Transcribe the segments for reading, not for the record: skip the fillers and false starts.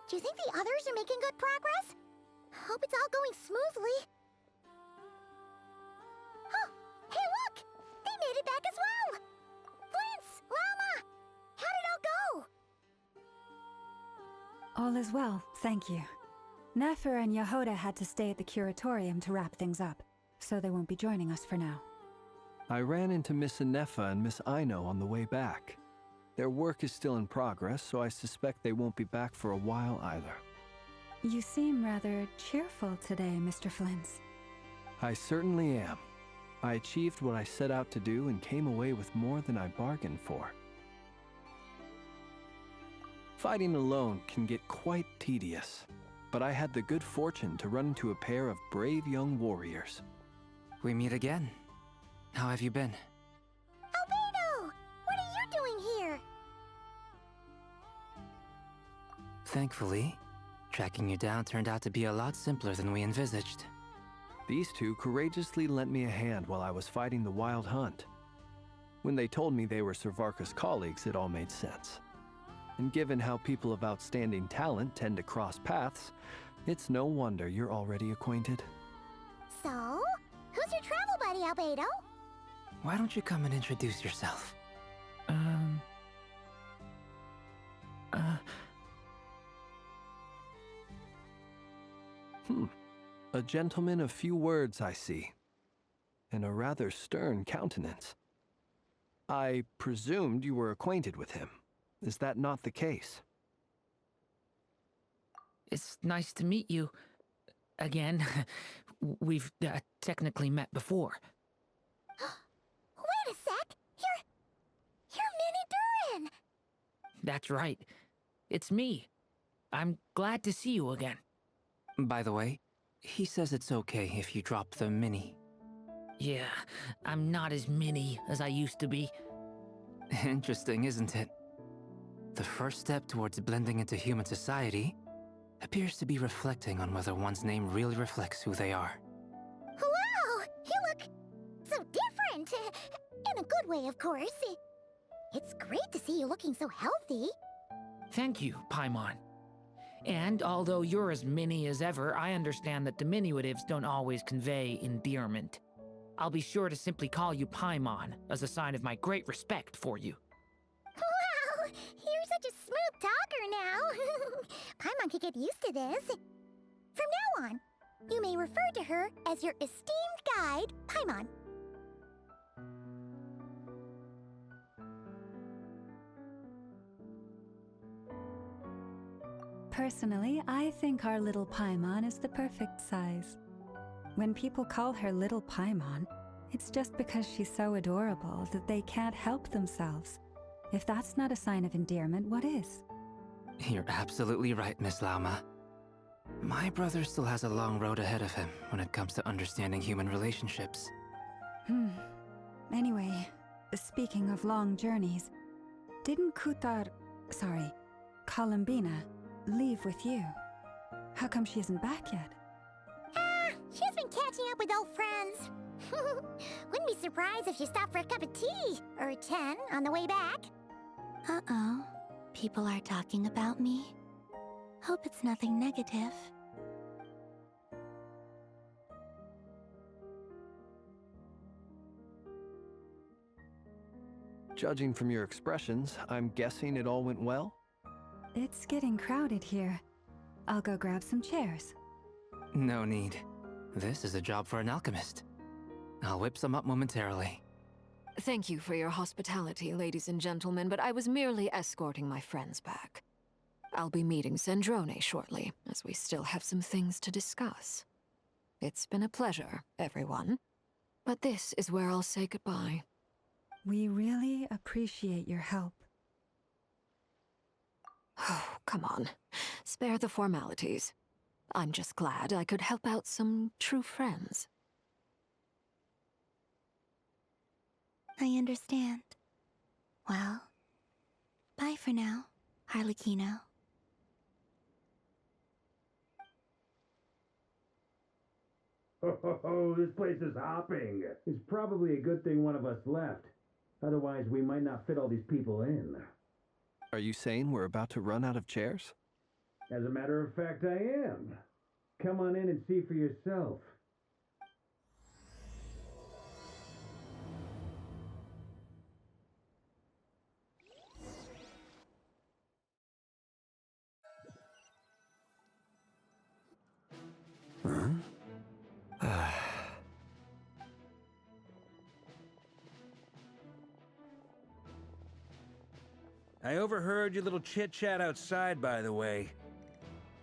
Do you think the others are making good progress? Hope it's all going smoothly. Oh, hey look! They made it back as well! Flintz, Llama! How did it all go? All is well, thank you. Nefer and Yehuda had to stay at the curatorium to wrap things up, so they won't be joining us for now. I ran into Miss Anefa and Miss Aino on the way back. Their work is still in progress, so I suspect they won't be back for a while either. You seem rather cheerful today, Mr. Flintz. I certainly am. I achieved what I set out to do and came away with more than I bargained for. Fighting alone can get quite tedious, but I had the good fortune to run into a pair of brave young warriors. We meet again. How have you been? Albedo! What are you doing here? Thankfully, tracking you down turned out to be a lot simpler than we envisaged. These two courageously lent me a hand while I was fighting the wild hunt. When they told me they were Servarka's colleagues, it all made sense. And given how people of outstanding talent tend to cross paths, it's no wonder you're already acquainted. So, who's your travel buddy, Albedo? Why don't you come and introduce yourself? A gentleman of few words, I see, and a rather stern countenance. I presumed you were acquainted with him. Is that not the case? It's nice to meet you. Again. We've technically met before. Wait a sec! You're Minnie Durin! That's right. It's me. I'm glad to see you again. By the way, he says it's okay if you drop the mini. Yeah, I'm not as mini as I used to be. Interesting, isn't it? The first step towards blending into human society appears to be reflecting on whether one's name really reflects who they are. Wow! You look so different! In a good way, of course. It's great to see you looking so healthy. Thank you, Paimon. And although you're as mini as ever, I understand that diminutives don't always convey endearment. I'll be sure to simply call you Paimon as a sign of my great respect for you. Wow! You're such a smooth talker now. Paimon could get used to this. From now on, you may refer to her as your esteemed guide, Paimon. Personally, I think our little Paimon is the perfect size. When people call her Little Paimon, it's just because she's so adorable that they can't help themselves. If that's not a sign of endearment, what is? You're absolutely right, Miss Lauma. My brother still has a long road ahead of him when it comes to understanding human relationships. Anyway, speaking of long journeys, didn't Columbina, leave with you? How come she isn't back yet? She's been catching up with old friends. Wouldn't be surprised if she stopped for a cup of tea or 10 on the way back. Uh-oh. People are talking about me. Hope it's nothing negative. Judging from your expressions, I'm guessing it all went well? It's getting crowded here. I'll go grab some chairs. No need. This is a job for an alchemist. I'll whip some up momentarily. Thank you for your hospitality, ladies and gentlemen, but I was merely escorting my friends back. I'll be meeting Zendrone shortly, as we still have some things to discuss. It's been a pleasure, everyone. But this is where I'll say goodbye. We really appreciate your help. Oh, come on. Spare the formalities. I'm just glad I could help out some true friends. I understand. Well, bye for now, Harlequino. Oh, this place is hopping. It's probably a good thing one of us left. Otherwise, we might not fit all these people in. Are you saying we're about to run out of chairs? As a matter of fact, I am. Come on in and see for yourself. I overheard your little chit-chat outside, by the way.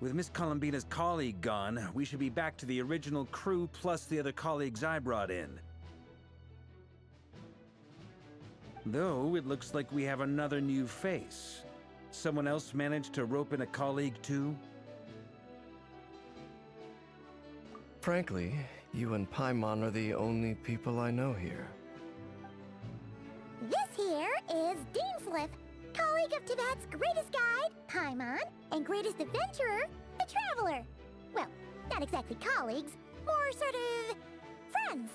With Miss Columbina's colleague gone, we should be back to the original crew plus the other colleagues I brought in. Though, it looks like we have another new face. Someone else managed to rope in a colleague too? Frankly, you and Paimon are the only people I know here. This here is Deansliff, colleague of Tibet's greatest guide, Paimon, and greatest adventurer, the Traveler. Well, not exactly colleagues, more sort of friends.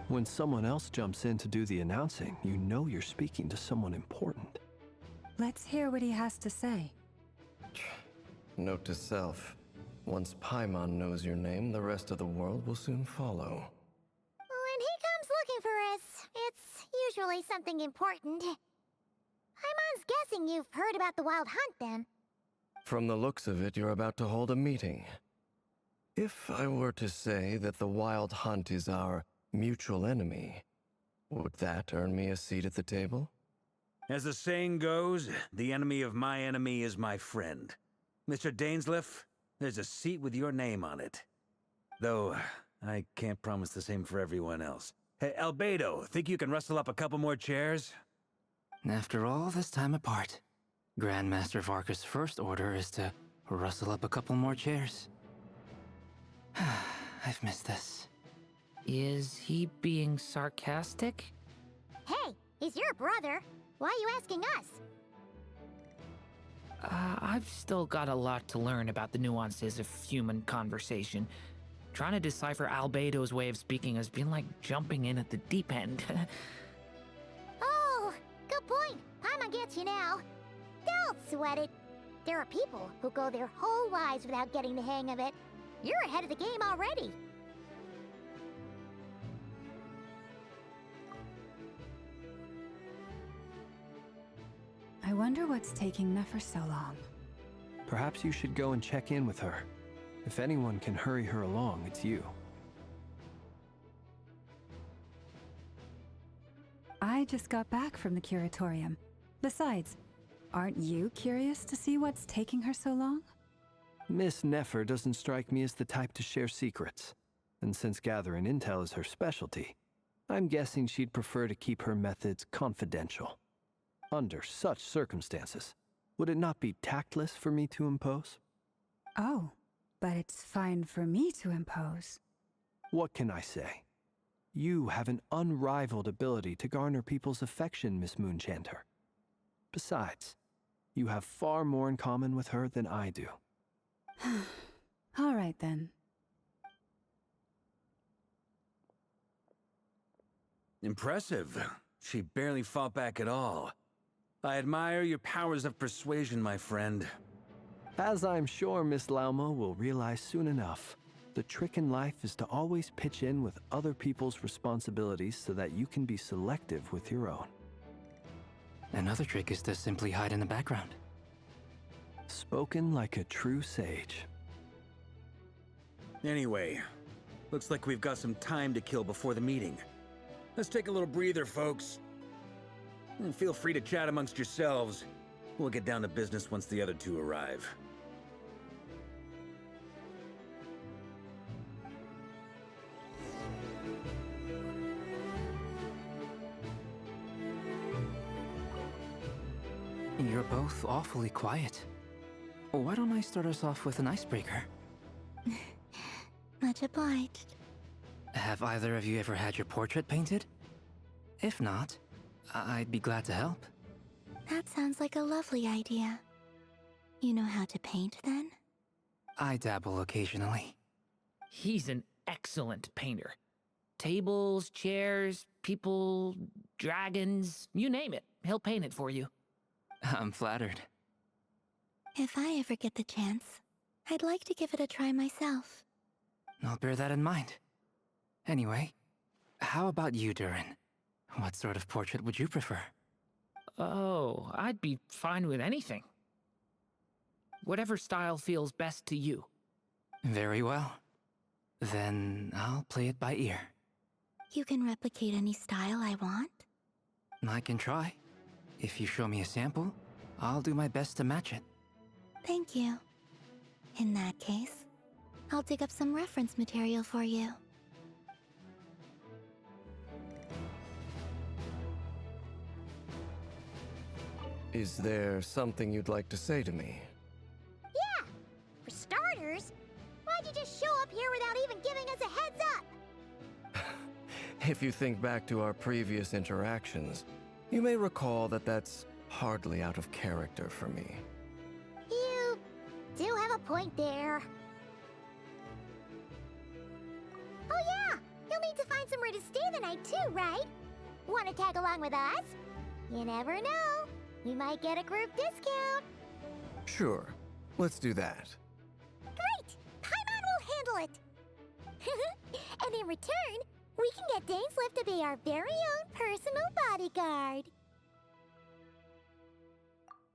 When someone else jumps in to do the announcing, you know you're speaking to someone important. Let's hear what he has to say. Note to self. Once Paimon knows your name, the rest of the world will soon follow. When he comes looking for us, it's usually something important. Paimon's guessing you've heard about the Wild Hunt, then. From the looks of it, you're about to hold a meeting. If I were to say that the Wild Hunt is our mutual enemy, would that earn me a seat at the table? As the saying goes, the enemy of my enemy is my friend. Mr. Dainsliff, there's a seat with your name on it. Though, I can't promise the same for everyone else. Hey, Albedo, think you can rustle up a couple more chairs? After all this time apart, Grandmaster Varka's first order is to rustle up a couple more chairs. I've missed this. Is he being sarcastic? Hey, he's your brother. Why are you asking us? I've still got a lot to learn about the nuances of human conversation. Trying to decipher Albedo's way of speaking has been like jumping in at the deep end. Oh, good point. Paimon gets you now. Don't sweat it. There are people who go their whole lives without getting the hang of it. You're ahead of the game already. I wonder what's taking Nefer so long. Perhaps you should go and check in with her. If anyone can hurry her along, it's you. I just got back from the curatorium. Besides, aren't you curious to see what's taking her so long? Miss Nefer doesn't strike me as the type to share secrets. And since gathering intel is her specialty, I'm guessing she'd prefer to keep her methods confidential. Under such circumstances, would it not be tactless for me to impose? Oh, but it's fine for me to impose. What can I say? You have an unrivaled ability to garner people's affection, Miss Moonchanter. Besides, you have far more in common with her than I do. All right then. Impressive. She barely fought back at all. I admire your powers of persuasion, my friend. As I'm sure Miss Lauma will realize soon enough, the trick in life is to always pitch in with other people's responsibilities so that you can be selective with your own. Another trick is to simply hide in the background. Spoken like a true sage. Anyway, looks like we've got some time to kill before the meeting. Let's take a little breather, folks. And feel free to chat amongst yourselves. We'll get down to business once the other two arrive. You're both awfully quiet. Why don't I start us off with an icebreaker? Much obliged. Have either of you ever had your portrait painted? If not, I'd be glad to help. That sounds like a lovely idea. You know how to paint, then? I dabble occasionally. He's an excellent painter. Tables, chairs, people, dragons, you name it. He'll paint it for you. I'm flattered. If I ever get the chance, I'd like to give it a try myself. I'll bear that in mind. Anyway, how about you, Durin? What sort of portrait would you prefer? Oh, I'd be fine with anything. Whatever style feels best to you. Very well. Then I'll play it by ear. You can replicate any style I want? I can try. If you show me a sample, I'll do my best to match it. Thank you. In that case, I'll dig up some reference material for you. Is there something you'd like to say to me? Yeah! For starters, why'd you just show up here without even giving us a heads up? If you think back to our previous interactions, you may recall that that's hardly out of character for me. You do have a point there. Oh yeah! You'll need to find somewhere to stay the night too, right? Want to tag along with us? You never know. We might get a group discount. Sure, let's do that. Great! Paimon will handle it! And in return, we can get Dainsliff to be our very own personal bodyguard.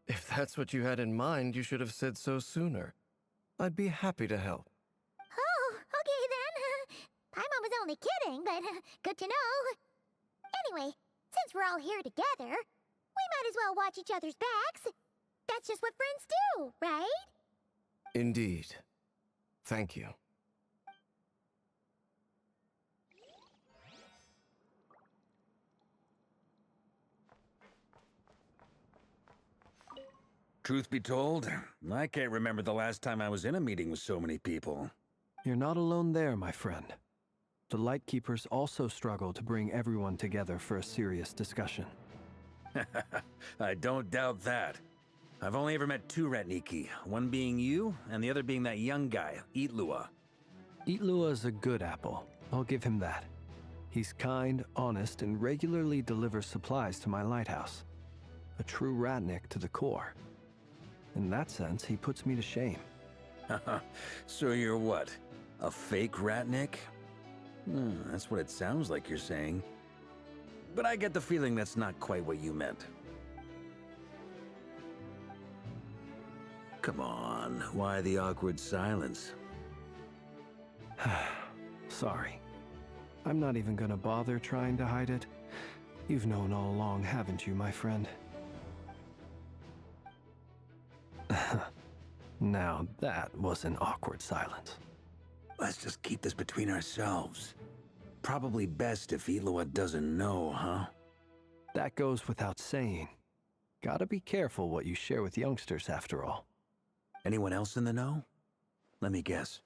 If that's what you had in mind, you should have said so sooner. I'd be happy to help. Oh, okay then. Paimon was only kidding, but good to know. Anyway, since we're all here together, we might as well watch each other's backs. That's just what friends do, right? Indeed. Thank you. Truth be told, I can't remember the last time I was in a meeting with so many people. You're not alone there, my friend. The Lightkeepers also struggle to bring everyone together for a serious discussion. I don't doubt that. I've only ever met two Ratniki, one being you, and the other being that young guy, Eatlua. Eatlua is a good apple. I'll give him that. He's kind, honest, and regularly delivers supplies to my lighthouse. A true Ratnik to the core. In that sense, he puts me to shame. So you're what? A fake Ratnik? That's what it sounds like you're saying. But I get the feeling that's not quite what you meant. Come on, why the awkward silence? Sorry. I'm not even gonna bother trying to hide it. You've known all along, haven't you, my friend? Now that was an awkward silence. Let's just keep this between ourselves. Probably best if Eatlua doesn't know, huh? That goes without saying. Gotta be careful what you share with youngsters, after all. Anyone else in the know? Let me guess.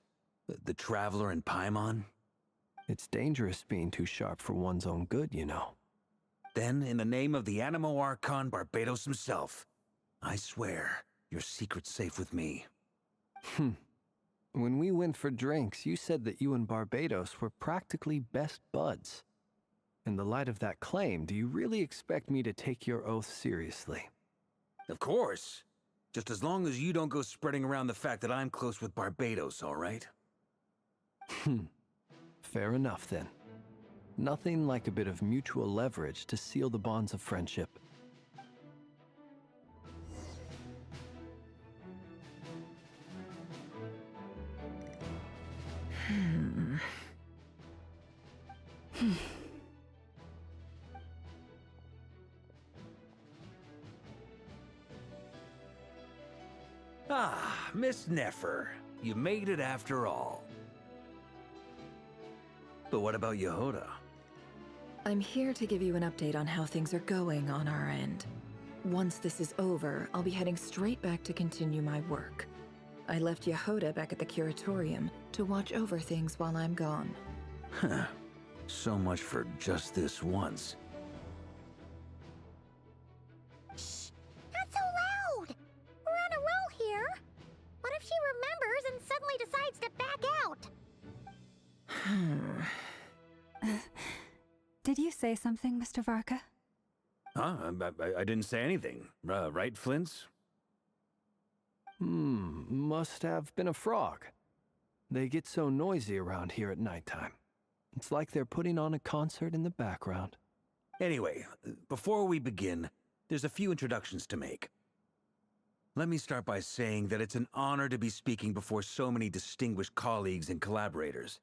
The Traveler and Paimon? It's dangerous being too sharp for one's own good, you know. Then, in the name of the Animo Archon Barbatos himself, I swear, your secret's safe with me. When we went for drinks, you said that you and Barbatos were practically best buds. In the light of that claim, do you really expect me to take your oath seriously? Of course. Just as long as you don't go spreading around the fact that I'm close with Barbatos, all right? Fair enough, then. Nothing like a bit of mutual leverage to seal the bonds of friendship. Ah, Miss Nefer. You made it after all. But what about Yehoda? I'm here to give you an update on how things are going on our end. Once this is over, I'll be heading straight back to continue my work. I left Yehoda back at the Curatorium to watch over things while I'm gone. Huh. So much for just this once. Shh! Not so loud! We're on a roll here. What if she remembers and suddenly decides to back out? Did you say something, Mr. Varka? Huh? I didn't say anything. Right, Flints? Must have been a frog. They get so noisy around here at nighttime. It's like they're putting on a concert in the background. Anyway, before we begin, there's a few introductions to make. Let me start by saying that it's an honor to be speaking before so many distinguished colleagues and collaborators.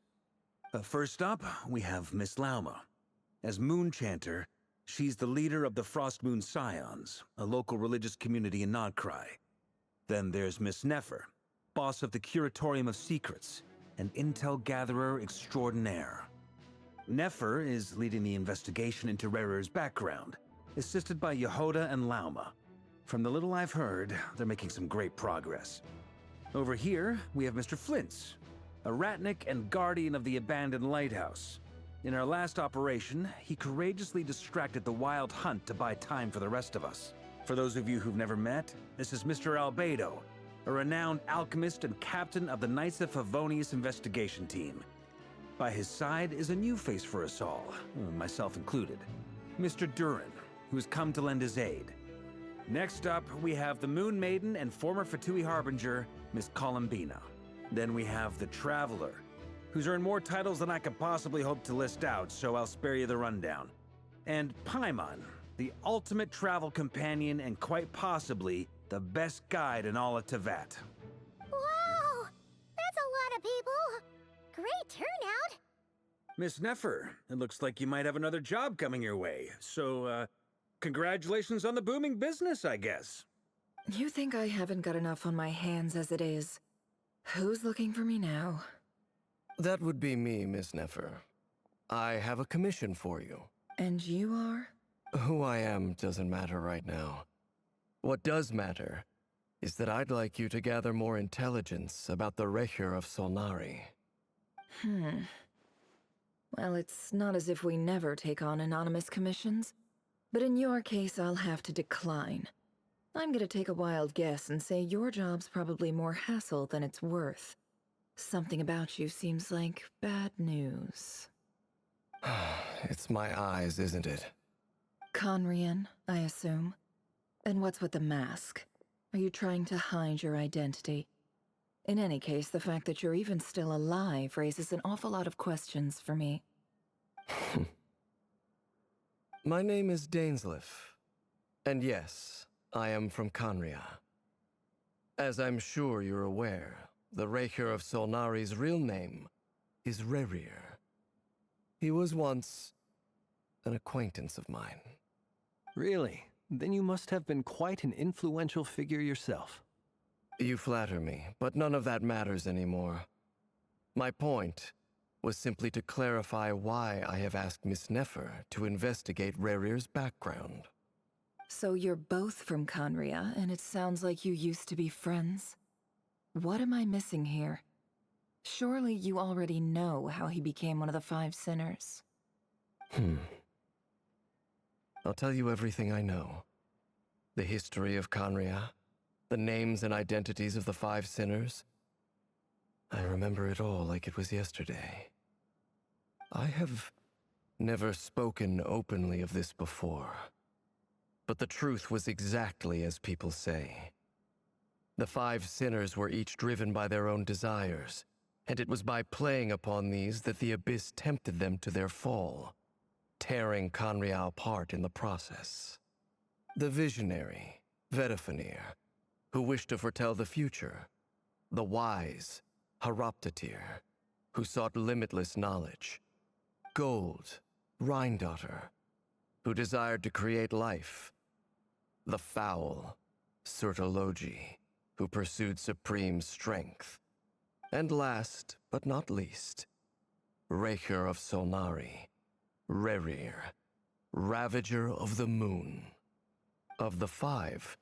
First up, we have Miss Lauma. As Moon Chanter, she's the leader of the Frost Moon Scions, a local religious community in Nodcry. Then there's Miss Nefer, boss of the Curatorium of Secrets, an intel gatherer extraordinaire. Nefer is leading the investigation into Rerer's background, assisted by Yehoda and Lauma. From the little I've heard, they're making some great progress. Over here, we have Mr. Flintz, a ratnik and guardian of the abandoned lighthouse. In our last operation, he courageously distracted the Wild Hunt to buy time for the rest of us. For those of you who've never met, this is Mr. Albedo, a renowned alchemist and captain of the Knights of Favonius investigation team. By his side is a new face for us all, myself included, Mr. Durin, who's come to lend his aid. Next up, we have the Moon Maiden and former Fatui Harbinger, Miss Columbina. Then we have the Traveler, who's earned more titles than I could possibly hope to list out, so I'll spare you the rundown. And Paimon, the ultimate travel companion and quite possibly the best guide in all of Tevat. Wow! That's a lot of people! Great turnout! Miss Nefer, it looks like you might have another job coming your way, so, congratulations on the booming business, I guess. You think I haven't got enough on my hands as it is? Who's looking for me now? That would be me, Miss Nefer. I have a commission for you. And you are? Who I am doesn't matter right now. What does matter is that I'd like you to gather more intelligence about the Recher of Solnari. Well, it's not as if we never take on anonymous commissions, but in your case, I'll have to decline. I'm gonna take a wild guess and say your job's probably more hassle than it's worth. Something about you seems like bad news. It's my eyes, isn't it? Conrian, I assume. And what's with the mask? Are you trying to hide your identity? In any case, the fact that you're even still alive raises an awful lot of questions for me. My name is Dainsleif. And yes, I am from Conria. As I'm sure you're aware, the Recher of Solnari's real name is Rerir. He was once an acquaintance of mine. Really? Then you must have been quite an influential figure yourself. You flatter me, but none of that matters anymore. My point was simply to clarify why I have asked Miss Nefer to investigate Rerir's background. So you're both from Conria, and it sounds like you used to be friends? What am I missing here? Surely you already know how he became one of the Five Sinners. I'll tell you everything I know. The history of Conria, the names and identities of the Five Sinners. I remember it all like it was yesterday. I have never spoken openly of this before. But the truth was exactly as people say. The Five Sinners were each driven by their own desires, and it was by playing upon these that the Abyss tempted them to their fall, tearing Conria apart in the process. The visionary, Vedifenir, who wished to foretell the future. The wise, Haroptatir, who sought limitless knowledge. Gold, Rhindaughter, who desired to create life. The foul, Surtologi, who pursued supreme strength. And last, but not least, Recher of Solnari, Rerir, Ravager of the Moon. Of the five,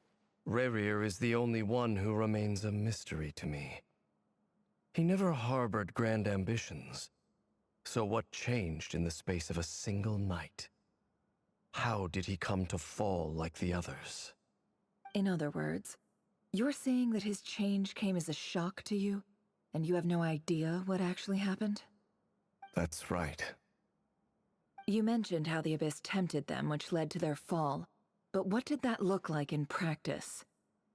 Rerir is the only one who remains a mystery to me. He never harbored grand ambitions, so what changed in the space of a single night? How did he come to fall like the others? In other words, you're saying that his change came as a shock to you, and you have no idea what actually happened? That's right. You mentioned how the Abyss tempted them, which led to their fall. But what did that look like in practice?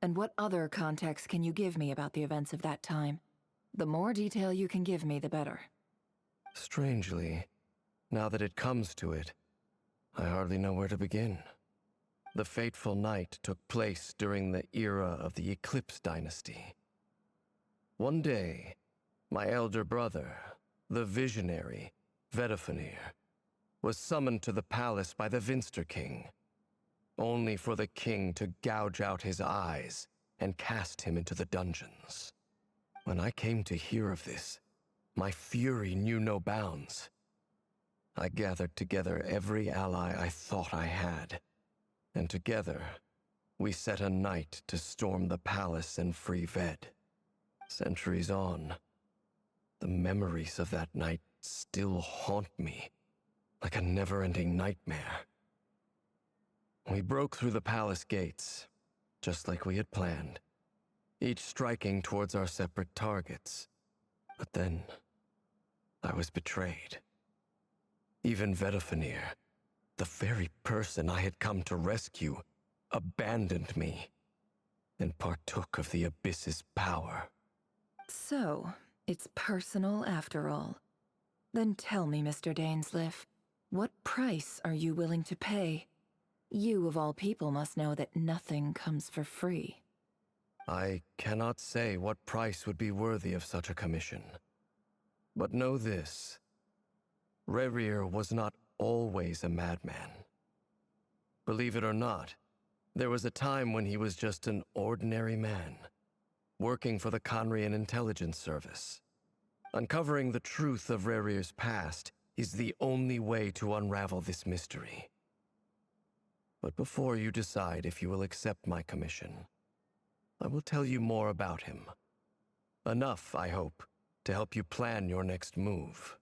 And what other context can you give me about the events of that time? The more detail you can give me, the better. Strangely, now that it comes to it, I hardly know where to begin. The fateful night took place during the era of the Eclipse Dynasty. One day, my elder brother, the visionary, Vedifenir, was summoned to the palace by the Vinster King, only for the king to gouge out his eyes and cast him into the dungeons. When I came to hear of this, my fury knew no bounds. I gathered together every ally I thought I had, and together, we set a night to storm the palace and free Ved. Centuries on, the memories of that night still haunt me like a never-ending nightmare. We broke through the palace gates, just like we had planned, each striking towards our separate targets. But then, I was betrayed. Even Vedifenir, the very person I had come to rescue, abandoned me and partook of the Abyss's power. So, it's personal after all. Then tell me, Mr. Dainsleif, what price are you willing to pay? You, of all people, must know that nothing comes for free. I cannot say what price would be worthy of such a commission. But know this. Rerir was not always a madman. Believe it or not, there was a time when he was just an ordinary man, working for the Conrian Intelligence Service. Uncovering the truth of Rerir's past is the only way to unravel this mystery. But before you decide if you will accept my commission, I will tell you more about him. Enough, I hope, to help you plan your next move.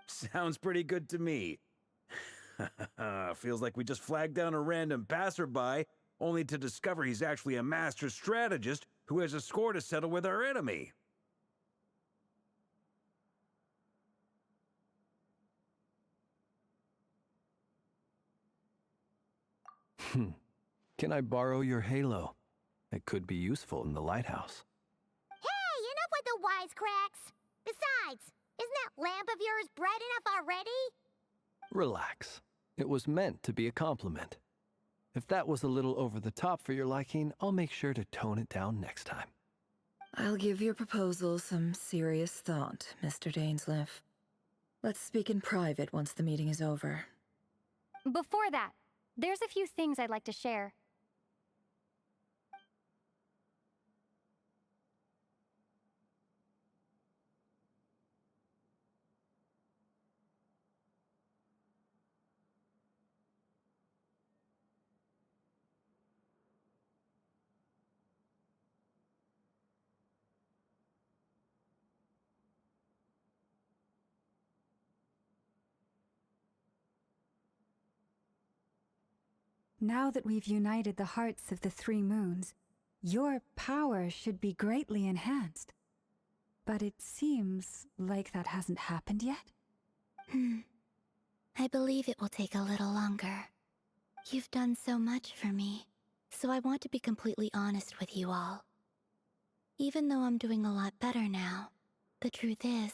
Sounds pretty good to me. Feels like we just flagged down a random passerby, only to discover he's actually a master strategist who has a score to settle with our enemy. Can I borrow your halo? It could be useful in the lighthouse. Hey, enough with the wisecracks! Besides, isn't that lamp of yours bright enough already? Relax. It was meant to be a compliment. If that was a little over the top for your liking, I'll make sure to tone it down next time. I'll give your proposal some serious thought, Mr. Dainsleif. Let's speak in private once the meeting is over. Before that, there's a few things I'd like to share. Now that we've united the hearts of the three moons, your power should be greatly enhanced. But it seems like that hasn't happened yet. I believe it will take a little longer. You've done so much for me, so I want to be completely honest with you all. Even though I'm doing a lot better now, the truth is,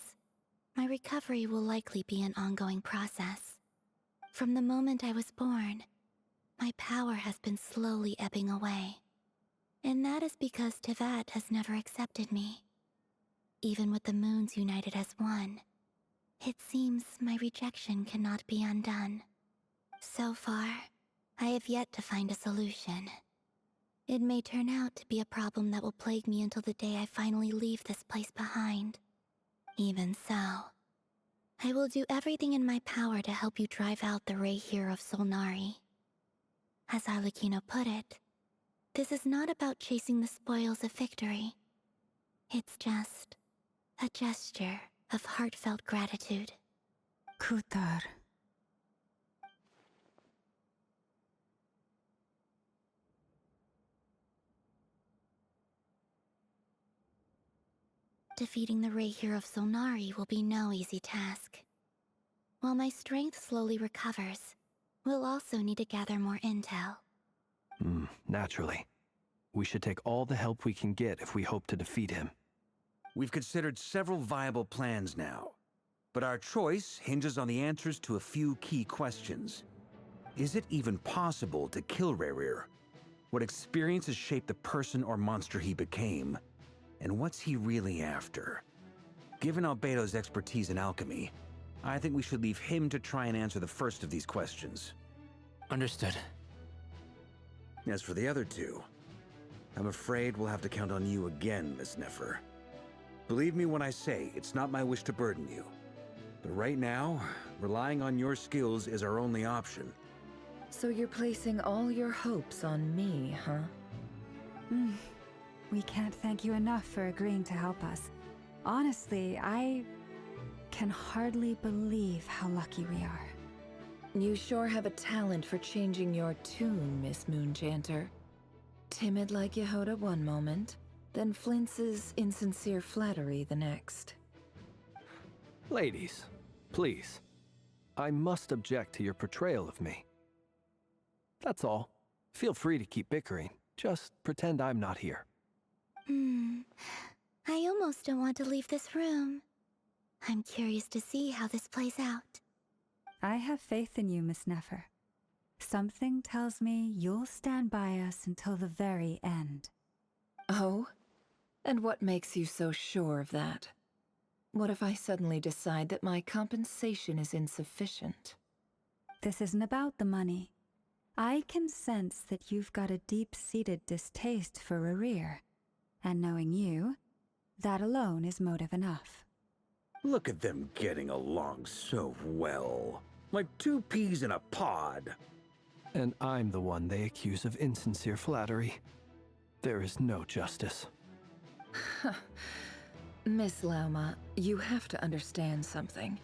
my recovery will likely be an ongoing process. From the moment I was born, my power has been slowly ebbing away. And that is because Tevat has never accepted me. Even with the moons united as one, it seems my rejection cannot be undone. So far, I have yet to find a solution. It may turn out to be a problem that will plague me until the day I finally leave this place behind. Even so, I will do everything in my power to help you drive out the Rayhir of Solnari. As Arlecchino put it, this is not about chasing the spoils of victory. It's just a gesture of heartfelt gratitude. Kutar. Defeating the Rayhir of Solnari will be no easy task. While my strength slowly recovers, we'll also need to gather more intel. Naturally. We should take all the help we can get if we hope to defeat him. We've considered several viable plans now, but our choice hinges on the answers to a few key questions. Is it even possible to kill Rerir? What experiences shaped the person or monster he became? And what's he really after? Given Albedo's expertise in alchemy, I think we should leave him to try and answer the first of these questions. Understood. As for the other two, I'm afraid we'll have to count on you again, Miss Nefer. Believe me when I say it's not my wish to burden you. But right now, relying on your skills is our only option. So you're placing all your hopes on me, huh? We can't thank you enough for agreeing to help us. Honestly, I can hardly believe how lucky we are. You sure have a talent for changing your tune, Miss Moonchanter. Timid like Yehoda one moment, then flinches insincere flattery the next. Ladies, please. I must object to your portrayal of me. That's all. Feel free to keep bickering. Just pretend I'm not here. I almost don't want to leave this room. I'm curious to see how this plays out. I have faith in you, Miss Nefer. Something tells me you'll stand by us until the very end. Oh? And what makes you so sure of that? What if I suddenly decide that my compensation is insufficient? This isn't about the money. I can sense that you've got a deep-seated distaste for Rerir. And knowing you, that alone is motive enough. Look at them getting along so well. Like two peas in a pod. And I'm the one they accuse of insincere flattery. There is no justice. Miss Lauma, you have to understand something.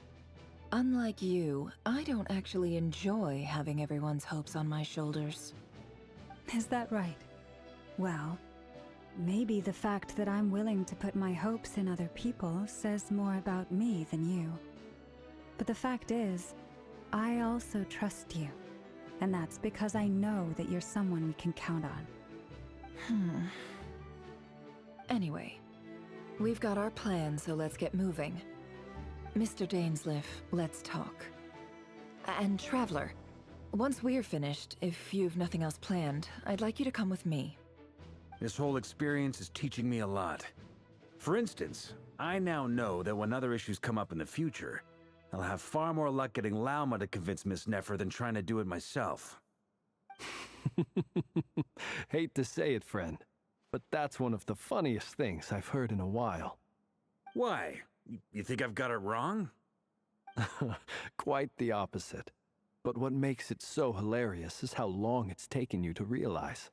Unlike you, I don't actually enjoy having everyone's hopes on my shoulders. Is that right? Well, maybe the fact that I'm willing to put my hopes in other people says more about me than you. But the fact is, I also trust you. And that's because I know that you're someone we can count on. Anyway, we've got our plan, so let's get moving. Mr. Dainsliff, let's talk. And Traveler, once we're finished, if you've nothing else planned, I'd like you to come with me. This whole experience is teaching me a lot. For instance, I now know that when other issues come up in the future, I'll have far more luck getting Lauma to convince Miss Nefer than trying to do it myself. Hate to say it, friend, but that's one of the funniest things I've heard in a while. Why? You think I've got it wrong? Quite the opposite. But what makes it so hilarious is how long it's taken you to realize.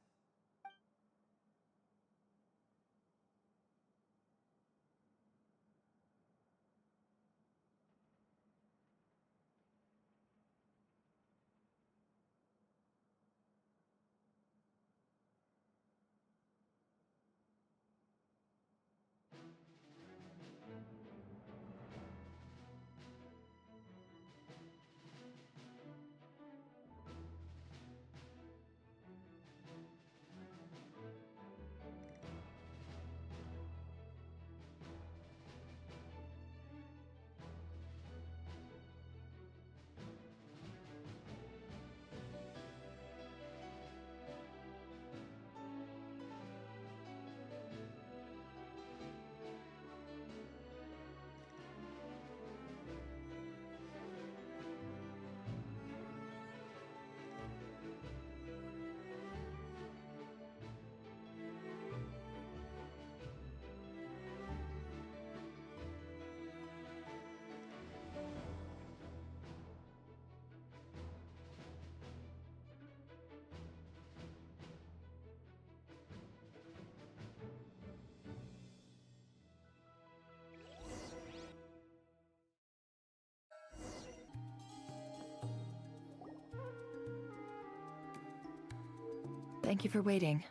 Thank you for waiting.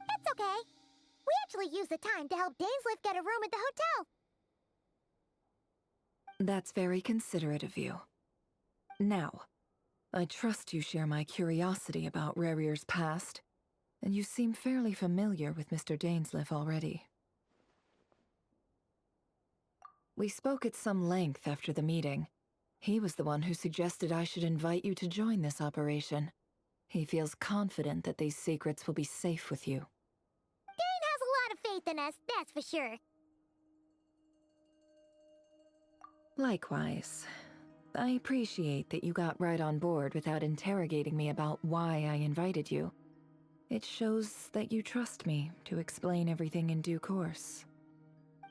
It's okay. We actually used the time to help Dainsliff get a room at the hotel. That's very considerate of you. Now, I trust you share my curiosity about Rarier's past, and you seem fairly familiar with Mr. Dainsleif already. We spoke at some length after the meeting. He was the one who suggested I should invite you to join this operation. He feels confident that these secrets will be safe with you. Dane has a lot of faith in us, that's for sure. Likewise. I appreciate that you got right on board without interrogating me about why I invited you. It shows that you trust me to explain everything in due course.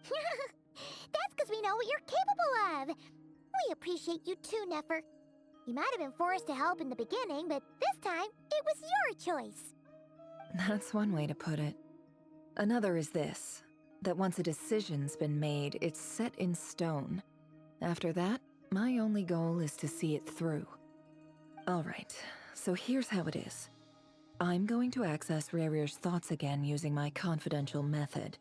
That's because we know what you're capable of. We appreciate you too, Nefer. You might have been forced to help in the beginning, but this time, it was your choice. That's one way to put it. Another is this, that once a decision's been made, it's set in stone. After that, my only goal is to see it through. Alright, so here's how it is. I'm going to access Rarier's thoughts again using my confidential method.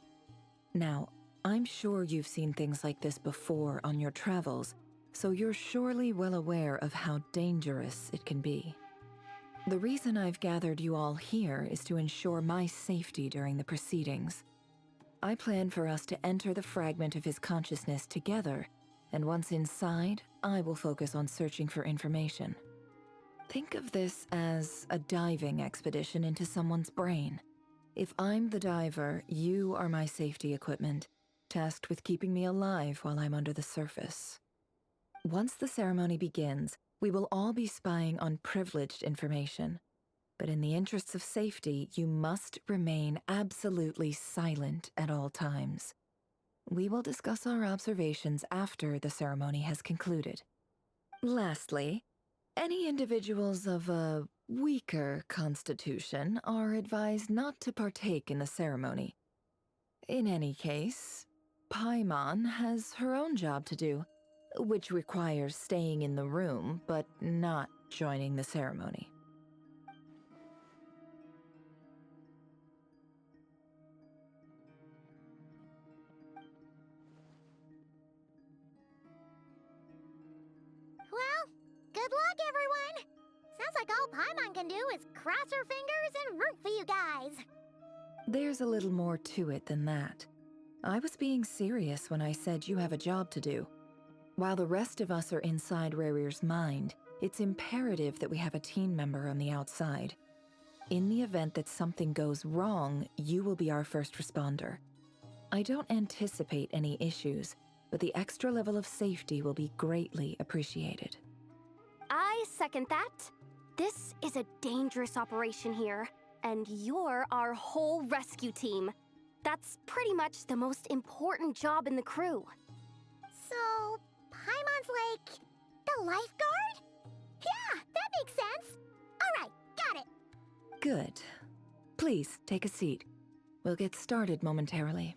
Now, I'm sure you've seen things like this before on your travels, so you're surely well aware of how dangerous it can be. The reason I've gathered you all here is to ensure my safety during the proceedings. I plan for us to enter the fragment of his consciousness together, and once inside, I will focus on searching for information. Think of this as a diving expedition into someone's brain. If I'm the diver, you are my safety equipment, tasked with keeping me alive while I'm under the surface. Once the ceremony begins, we will all be spying on privileged information. But in the interests of safety, you must remain absolutely silent at all times. We will discuss our observations after the ceremony has concluded. Lastly, any individuals of a weaker constitution are advised not to partake in the ceremony. In any case, Paimon has her own job to do, which requires staying in the room but not joining the ceremony. Well, good luck, everyone. Sounds like all Paimon can do is cross her fingers and root for you guys. There's a little more to it than that. I was being serious when I said you have a job to do. While the rest of us are inside Rarier's mind, it's imperative that we have a team member on the outside. In the event that something goes wrong, you will be our first responder. I don't anticipate any issues, but the extra level of safety will be greatly appreciated. I second that. This is a dangerous operation here, and you're our whole rescue team. That's pretty much the most important job in the crew. So, Paimon's like the lifeguard? Yeah, that makes sense. All right, got it. Good. Please, take a seat. We'll get started momentarily.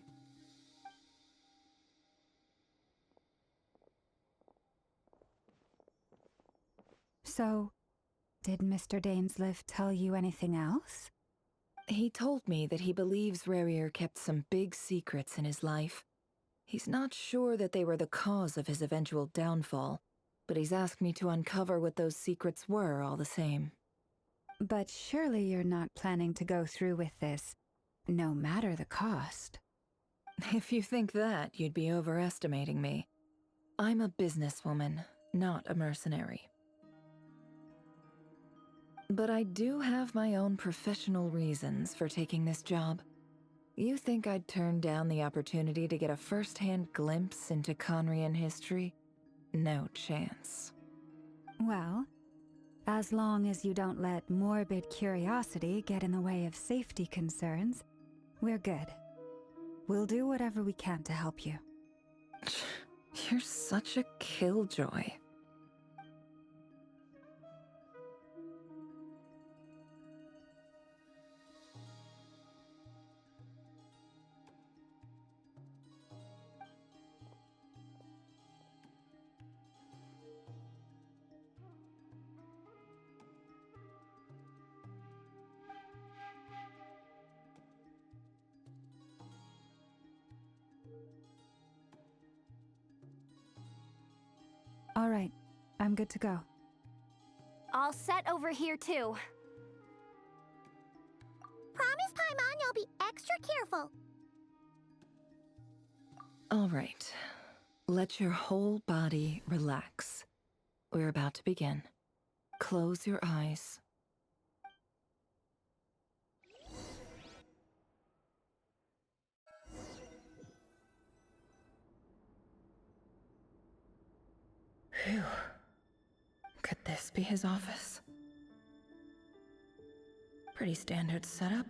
So, did Mr. Dainsleif tell you anything else? He told me that he believes Rarier kept some big secrets in his life. He's not sure that they were the cause of his eventual downfall, but he's asked me to uncover what those secrets were all the same. But surely you're not planning to go through with this, no matter the cost. If you think that, you'd be overestimating me. I'm a businesswoman, not a mercenary. But I do have my own professional reasons for taking this job. You think I'd turn down the opportunity to get a first-hand glimpse into Conrian history? No chance. Well, as long as you don't let morbid curiosity get in the way of safety concerns, we're good. We'll do whatever we can to help you. You're such a killjoy. All right, I'm good to go. all set over here too. Promise, Paimon, you'll be extra careful. All right. Let your whole body relax. We're about to begin. Close your eyes. Phew. Could this be his office? Pretty standard setup.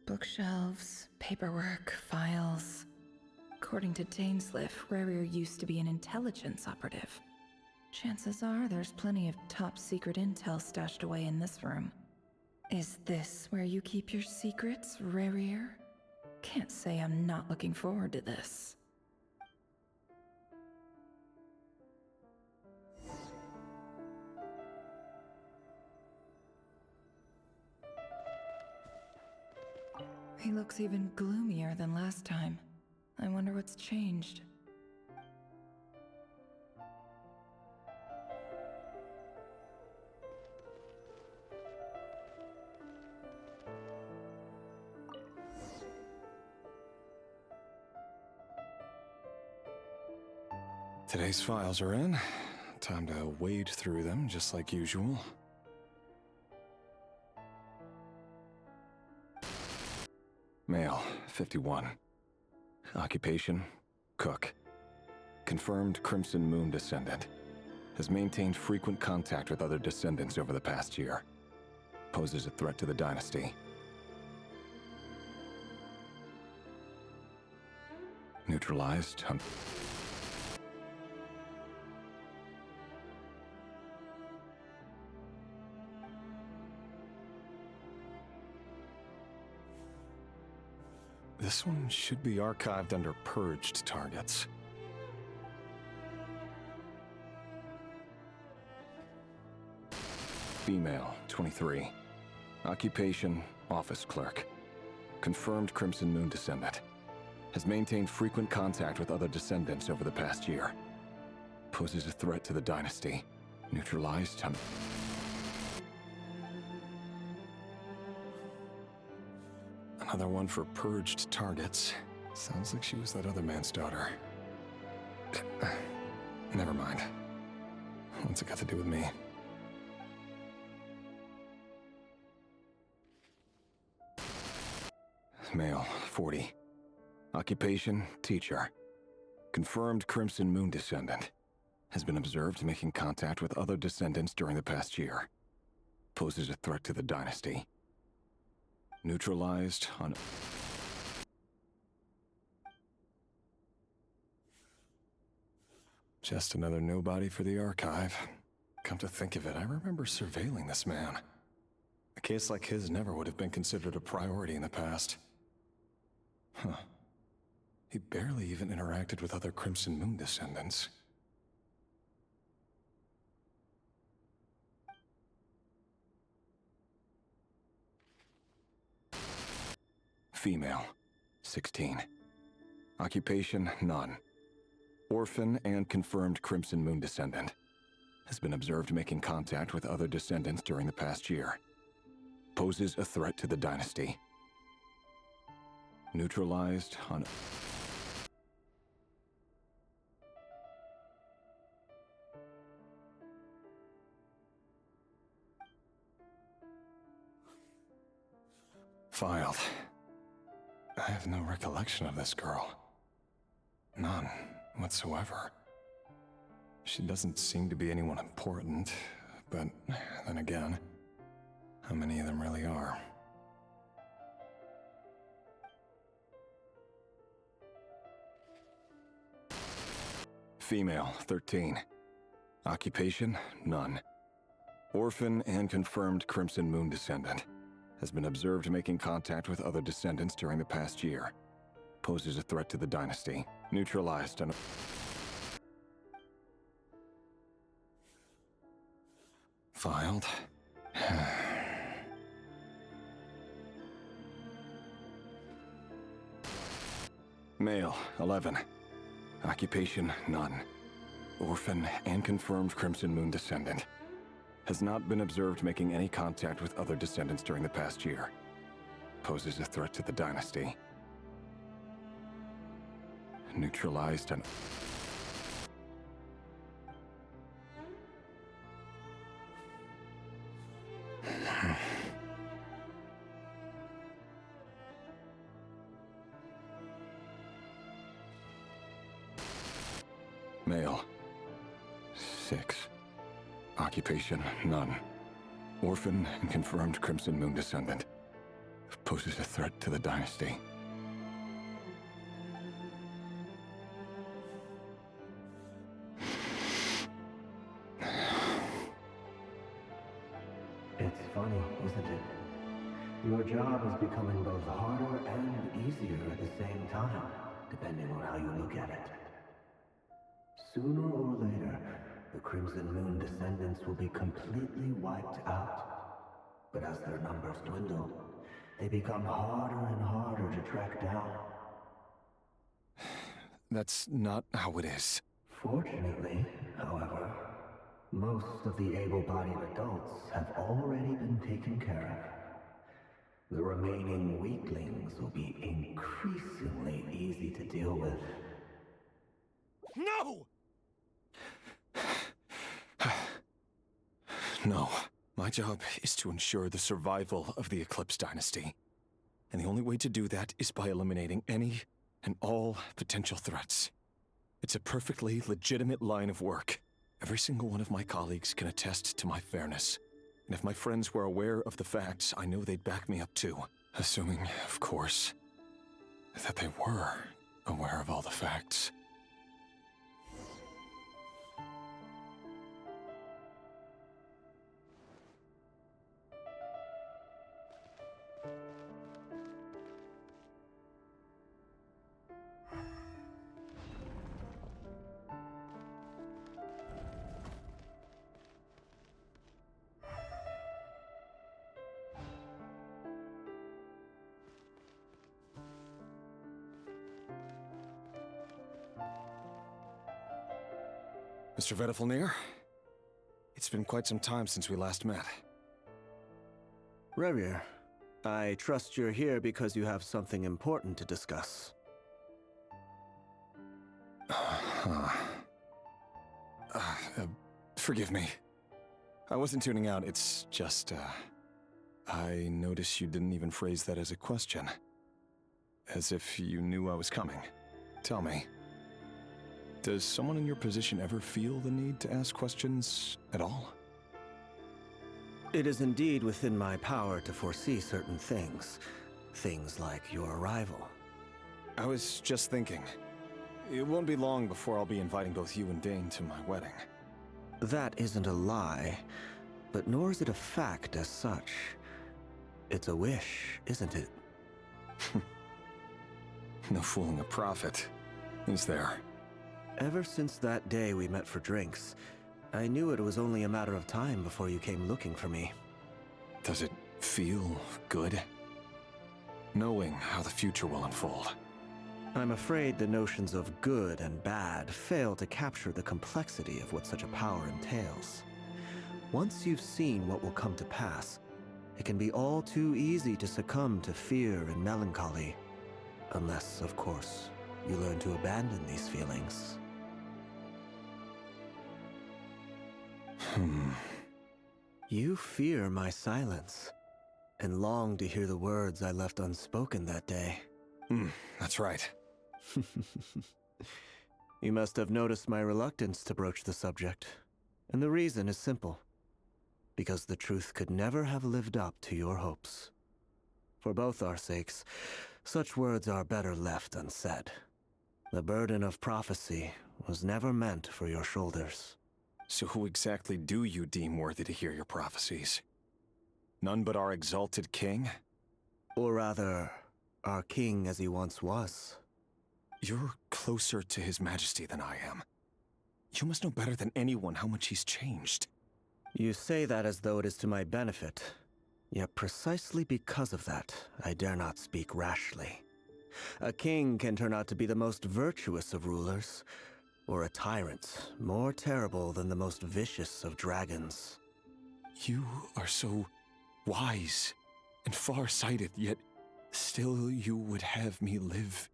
Bookshelves, paperwork, files. According to Dainsliff, Rarier used to be an intelligence operative. Chances are there's plenty of top-secret intel stashed away in this room. Is this where you keep your secrets, Rarier? Can't say I'm not looking forward to this. He looks even gloomier than last time. I wonder what's changed. Today's files are in. Time to wade through them just like usual. Male, 51. Occupation, cook. Confirmed Crimson Moon descendant. Has maintained frequent contact with other descendants over the past year. Poses a threat to the dynasty. Neutralized. This one should be archived under purged targets. Female, 23. Occupation, office clerk. Confirmed Crimson Moon descendant. Has maintained frequent contact with other descendants over the past year. Poses a threat to the dynasty. Neutralized. Another one for purged targets. Sounds like she was that other man's daughter. Never mind. What's it got to do with me? Male, 40. Occupation, teacher. Confirmed Crimson Moon descendant. Has been observed making contact with other descendants during the past year. Poses a threat to the dynasty. Neutralized on... Just another nobody for the archive. Come to think of it, I remember surveilling this man. A case like his never would have been considered a priority in the past. Huh. He barely even interacted with other Crimson Moon descendants. Female, 16. Occupation, none. Orphan and confirmed Crimson Moon descendant. Has been observed making contact with other descendants during the past year. Poses a threat to the dynasty. Neutralized on... Filed. I have no recollection of this girl. None whatsoever. She doesn't seem to be anyone important, but then again, how many of them really are? Female, 13. Occupation, none. Orphan and confirmed Crimson Moon descendant. Has been observed making contact with other descendants during the past year. Poses a threat to the dynasty. Neutralized on... Filed. Male, 11. Occupation, none. Orphan and confirmed Crimson Moon descendant. Has not been observed making any contact with other descendants during the past year. Poses a threat to the dynasty. Neutralized and... Male. 6. Occupation, none. Orphan and confirmed Crimson Moon descendant. Poses a threat to the dynasty. It's funny, isn't it? Your job is becoming both harder and easier at the same time, depending on how you look at it. Sooner or later, the Crimson Moon descendants will be completely wiped out. But as their numbers dwindle, they become harder and harder to track down. That's not how it is. Fortunately, however, most of the able-bodied adults have already been taken care of. The remaining weaklings will be increasingly easy to deal with. No! No. My job is to ensure the survival of the Eclipse Dynasty. And the only way to do that is by eliminating any and all potential threats. It's a perfectly legitimate line of work. Every single one of my colleagues can attest to my fairness. And if my friends were aware of the facts, I know they'd back me up too. Assuming, of course, that they were aware of all the facts. Mr. Vedifalnir, it's been quite some time since we last met. Rerir, I trust you're here because you have something important to discuss. Forgive me. I wasn't tuning out, it's just, I noticed you didn't even phrase that as a question. As if you knew I was coming. Tell me. Does someone in your position ever feel the need to ask questions at all? It is indeed within my power to foresee certain things. Things like your arrival. I was just thinking. It won't be long before I'll be inviting both you and Dane to my wedding. That isn't a lie, but nor is it a fact as such. It's a wish, isn't it? No fooling a prophet, is there? Ever since that day we met for drinks, I knew it was only a matter of time before you came looking for me. Does it feel good? Knowing how the future will unfold. I'm afraid the notions of good and bad fail to capture the complexity of what such a power entails. Once you've seen what will come to pass, it can be all too easy to succumb to fear and melancholy. Unless, of course, you learn to abandon these feelings. You fear my silence, and long to hear the words I left unspoken that day. That's right. You must have noticed my reluctance to broach the subject, and the reason is simple. Because the truth could never have lived up to your hopes. For both our sakes, such words are better left unsaid. The burden of prophecy was never meant for your shoulders. So who exactly do you deem worthy to hear your prophecies? None but our exalted king? Or rather, our king as he once was. You're closer to his majesty than I am. You must know better than anyone how much he's changed. You say that as though it is to my benefit. Yet precisely because of that, I dare not speak rashly. A king can turn out to be the most virtuous of rulers, or a tyrant more terrible than the most vicious of dragons. You are so wise and far-sighted, yet still you would have me live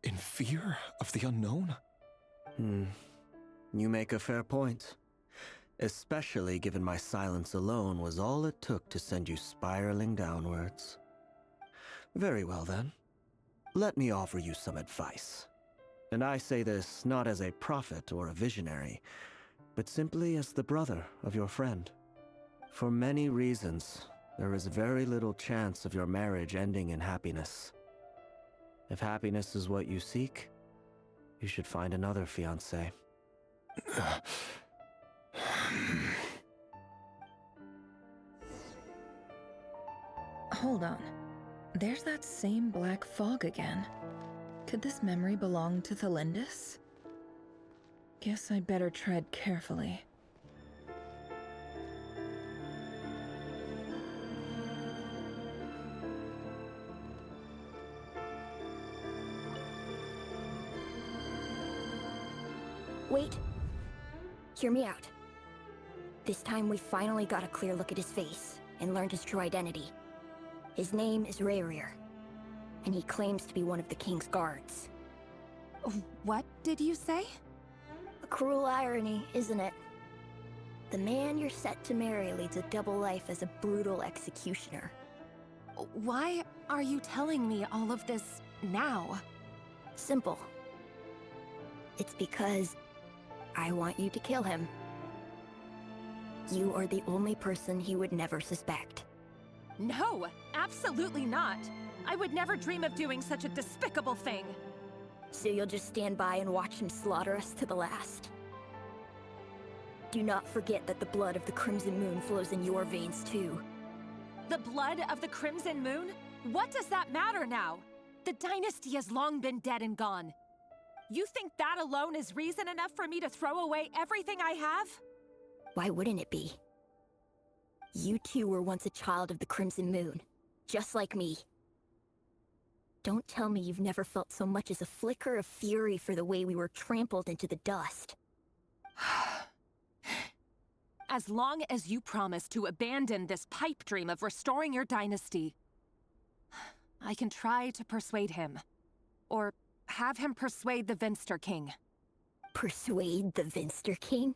in fear of the unknown? You make a fair point. Especially given my silence alone was all it took to send you spiraling downwards. Very well then. Let me offer you some advice. And I say this not as a prophet or a visionary, but simply as the brother of your friend. For many reasons, there is very little chance of your marriage ending in happiness. If happiness is what you seek, you should find another fiancé. Hold on. There's that same black fog again. Could this memory belong to Thelindis? Guess I'd better tread carefully. Wait. Hear me out. This time we finally got a clear look at his face and learned his true identity. His name is Rayrir, and he claims to be one of the king's guards. What did you say? A cruel irony, isn't it? The man you're set to marry leads a double life as a brutal executioner. Why are you telling me all of this now? Simple. It's because I want you to kill him. You are the only person he would never suspect. No, absolutely not. I would never dream of doing such a despicable thing. So you'll just stand by and watch him slaughter us to the last? Do not forget that the blood of the Crimson Moon flows in your veins too. The blood of the Crimson Moon? What does that matter now? The dynasty has long been dead and gone. You think that alone is reason enough for me to throw away everything I have? Why wouldn't it be? You two were once a child of the Crimson Moon, just like me. Don't tell me you've never felt so much as a flicker of fury for the way we were trampled into the dust. As long as you promise to abandon this pipe dream of restoring your dynasty, I can try to persuade him. Or have him persuade the Vinster King. Persuade the Vinster King?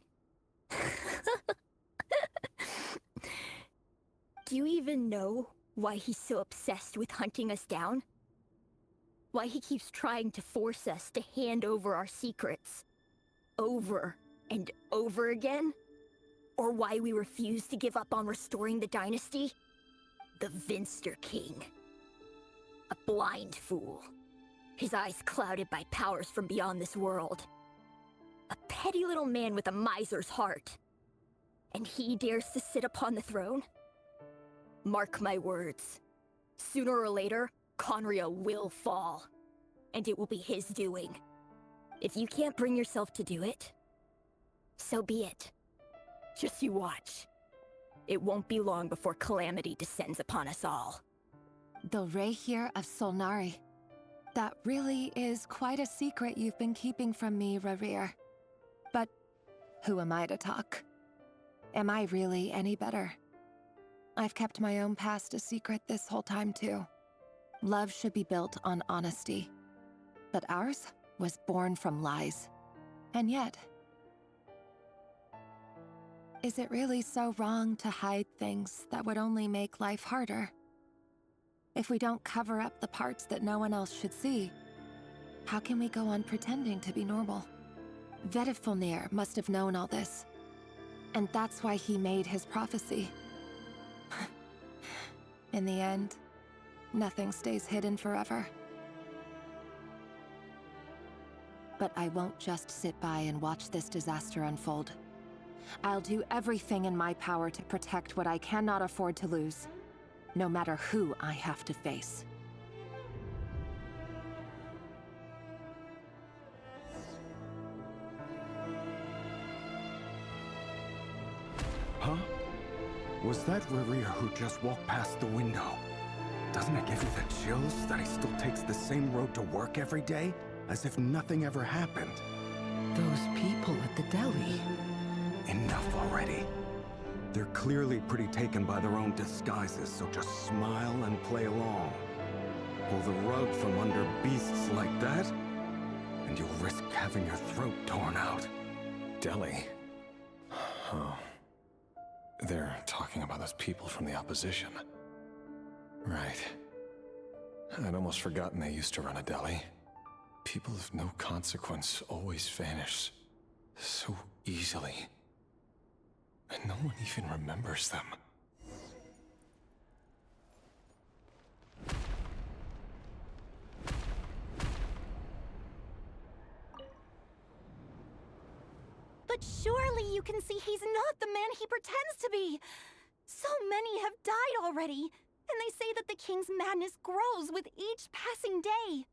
Do you even know why he's so obsessed with hunting us down? Why he keeps trying to force us to hand over our secrets? Over and over again? Or why we refuse to give up on restoring the dynasty? The Vinster King. A blind fool. His eyes clouded by powers from beyond this world. A petty little man with a miser's heart. And he dares to sit upon the throne? Mark my words. Sooner or later, Conria will fall. And it will be his doing. If you can't bring yourself to do it, so be it. Just you watch. It won't be long before calamity descends upon us all. The Rayrir of Solnari. That really is quite a secret you've been keeping from me, Rayrir. But who am I to talk? Am I really any better? I've kept my own past a secret this whole time too. Love should be built on honesty. But ours was born from lies. And yet, is it really so wrong to hide things that would only make life harder? If we don't cover up the parts that no one else should see, how can we go on pretending to be normal? Vedifulnir must have known all this. And that's why he made his prophecy. In the end, nothing stays hidden forever. But I won't just sit by and watch this disaster unfold. I'll do everything in my power to protect what I cannot afford to lose, no matter who I have to face. Huh? Was that Rayrir who just walked past the window? Doesn't it give you the chills that he still takes the same road to work every day, as if nothing ever happened? Those people at the deli. Enough already. They're clearly pretty taken by their own disguises, so just smile and play along. Pull the rug from under beasts like that, and you'll risk having your throat torn out. Delhi? Oh. They're talking about those people from the opposition. Right. I'd almost forgotten they used to run a deli. People of no consequence always vanish so easily. And no one even remembers them. But surely you can see he's not the man he pretends to be. So many have died already, and they say that the king's madness grows with each passing day.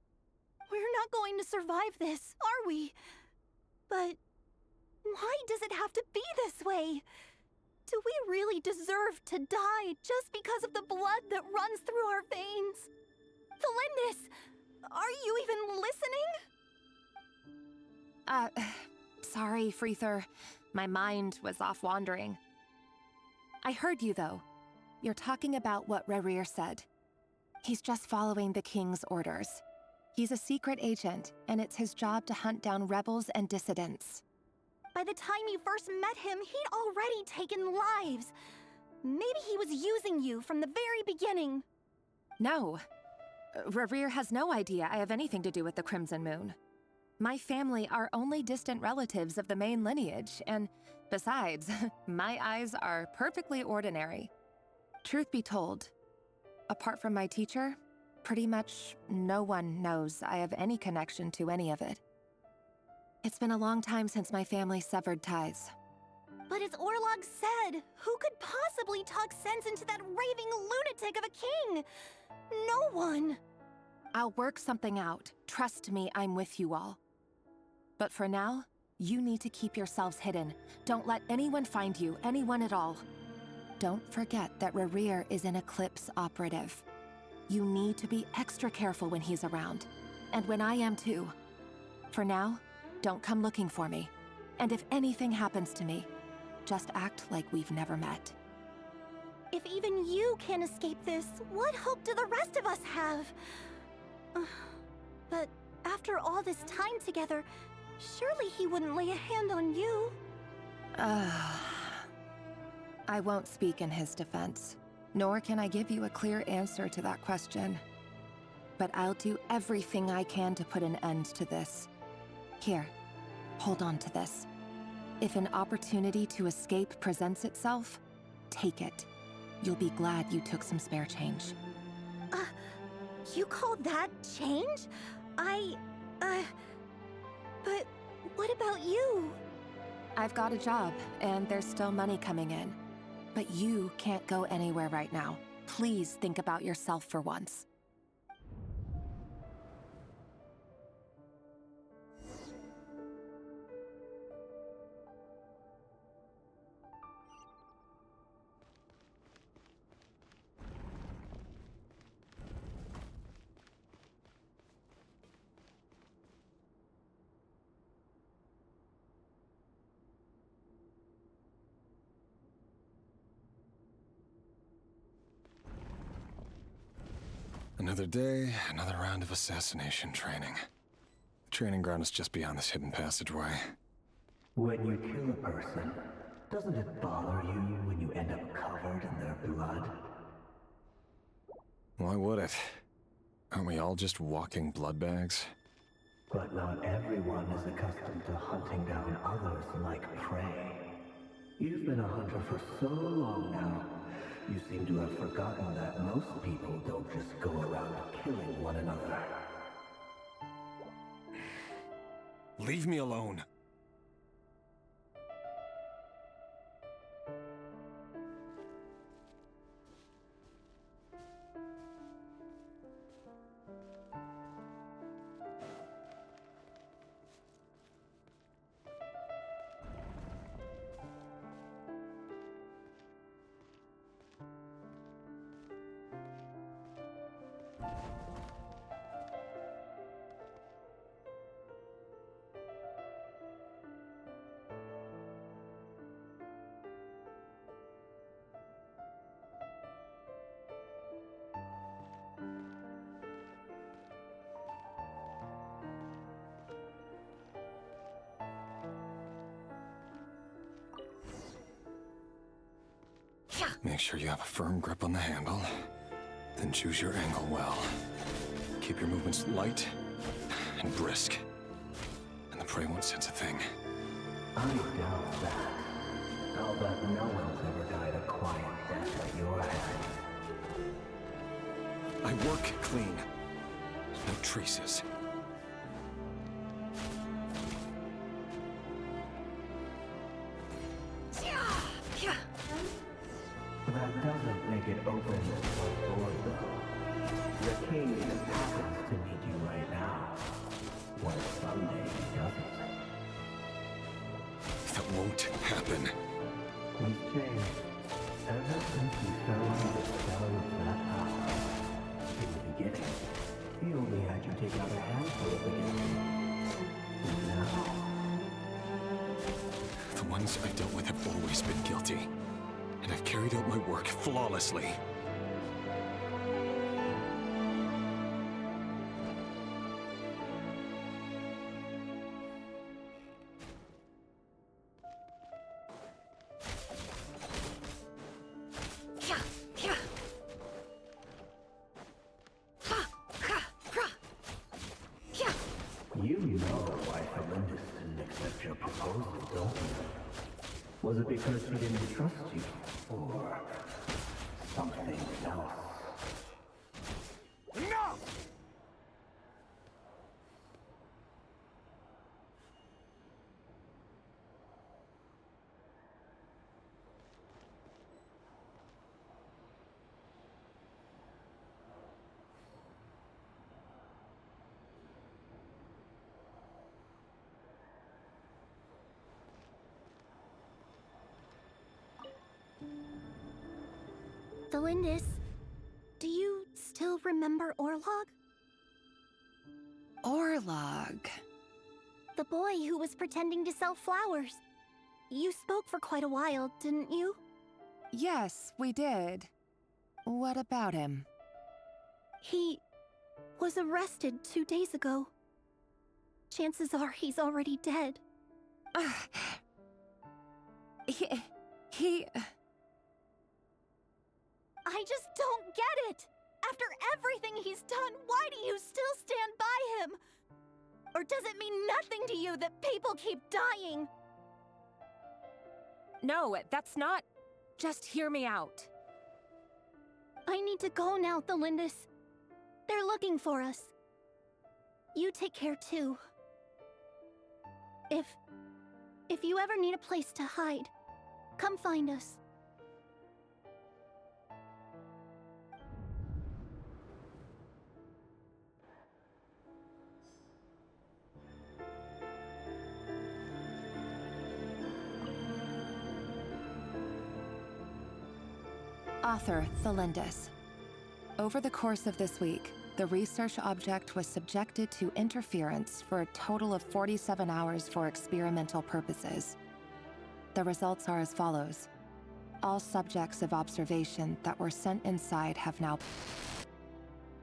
We're not going to survive this, are we? But why does it have to be this way? Do we really deserve to die just because of the blood that runs through our veins? Felindis, are you even listening? Sorry, Freether. My mind was off wandering. I heard you, though. You're talking about what Rerir said. He's just following the king's orders. He's a secret agent, and it's his job to hunt down rebels and dissidents. By the time you first met him, he'd already taken lives. Maybe he was using you from the very beginning. No. Rerir has no idea I have anything to do with the Crimson Moon. My family are only distant relatives of the main lineage, and besides, my eyes are perfectly ordinary. Truth be told, apart from my teacher, pretty much no one knows I have any connection to any of it. It's been a long time since my family severed ties. But as Orlog said, who could possibly talk sense into that raving lunatic of a king? No one. I'll work something out. Trust me, I'm with you all. But for now, you need to keep yourselves hidden. Don't let anyone find you, anyone at all. Don't forget that Rerir is an Eclipse operative. You need to be extra careful when he's around. And when I am too. For now, don't come looking for me. And if anything happens to me, just act like we've never met. If even you can't escape this, what hope do the rest of us have? But after all this time together, surely he wouldn't lay a hand on you. I won't speak in his defense, nor can I give you a clear answer to that question. But I'll do everything I can to put an end to this. Here, hold on to this. If an opportunity to escape presents itself, take it. You'll be glad you took some spare change. You call that change? But what about you? I've got a job, and there's still money coming in. But you can't go anywhere right now. Please think about yourself for once. Another day, another round of assassination training. The training ground is just beyond this hidden passageway. When you kill a person, doesn't it bother you when you end up covered in their blood? Why would it? Aren't we all just walking blood bags? But not everyone is accustomed to hunting down others like prey. You've been a hunter for so long now, you seem to have forgotten that most people don't just go around killing one another. Leave me alone. Make sure you have a firm grip on the handle, then choose your angle well. Keep your movements light and brisk, and the prey won't sense a thing. I doubt that. I'll bet no one's ever died a quiet death at your hands. I work clean. No traces. That doesn't make it open the door, though. The king happens to need you right now. What if someday he doesn't? That won't happen. He's changed. Ever since he fell under the spell of that power. In the beginning, he only had you take out a handful of the Genshin. And now... The ones I dealt with have always been guilty. And I've carried out my work flawlessly. You know why Felindus didn't accept your proposal, don't you? Was it because he didn't trust you? Or something else? Enough! Felindus, do you still remember Orlog? Orlog? The boy who was pretending to sell flowers. You spoke for quite a while, didn't you? Yes, we did. What about him? He was arrested 2 days ago. Chances are he's already dead. He... I just don't get it! After everything he's done, why do you still stand by him? Or does it mean nothing to you that people keep dying? No, that's not... Just hear me out. I need to go now, Felindus. They're looking for us. You take care too. If you ever need a place to hide, come find us. Author, Felindus. Over the course of this week, the research object was subjected to interference for a total of 47 hours for experimental purposes. The results are as follows. All subjects of observation that were sent inside have now...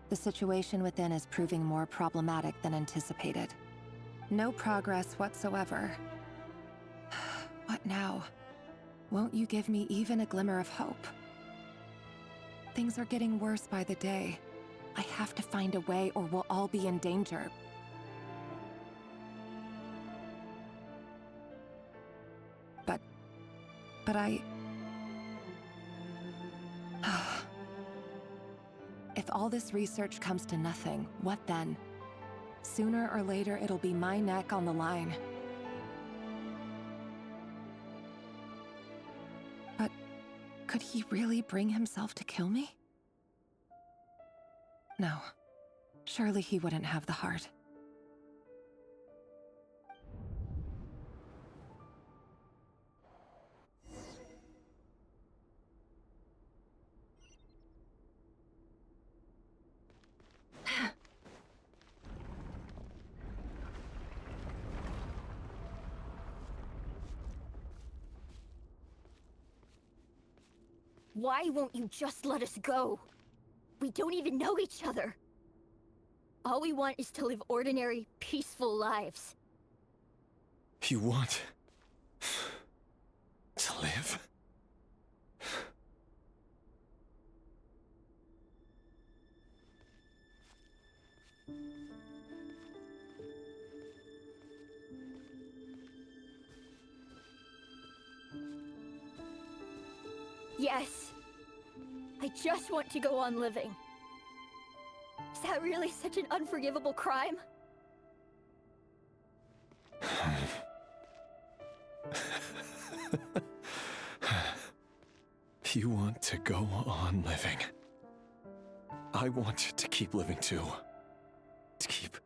The situation within is proving more problematic than anticipated. No progress whatsoever. What now? Won't you give me even a glimmer of hope? Things are getting worse by the day. I have to find a way or we'll all be in danger. But I... If all this research comes to nothing, what then? Sooner or later, it'll be my neck on the line. But could he really bring himself to kill me? No. Surely he wouldn't have the heart. Why won't you just let us go? We don't even know each other. All we want is to live ordinary, peaceful lives. You want... to live? Yes. I just want to go on living. Is that really such an unforgivable crime? You want to go on living. I want to keep living too. To keep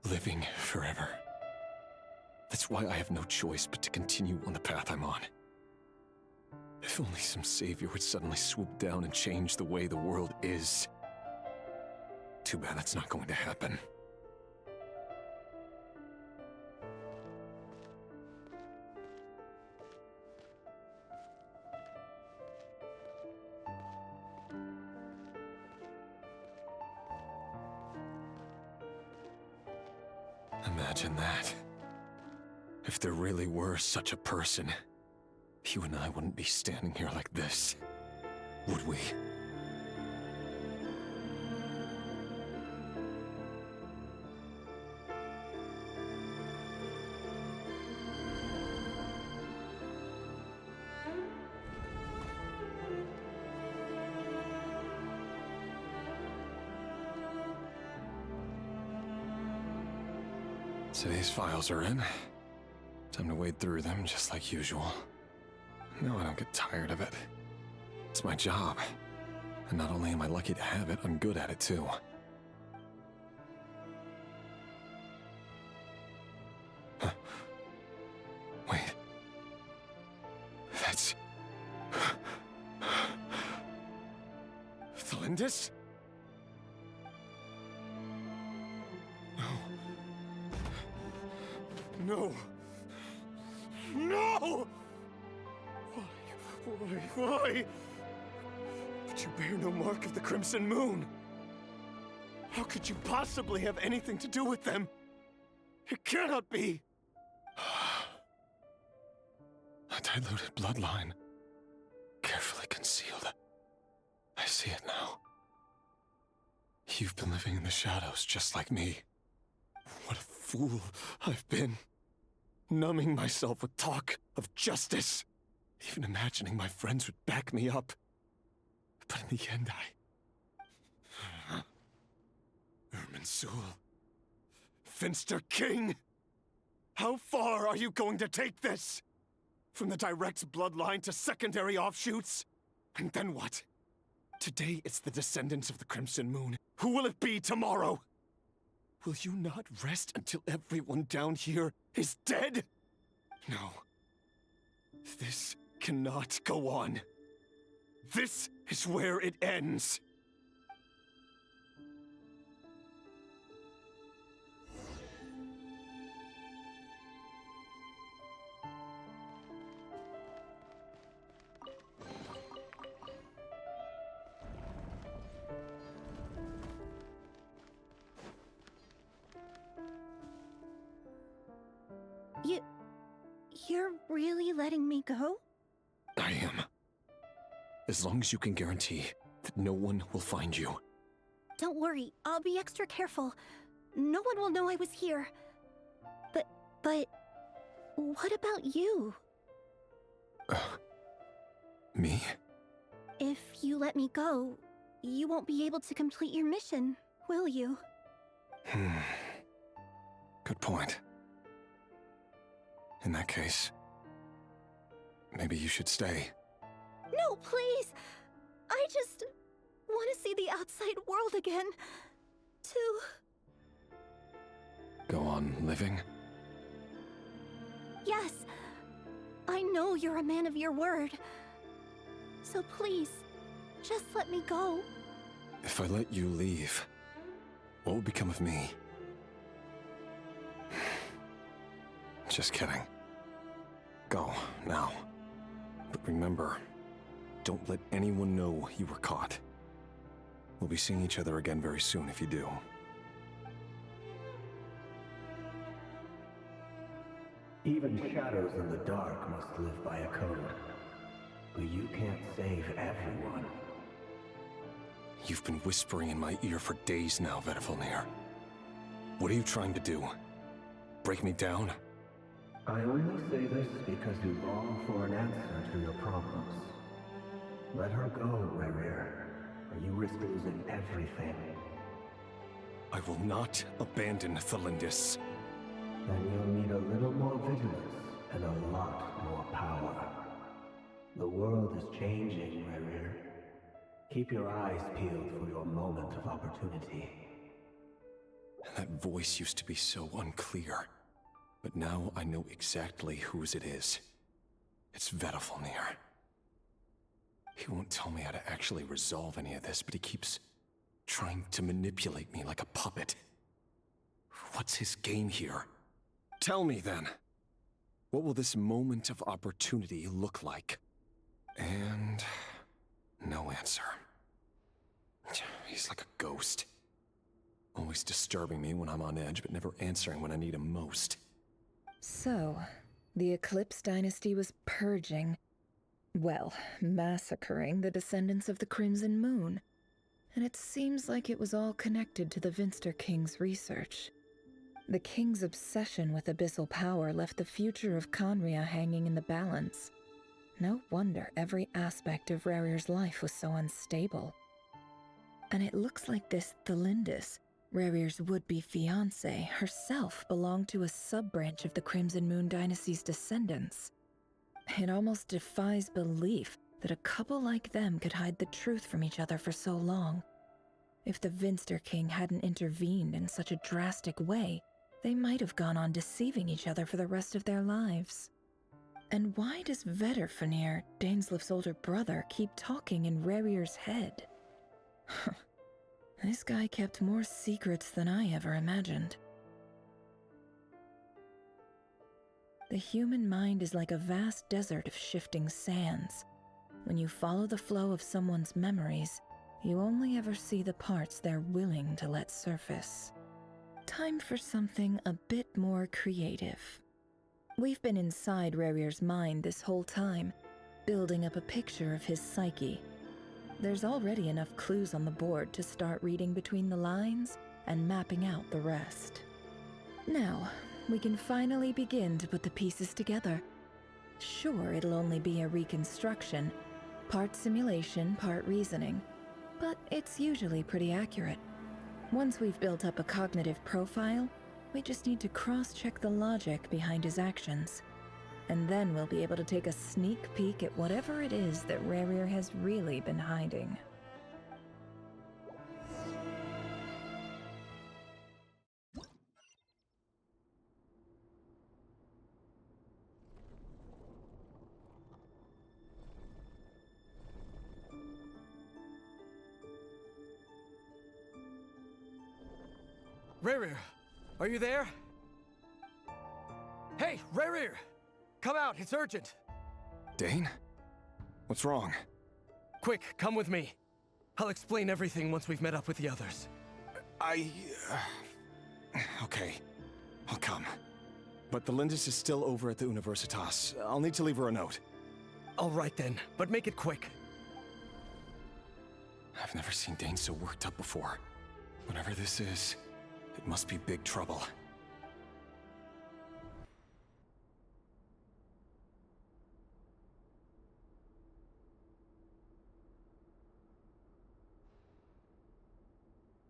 living forever. That's why I have no choice but to continue on the path I'm on. If only some savior would suddenly swoop down and change the way the world is. Too bad that's not going to happen. Imagine that. If there really were such a person, you and I wouldn't be standing here like this, would we? Today's files are in. Time to wade through them just like usual. No, I don't get tired of it. It's my job. And not only am I lucky to have it, I'm good at it too. Huh. Wait. That's... Thalindis? No. No! Why? But you bear no mark of the Crimson Moon. How could you possibly have anything to do with them? It cannot be! A diluted bloodline. Carefully concealed. I see it now. You've been living in the shadows just like me. What a fool I've been. Numbing myself with talk of justice. Even imagining my friends would back me up. But in the end, Irminsul. Finster King! How far are you going to take this? From the direct bloodline to secondary offshoots? And then what? Today it's the descendants of the Crimson Moon. Who will it be tomorrow? Will you not rest until everyone down here is dead? No. This cannot go on. This is where it ends. You're really letting me go? I am. As long as you can guarantee that no one will find you. Don't worry, I'll be extra careful. No one will know I was here. But what about you? Me? If you let me go, you won't be able to complete your mission, will you? Good point. In that case, maybe you should stay. No, please! I just want to see the outside world again. Go on living? Yes. I know you're a man of your word. So please, just let me go. If I let you leave, what will become of me? Just kidding. Go, now. But remember, don't let anyone know you were caught. We'll be seeing each other again very soon if you do. Even shadows in the dark must live by a code. But you can't save everyone. You've been whispering in my ear for days now, Vedifalnir. What are you trying to do? Break me down? I only say this because you long for an answer to your problems. Let her go, Rerir, or you risk losing everything. I will not abandon Thelindis. Then you'll need a little more vigilance and a lot more power. The world is changing, Rerir. Keep your eyes peeled for your moment of opportunity. That voice used to be so unclear, but now I know exactly whose it is. It's Vedafalnir. He won't tell me how to actually resolve any of this, but he keeps trying to manipulate me like a puppet. What's his game here? Tell me then. What will this moment of opportunity look like? And no answer. He's like a ghost. Always disturbing me when I'm on edge, but never answering when I need him most. So, the Eclipse Dynasty was purging, well, massacring the descendants of the Crimson Moon. And it seems like it was all connected to the Vinster King's research. The King's obsession with abyssal power left the future of Conria hanging in the balance. No wonder every aspect of Rerir's life was so unstable. And it looks like this Thelindis, Rerir's would-be fiancée, herself belonged to a sub-branch of the Crimson Moon Dynasty's descendants. It almost defies belief that a couple like them could hide the truth from each other for so long. If the Vinster King hadn't intervened in such a drastic way, they might have gone on deceiving each other for the rest of their lives. And why does Vedafalnir, Daneslif's older brother, keep talking in Rerir's head? This guy kept more secrets than I ever imagined. The human mind is like a vast desert of shifting sands. When you follow the flow of someone's memories, you only ever see the parts they're willing to let surface. Time for something a bit more creative. We've been inside Rerir's mind this whole time, building up a picture of his psyche. There's already enough clues on the board to start reading between the lines and mapping out the rest. Now, we can finally begin to put the pieces together. Sure, it'll only be a reconstruction, part simulation, part reasoning, but it's usually pretty accurate. Once we've built up a cognitive profile, we just need to cross-check the logic behind his actions. And then we'll be able to take a sneak peek at whatever it is that Rerir has really been hiding. Rerir, are you there? Hey, Rerir! Come out, it's urgent! Dane? What's wrong? Quick, come with me. I'll explain everything once we've met up with the others. Okay, I'll come. But the Lindis is still over at the Universitas. I'll need to leave her a note. All right then, but make it quick. I've never seen Dane so worked up before. Whatever this is, it must be big trouble.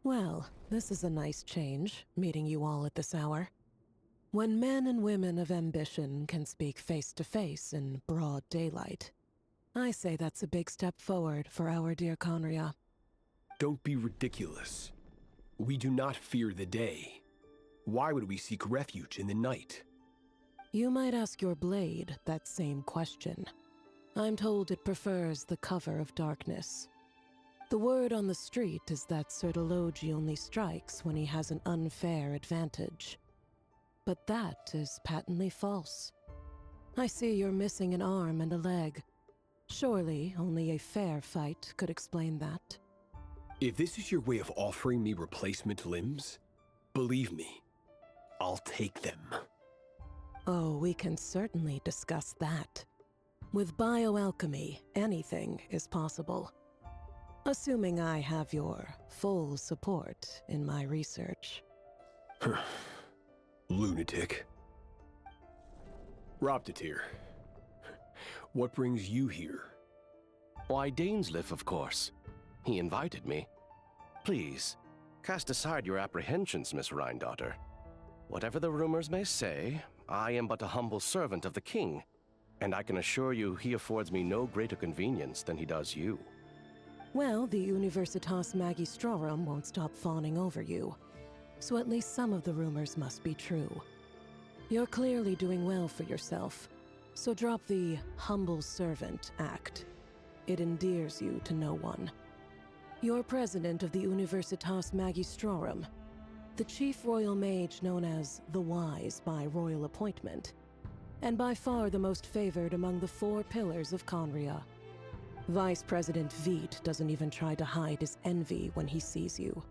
Well, this is a nice change, meeting you all at this hour. When men and women of ambition can speak face to face in broad daylight, I say that's a big step forward for our dear Conria. Don't be ridiculous. We do not fear the day. Why would we seek refuge in the night? You might ask your blade that same question. I'm told it prefers the cover of darkness. The word on the street is that Sir Elegy only strikes when he has an unfair advantage. But that is patently false. I see you're missing an arm and a leg. Surely only a fair fight could explain that. If this is your way of offering me replacement limbs, believe me, I'll take them. Oh, we can certainly discuss that. With bioalchemy, anything is possible. Assuming I have your full support in my research. Lunatic. Roptatir, what brings you here? Why, Dainsleif, of course. He invited me. Please, cast aside your apprehensions, Miss Rhine-daughter. Whatever the rumors may say, I am but a humble servant of the king, and I can assure you he affords me no greater convenience than he does you. Well, the Universitas Magistrorum won't stop fawning over you, so at least some of the rumors must be true. You're clearly doing well for yourself, so drop the humble servant act. It endears you to no one. You're president of the Universitas Magistrorum, the chief royal mage known as the Wise by royal appointment, and by far the most favored among the 4 pillars of Conria. Vice President Veit doesn't even try to hide his envy when he sees you.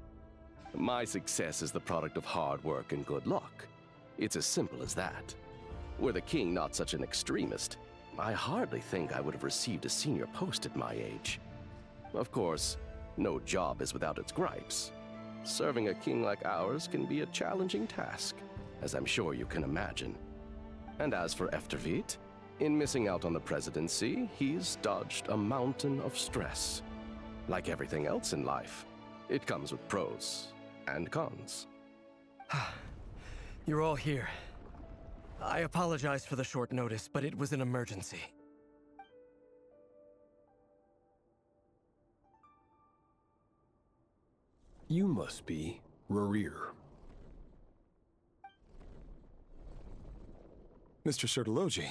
My success is the product of hard work and good luck. It's as simple as that. Were the king not such an extremist, I hardly think I would have received a senior post at my age. Of course, no job is without its gripes. Serving a king like ours can be a challenging task, as I'm sure you can imagine. And as for Efterveit, in missing out on the presidency, he's dodged a mountain of stress. Like everything else in life, it comes with pros and cons. You're all here. I apologize for the short notice, but it was an emergency. You must be Rerir. Mr. Sertologi.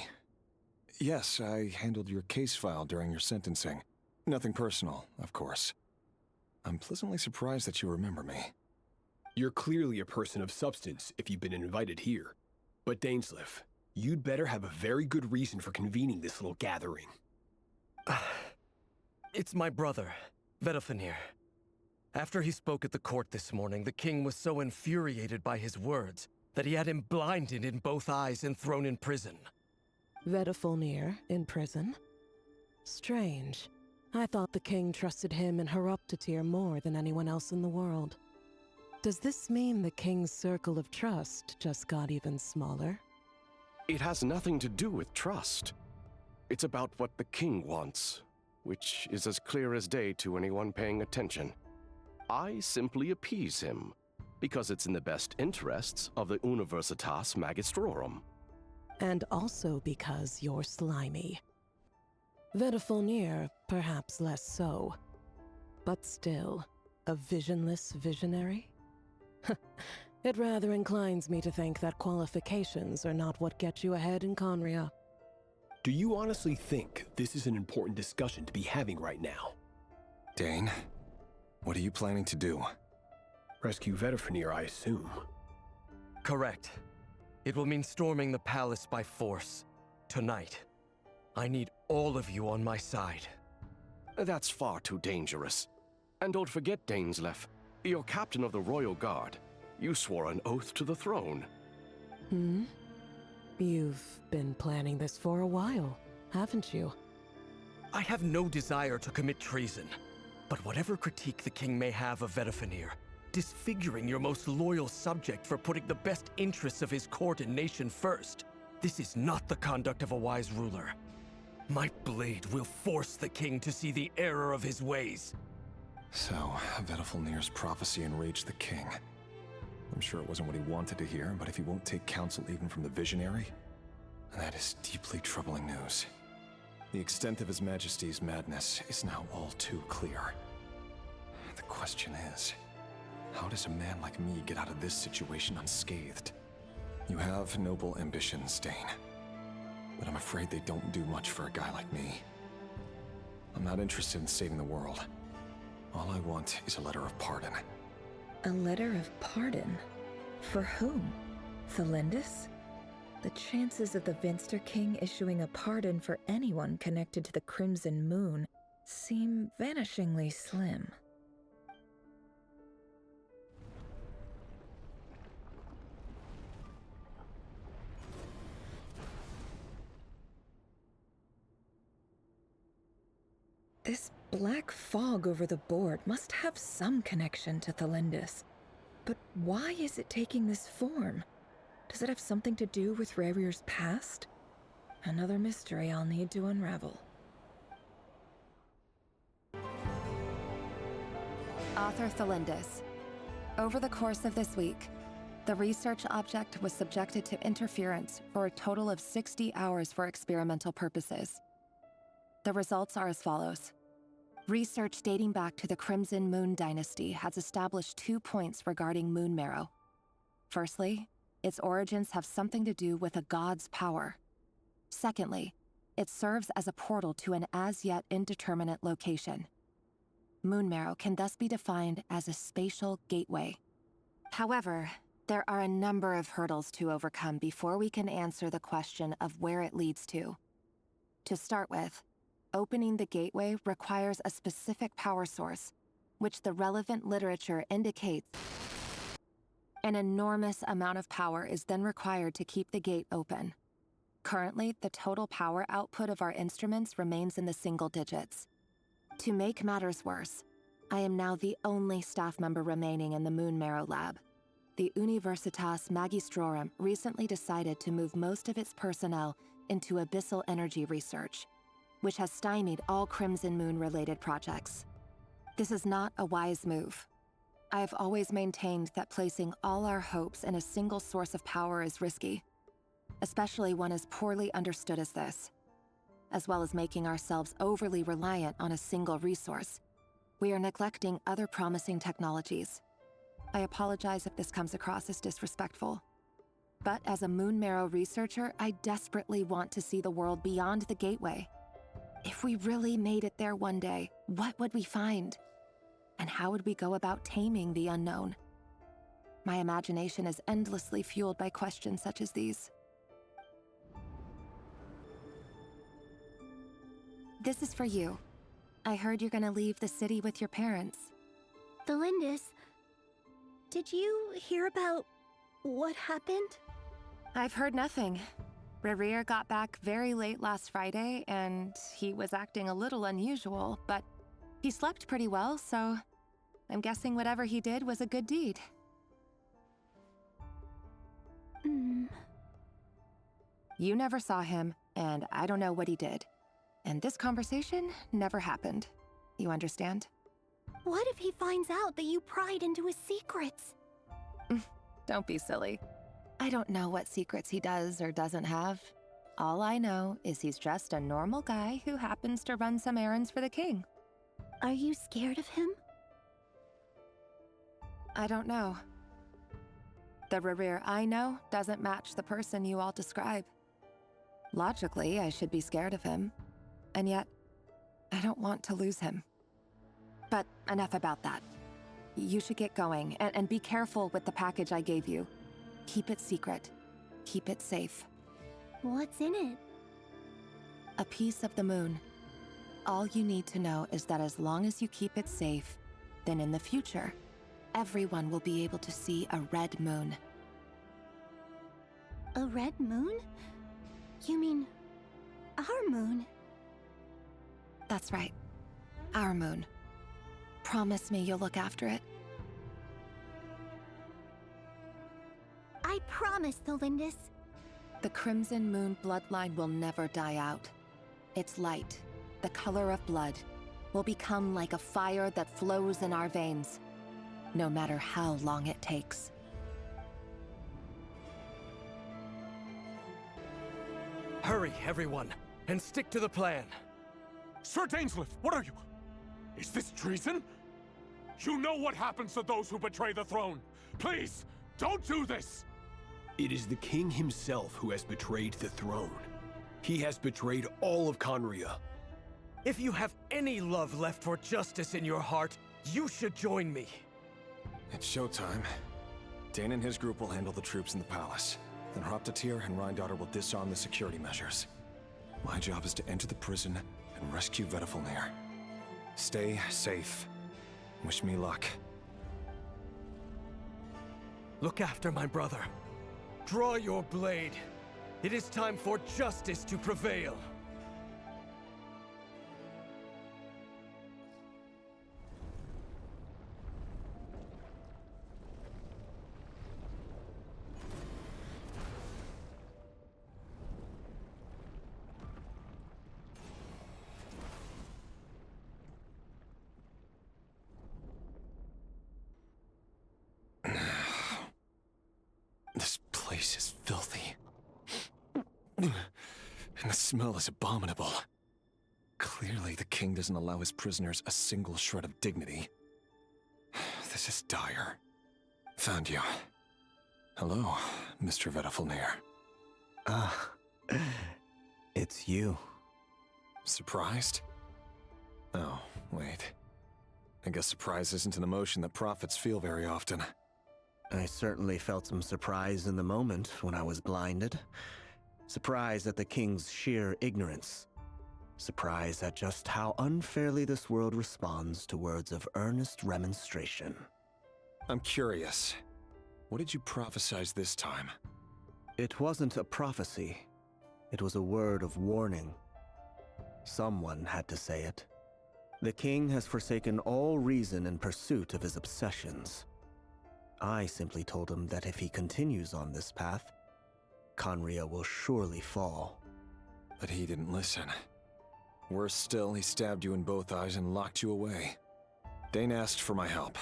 Yes, I handled your case file during your sentencing. Nothing personal, of course. I'm pleasantly surprised that you remember me. You're clearly a person of substance if you've been invited here. But Dainsleif, you'd better have a very good reason for convening this little gathering. It's my brother, Vedalfenir. After he spoke at the court this morning, the king was so infuriated by his words that he had him blinded in both eyes and thrown in prison. Vedalfenir in prison? Strange. I thought the king trusted him and Horoptatyr more than anyone else in the world. Does this mean the king's circle of trust just got even smaller? It has nothing to do with trust. It's about what the king wants, which is as clear as day to anyone paying attention. I simply appease him, because it's in the best interests of the Universitas Magistrorum. And also because you're slimy. Vedalfenir, perhaps less so. But still, a visionless visionary? It rather inclines me to think that qualifications are not what get you ahead in Conria. Do you honestly think this is an important discussion to be having right now? Dane, what are you planning to do? Rescue Vedalfenir, I assume. Correct. It will mean storming the palace by force. Tonight. I need all of you on my side. That's far too dangerous. And don't forget, Dainsleif, you're captain of the Royal Guard. You swore an oath to the throne. You've been planning this for a while, haven't you? I have no desire to commit treason. But whatever critique the king may have of Vedalfenir, disfiguring your most loyal subject for putting the best interests of his court and nation first, this is not the conduct of a wise ruler. My blade will force the king to see the error of his ways. So, Vedalfenir's prophecy enraged the king. I'm sure it wasn't what he wanted to hear, but if he won't take counsel even from the visionary, that is deeply troubling news. The extent of His Majesty's madness is now all too clear. The question is, how does a man like me get out of this situation unscathed? You have noble ambitions, Dane, but I'm afraid they don't do much for a guy like me. I'm not interested in saving the world. All I want is a letter of pardon. A letter of pardon? For whom? Thelindis? The chances of the Vinster King issuing a pardon for anyone connected to the Crimson Moon seem vanishingly slim. This black fog over the board must have some connection to Thelindis. But why is it taking this form? Does it have something to do with Rerir's past? Another mystery I'll need to unravel. Author Thelindis. Over the course of this week, the research object was subjected to interference for a total of 60 hours for experimental purposes. The results are as follows. Research dating back to the Crimson Moon Dynasty has established 2 points regarding moon marrow. Firstly, its origins have something to do with a god's power. Secondly, it serves as a portal to an as-yet indeterminate location. Moon marrow can thus be defined as a spatial gateway. However, there are a number of hurdles to overcome before we can answer the question of where it leads to. To start with, opening the gateway requires a specific power source, which the relevant literature indicates. An enormous amount of power is then required to keep the gate open. Currently, the total power output of our instruments remains in the single digits. To make matters worse, I am now the only staff member remaining in the Moon Marrow lab. The Universitas Magistrorum recently decided to move most of its personnel into abyssal energy research, which has stymied all Crimson Moon-related projects. This is not a wise move. I have always maintained that placing all our hopes in a single source of power is risky, especially one as poorly understood as this. As well as making ourselves overly reliant on a single resource, we are neglecting other promising technologies. I apologize if this comes across as disrespectful. But as a Moon Marrow researcher, I desperately want to see the world beyond the gateway. If we really made it there one day, what would we find? And how would we go about taming the unknown? My imagination is endlessly fueled by questions such as these. This is for you. I heard you're gonna leave the city with your parents. Thelindis, did you hear about what happened? I've heard nothing. Rerir got back very late last Friday, and he was acting a little unusual, but he slept pretty well, so I'm guessing whatever he did was a good deed. You never saw him, and I don't know what he did. And this conversation never happened. You understand? What if he finds out that you pried into his secrets? Don't be silly. I don't know what secrets he does or doesn't have. All I know is he's just a normal guy who happens to run some errands for the king. Are you scared of him? I don't know. The Rerir I know doesn't match the person you all describe. Logically, I should be scared of him. And yet, I don't want to lose him. But enough about that. You should get going, and be careful with the package I gave you. Keep it secret. Keep it safe. What's in it? A piece of the moon. All you need to know is that as long as you keep it safe, then in the future, everyone will be able to see a red moon. A red moon? You mean our moon? That's right. Our moon. Promise me you'll look after it. I promise, Thelindis. The Crimson Moon bloodline will never die out. Its light, the color of blood, will become like a fire that flows in our veins, no matter how long it takes. Hurry, everyone, and stick to the plan. Sir Dainsleif, what are you? Is this treason? You know what happens to those who betray the throne. Please, don't do this! It is the king himself who has betrayed the throne. He has betrayed all of Conria. If you have any love left for justice in your heart, you should join me. It's showtime. Dane and his group will handle the troops in the palace. Then Hraptatir and Rhindaughter will disarm the security measures. My job is to enter the prison and rescue Vedifalnir. Stay safe. Wish me luck. Look after my brother. Draw your blade. It is time for justice to prevail. This place is filthy. And the smell is abominable. Clearly, the king doesn't allow his prisoners a single shred of dignity. This is dire. Found you. Hello, Mr. Vedafulnir. Ah, it's you. Surprised? Oh, wait. I guess surprise isn't an emotion that prophets feel very often. I certainly felt some surprise in the moment when I was blinded. Surprise at the king's sheer ignorance. Surprise at just how unfairly this world responds to words of earnest remonstration. I'm curious. What did you prophesize this time? It wasn't a prophecy. It was a word of warning. Someone had to say it. The king has forsaken all reason in pursuit of his obsessions. I simply told him that if he continues on this path, Khaenri'ah will surely fall. But he didn't listen. Worse still, he stabbed you in both eyes and locked you away. Dane asked for my help.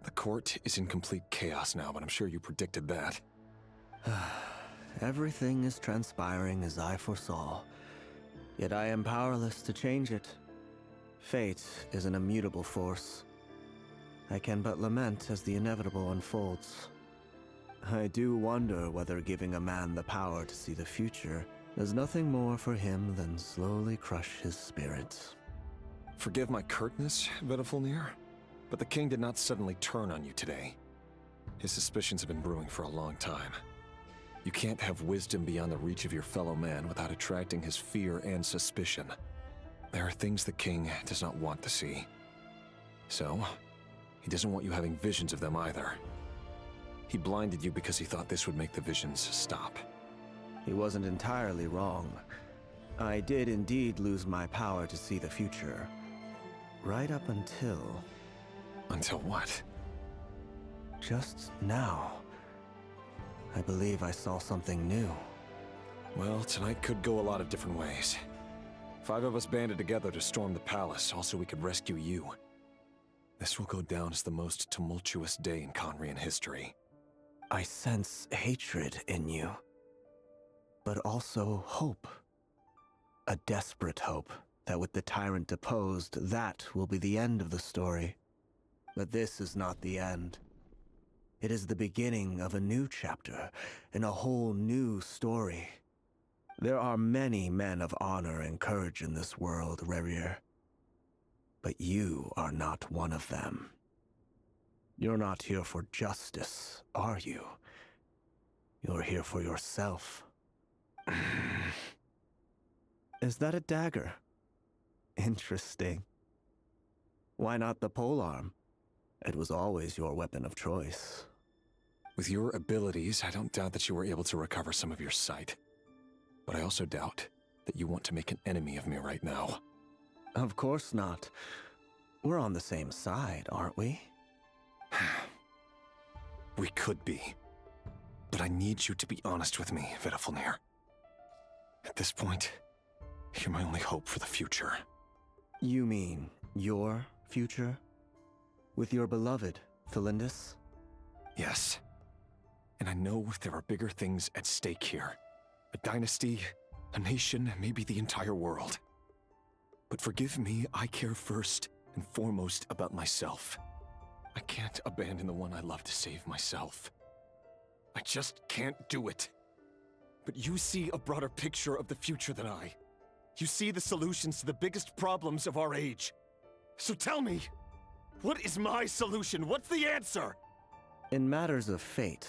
The court is in complete chaos now, but I'm sure you predicted that. Everything is transpiring as I foresaw, yet I am powerless to change it. Fate is an immutable force. I can but lament as the inevitable unfolds. I do wonder whether giving a man the power to see the future does nothing more for him than slowly crush his spirit. Forgive my curtness, Vedafulnir, but the king did not suddenly turn on you today. His suspicions have been brewing for a long time. You can't have wisdom beyond the reach of your fellow man without attracting his fear and suspicion. There are things the king does not want to see. So, he doesn't want you having visions of them either. He blinded you because he thought this would make the visions stop. He wasn't entirely wrong. I did indeed lose my power to see the future. Right up until... Until what? Just now. I believe I saw something new. Well, tonight could go a lot of different ways. 5 of us banded together to storm the palace, also we could rescue you. This will go down as the most tumultuous day in Khaenri'ah history. I sense hatred in you. But also hope. A desperate hope that with the tyrant deposed, that will be the end of the story. But this is not the end. It is the beginning of a new chapter, in a whole new story. There are many men of honor and courage in this world, Rerir. But you are not one of them. You're not here for justice, are you? You're here for yourself. Is that a dagger? Interesting. Why not the polearm? It was always your weapon of choice. With your abilities, I don't doubt that you were able to recover some of your sight. But I also doubt that you want to make an enemy of me right now. Of course not. We're on the same side, aren't we? We could be. But I need you to be honest with me, Vedafulnir. At this point, you're my only hope for the future. You mean your future? With your beloved, Felindis? Yes. And I know there are bigger things at stake here. A dynasty, a nation, maybe the entire world. But forgive me, I care first and foremost about myself. I can't abandon the one I love to save myself. I just can't do it. But you see a broader picture of the future than I. You see the solutions to the biggest problems of our age. So tell me, what is my solution? What's the answer? In matters of fate,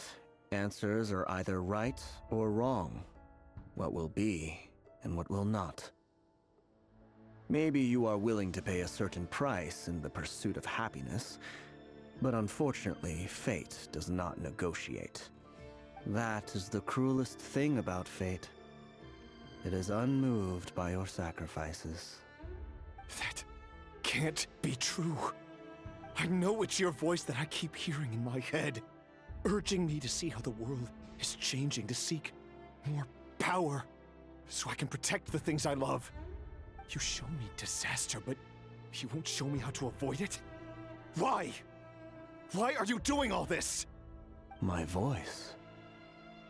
answers are either right or wrong. What will be and what will not. Maybe you are willing to pay a certain price in the pursuit of happiness, but unfortunately, fate does not negotiate. That is the cruelest thing about fate. It is unmoved by your sacrifices. That can't be true. I know it's your voice that I keep hearing in my head, urging me to see how the world is changing, to seek more power, so I can protect the things I love. You show me disaster, but you won't show me how to avoid it? Why? Why are you doing all this? My voice.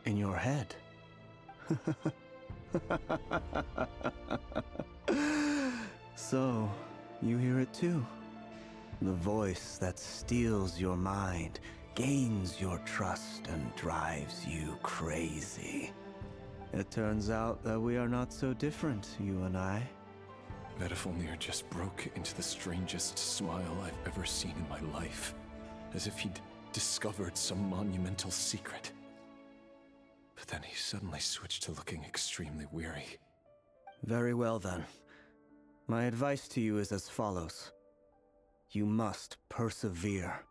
in your head. So, you hear it too. The voice that steals your mind, gains your trust, and drives you crazy. It turns out that we are not so different, you and I. Vedifalnir just broke into the strangest smile I've ever seen in my life, as if he'd discovered some monumental secret. But then he suddenly switched to looking extremely weary. Very well then. My advice to you is as follows. You must persevere.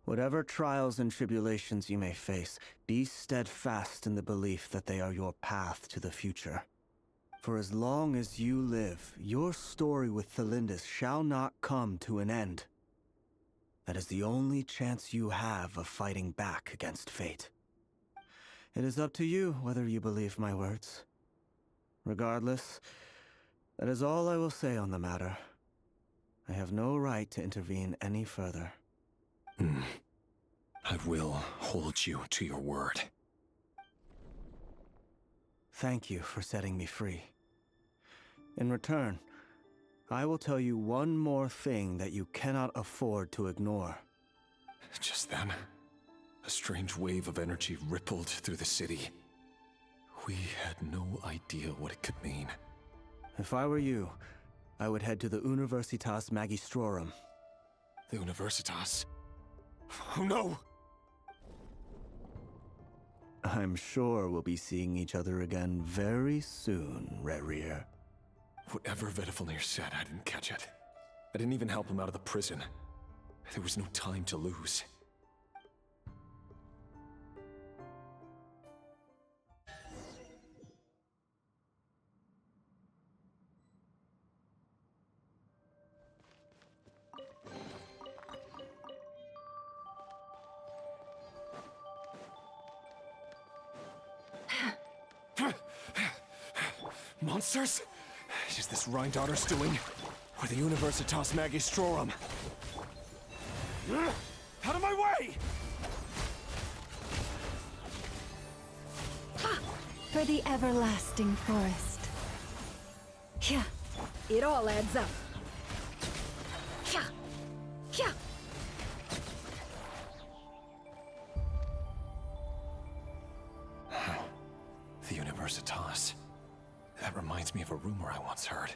Whatever trials and tribulations you may face, be steadfast in the belief that they are your path to the future. For as long as you live, your story with Thelindis shall not come to an end. That is the only chance you have of fighting back against fate. It is up to you whether you believe my words. Regardless, that is all I will say on the matter. I have no right to intervene any further. I will hold you to your word. Thank you for setting me free. In return, I will tell you one more thing that you cannot afford to ignore. Just then, a strange wave of energy rippled through the city. We had no idea what it could mean. If I were you, I would head to the Universitas Magistrorum. The Universitas? Oh no! I'm sure we'll be seeing each other again very soon, Rerir. Whatever Vedifalnir said, I didn't catch it. I didn't even help him out of the prison. There was no time to lose. Monsters? Is this Rhindaughter's doing? Or the Universitas Magistrorum? Out of my way! For the everlasting forest. Yeah, it all adds up. Yeah, yeah. The Universitas. That reminds me of a rumor I once heard.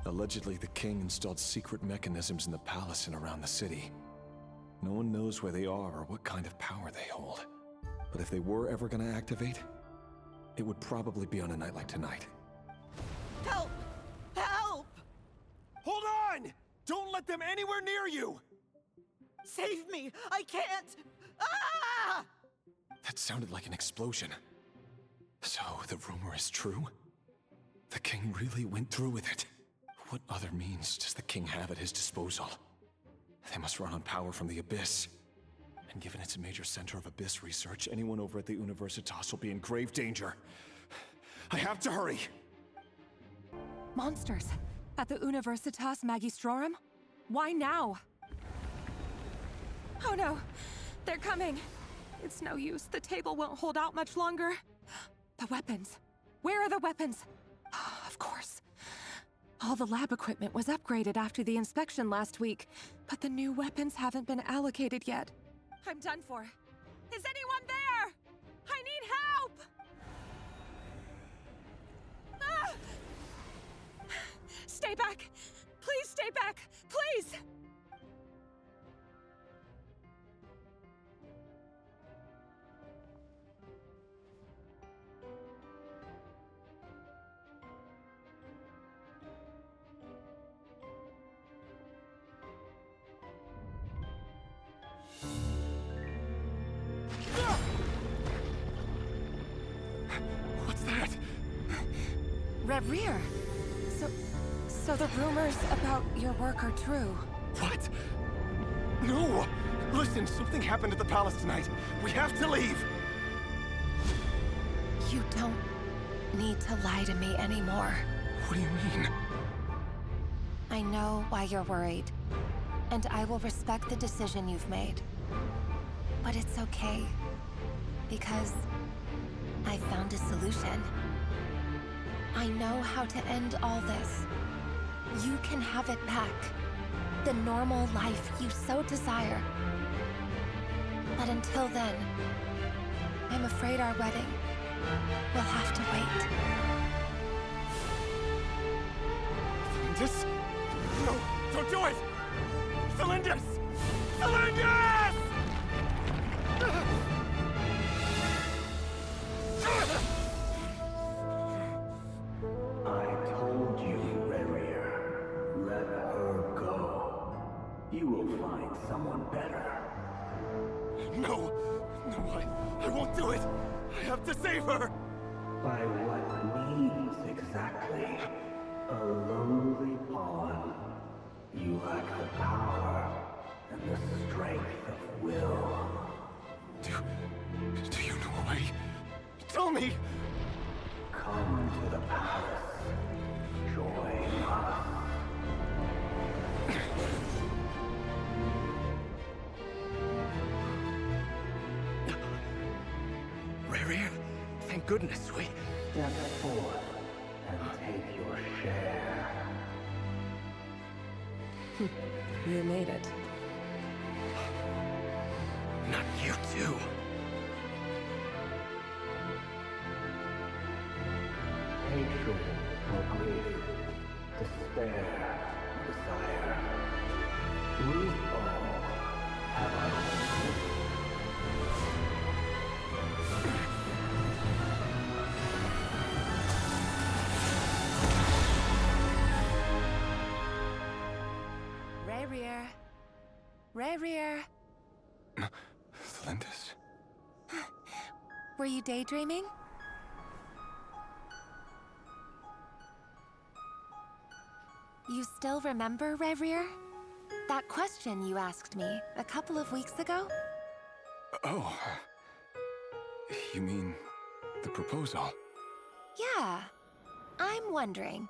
Allegedly, the king installed secret mechanisms in the palace and around the city. No one knows where they are or what kind of power they hold. But if they were ever gonna activate, it would probably be on a night like tonight. Help! Help! Hold on! Don't let them anywhere near you! Save me! I can't! Ah! That sounded like an explosion. So, the rumor is true? The king really went through with it. What other means does the king have at his disposal? They must run on power from the Abyss. And given it's a major center of Abyss research, anyone over at the Universitas will be in grave danger. I have to hurry! Monsters? At the Universitas Magistrorum? Why now? Oh no! They're coming! It's no use. The table won't hold out much longer. The weapons. Where are the weapons? Of course. All the lab equipment was upgraded after the inspection last week, but the new weapons haven't been allocated yet. I'm done for. Is anyone there? I need help! Ah! Stay back! Please stay back! Please! What's that? Rerir! So the rumors about your work are true. What? No! Listen, something happened at the palace tonight. We have to leave! You don't need to lie to me anymore. What do you mean? I know why you're worried, and I will respect the decision you've made. But it's okay. Because I found a solution. I know how to end all this. You can have it back. The normal life you so desire. But until then, I'm afraid our wedding will have to wait. Cylindus? No, don't do it! Cylindus! Cylindus! I told you, Rarier. Let her go. You will find someone better. No! No, I won't do it! I have to save her! By what means exactly? A lowly pawn. You lack the power and the strength of will. Do you know a way? Tell me! Come to the palace. Join us. Rarier, thank goodness we... Step forth and take your share. You made it. Not you too. Hatred or grief, despair or desire. We all have our own. Rarier. Rarier. Cylindus? Were you daydreaming? You still remember, Rarier? That question you asked me a couple of weeks ago? Oh. You mean the proposal? Yeah. I'm wondering,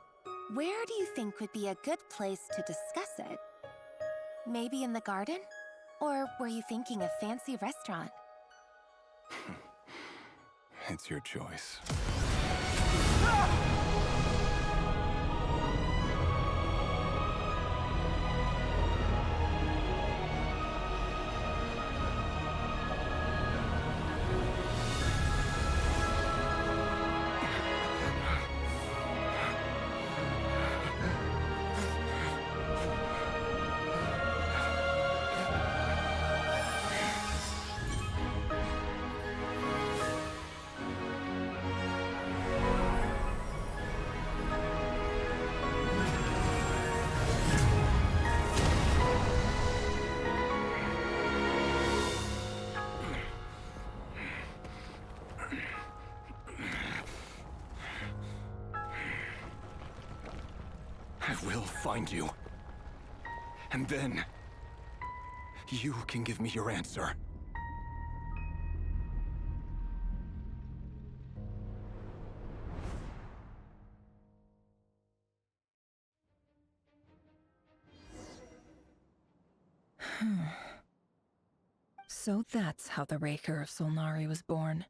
where do you think would be a good place to discuss it? Maybe in the garden? Or were you thinking a fancy restaurant? It's your choice. I will find you. And then... you can give me your answer. So that's how the Raker of Solnari was born.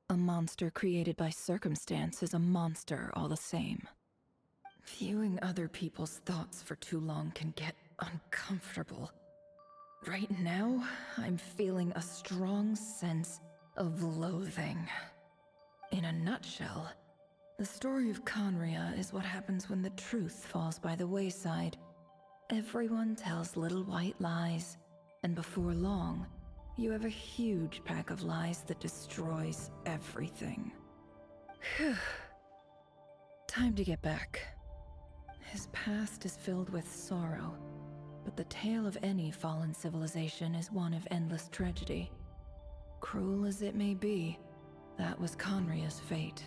A monster created by circumstance is a monster all the same. Viewing other people's thoughts for too long can get uncomfortable. Right now, I'm feeling a strong sense of loathing. In a nutshell, the story of Conria is what happens when the truth falls by the wayside. Everyone tells little white lies, and before long, you have a huge pack of lies that destroys everything. Phew. Time to get back. His past is filled with sorrow, but the tale of any fallen civilization is one of endless tragedy. Cruel as it may be, that was Conria's fate.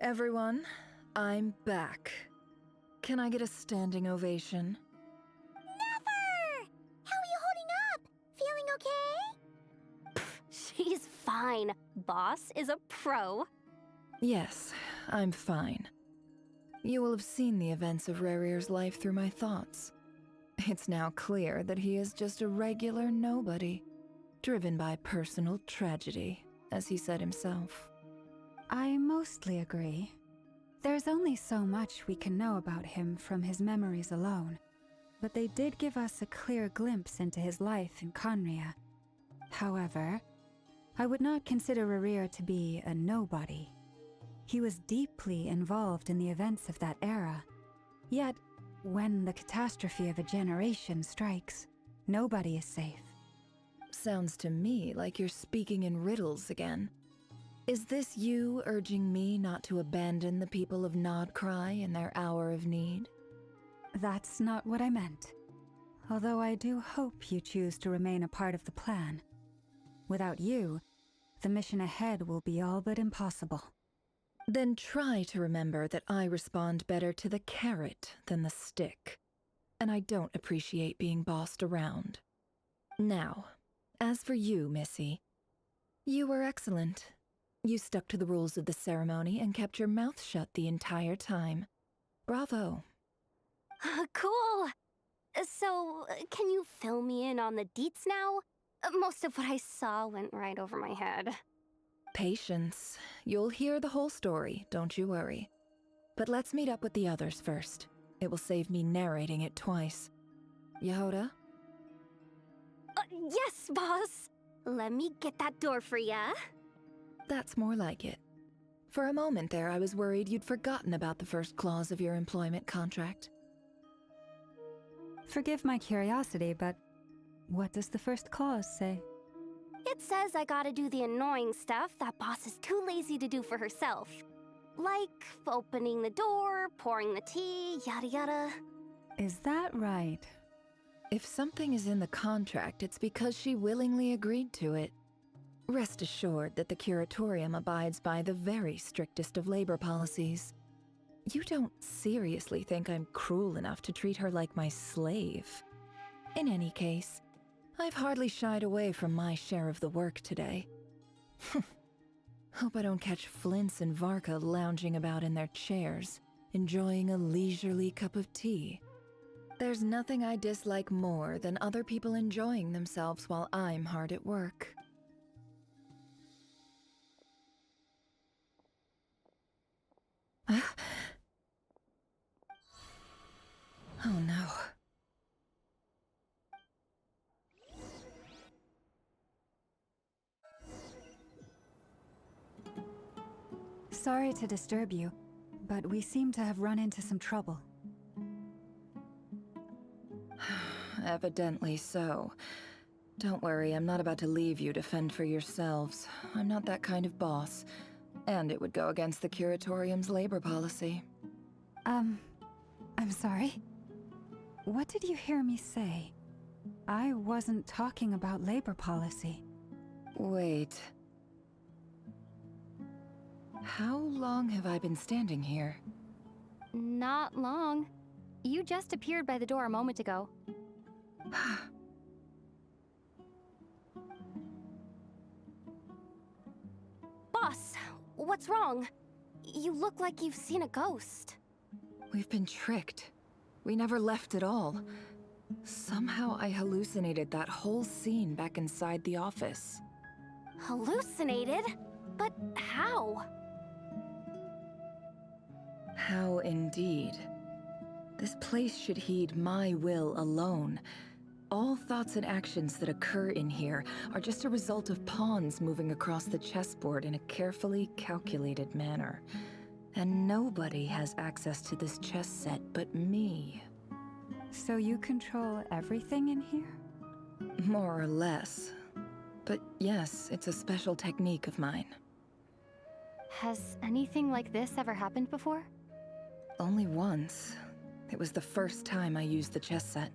Everyone, I'm back. Can I get a standing ovation? Never! fine. Boss is a pro. Yes, I'm fine. You will have seen the events of Rarir's life through my thoughts. It's now clear that he is just a regular nobody, driven by personal tragedy, as he said himself. I mostly agree. There's only so much we can know about him from his memories alone, but they did give us a clear glimpse into his life in Conria. However, I would not consider Rarir to be a nobody. He was deeply involved in the events of that era. Yet, when the catastrophe of a generation strikes, nobody is safe. Sounds to me like you're speaking in riddles again. Is this you urging me not to abandon the people of Nodcry in their hour of need? That's not what I meant. Although I do hope you choose to remain a part of the plan. Without you, the mission ahead will be all but impossible. Then try to remember that I respond better to the carrot than the stick. And I don't appreciate being bossed around. Now, as for you, Missy, you were excellent. You stuck to the rules of the ceremony and kept your mouth shut the entire time. Bravo. Cool. So, can you fill me in on the deets now? Most of what I saw went right over my head. Patience. You'll hear the whole story, don't you worry. But let's meet up with the others first. It will save me narrating it twice. Yehoda? Yes, boss! Let me get that door for ya. That's more like it. For a moment there, I was worried you'd forgotten about the first clause of your employment contract. Forgive my curiosity, but what does the first clause say? It says I gotta do the annoying stuff that boss is too lazy to do for herself. Like opening the door, pouring the tea, yada yada. Is that right? If something is in the contract, it's because she willingly agreed to it. Rest assured that the Curatorium abides by the very strictest of labor policies. You don't seriously think I'm cruel enough to treat her like my slave? In any case, I've hardly shied away from my share of the work today. Hope I don't catch Flintz and Varka lounging about in their chairs, enjoying a leisurely cup of tea. There's nothing I dislike more than other people enjoying themselves while I'm hard at work. Oh no. Sorry to disturb you, but we seem to have run into some trouble. Evidently so. Don't worry, I'm not about to leave you to fend for yourselves. I'm not that kind of boss. And it would go against the Curatorium's labor policy. I'm sorry? What did you hear me say? I wasn't talking about labor policy. Wait. How long have I been standing here? Not long. You just appeared by the door a moment ago. Boss, what's wrong? You look like you've seen a ghost. We've been tricked. We never left at all. Somehow I hallucinated that whole scene back inside the office. Hallucinated? But how? How indeed. This place should heed my will alone. All thoughts and actions that occur in here are just a result of pawns moving across the chessboard in a carefully calculated manner. And nobody has access to this chess set but me. So you control everything in here? More or less. But yes, it's a special technique of mine. Has anything like this ever happened before? Only once. It was the first time I used the chess set.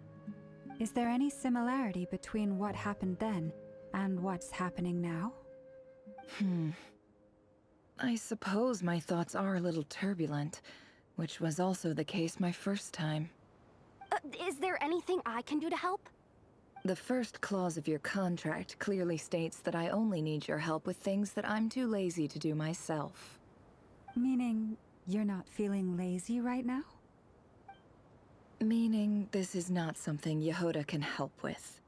Is there any similarity between what happened then and what's happening now? I suppose my thoughts are a little turbulent, which was also the case my first time. Is there anything I can do to help? The first clause of your contract clearly states that I only need your help with things that I'm too lazy to do myself. Meaning, you're not feeling lazy right now? Meaning, this is not something Yehoda can help with.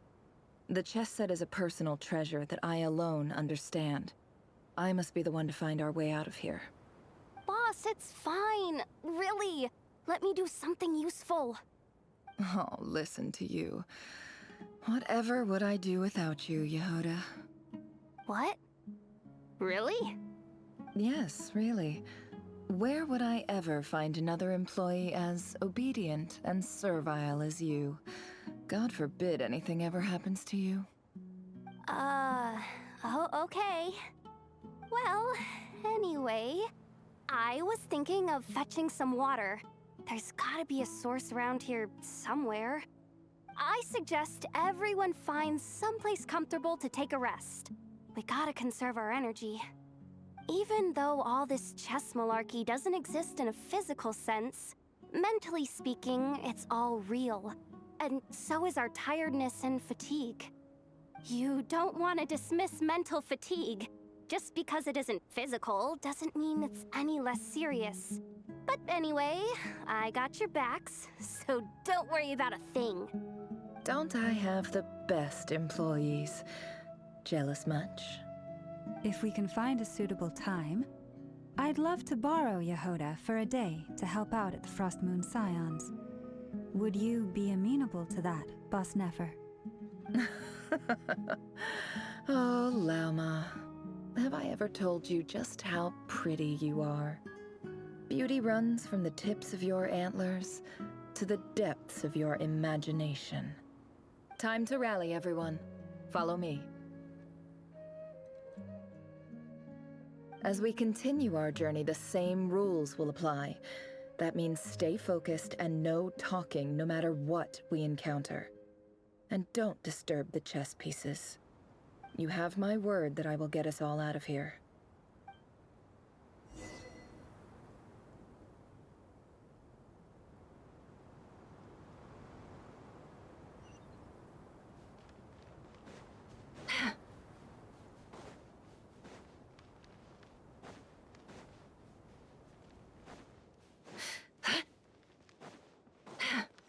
The chess set is a personal treasure that I alone understand. I must be the one to find our way out of here. Boss, it's fine. Really. Let me do something useful. Oh, listen to you. Whatever would I do without you, Yehoda? What? Really? Yes, really. Where would I ever find another employee as obedient and servile as you? God forbid anything ever happens to you. Oh, okay. Well, anyway, I was thinking of fetching some water. There's gotta be a source around here somewhere. I suggest everyone finds someplace comfortable to take a rest. We gotta conserve our energy. Even though all this chess malarkey doesn't exist in a physical sense, mentally speaking, it's all real. And so is our tiredness and fatigue. You don't want to dismiss mental fatigue. Just because it isn't physical doesn't mean it's any less serious. But anyway, I got your backs, so don't worry about a thing. Don't I have the best employees? Jealous much? If we can find a suitable time, I'd love to borrow Yehoda for a day to help out at the Frost Moon Scions. Would you be amenable to that, Boss Nefer? Oh, Lauma. Have I ever told you just how pretty you are? Beauty runs from the tips of your antlers to the depths of your imagination. Time to rally, everyone. Follow me. As we continue our journey, the same rules will apply. That means stay focused and no talking no matter what we encounter. And don't disturb the chess pieces. You have my word that I will get us all out of here.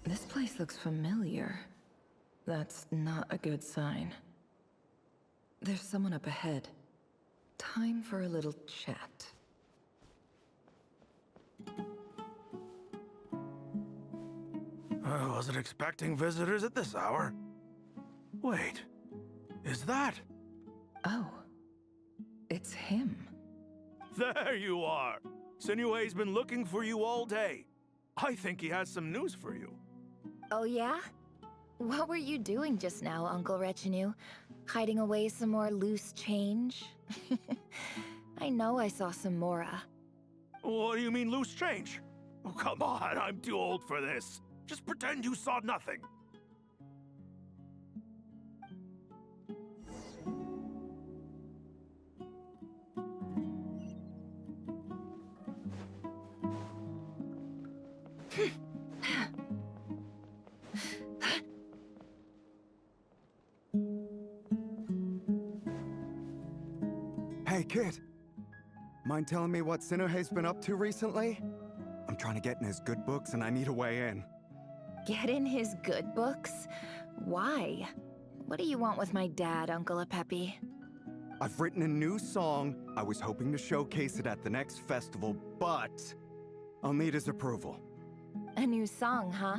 This place looks familiar. That's not a good sign. There's someone up ahead. Time for a little chat. I wasn't expecting visitors at this hour. Wait, is that? Oh, it's him. There you are! Sinue's been looking for you all day. I think he has some news for you. Oh yeah? What were you doing just now, Uncle Retinue? Hiding away some more loose change? I know I saw some Mora. What do you mean loose change? Oh, come on, I'm too old for this. Just pretend you saw nothing. Hey, kid. Mind telling me what Sinuhe's been up to recently? I'm trying to get in his good books and I need a way in. Get in his good books? Why? What do you want with my dad, Uncle Apepi? I've written a new song. I was hoping to showcase it at the next festival, but I'll need his approval. A new song, huh?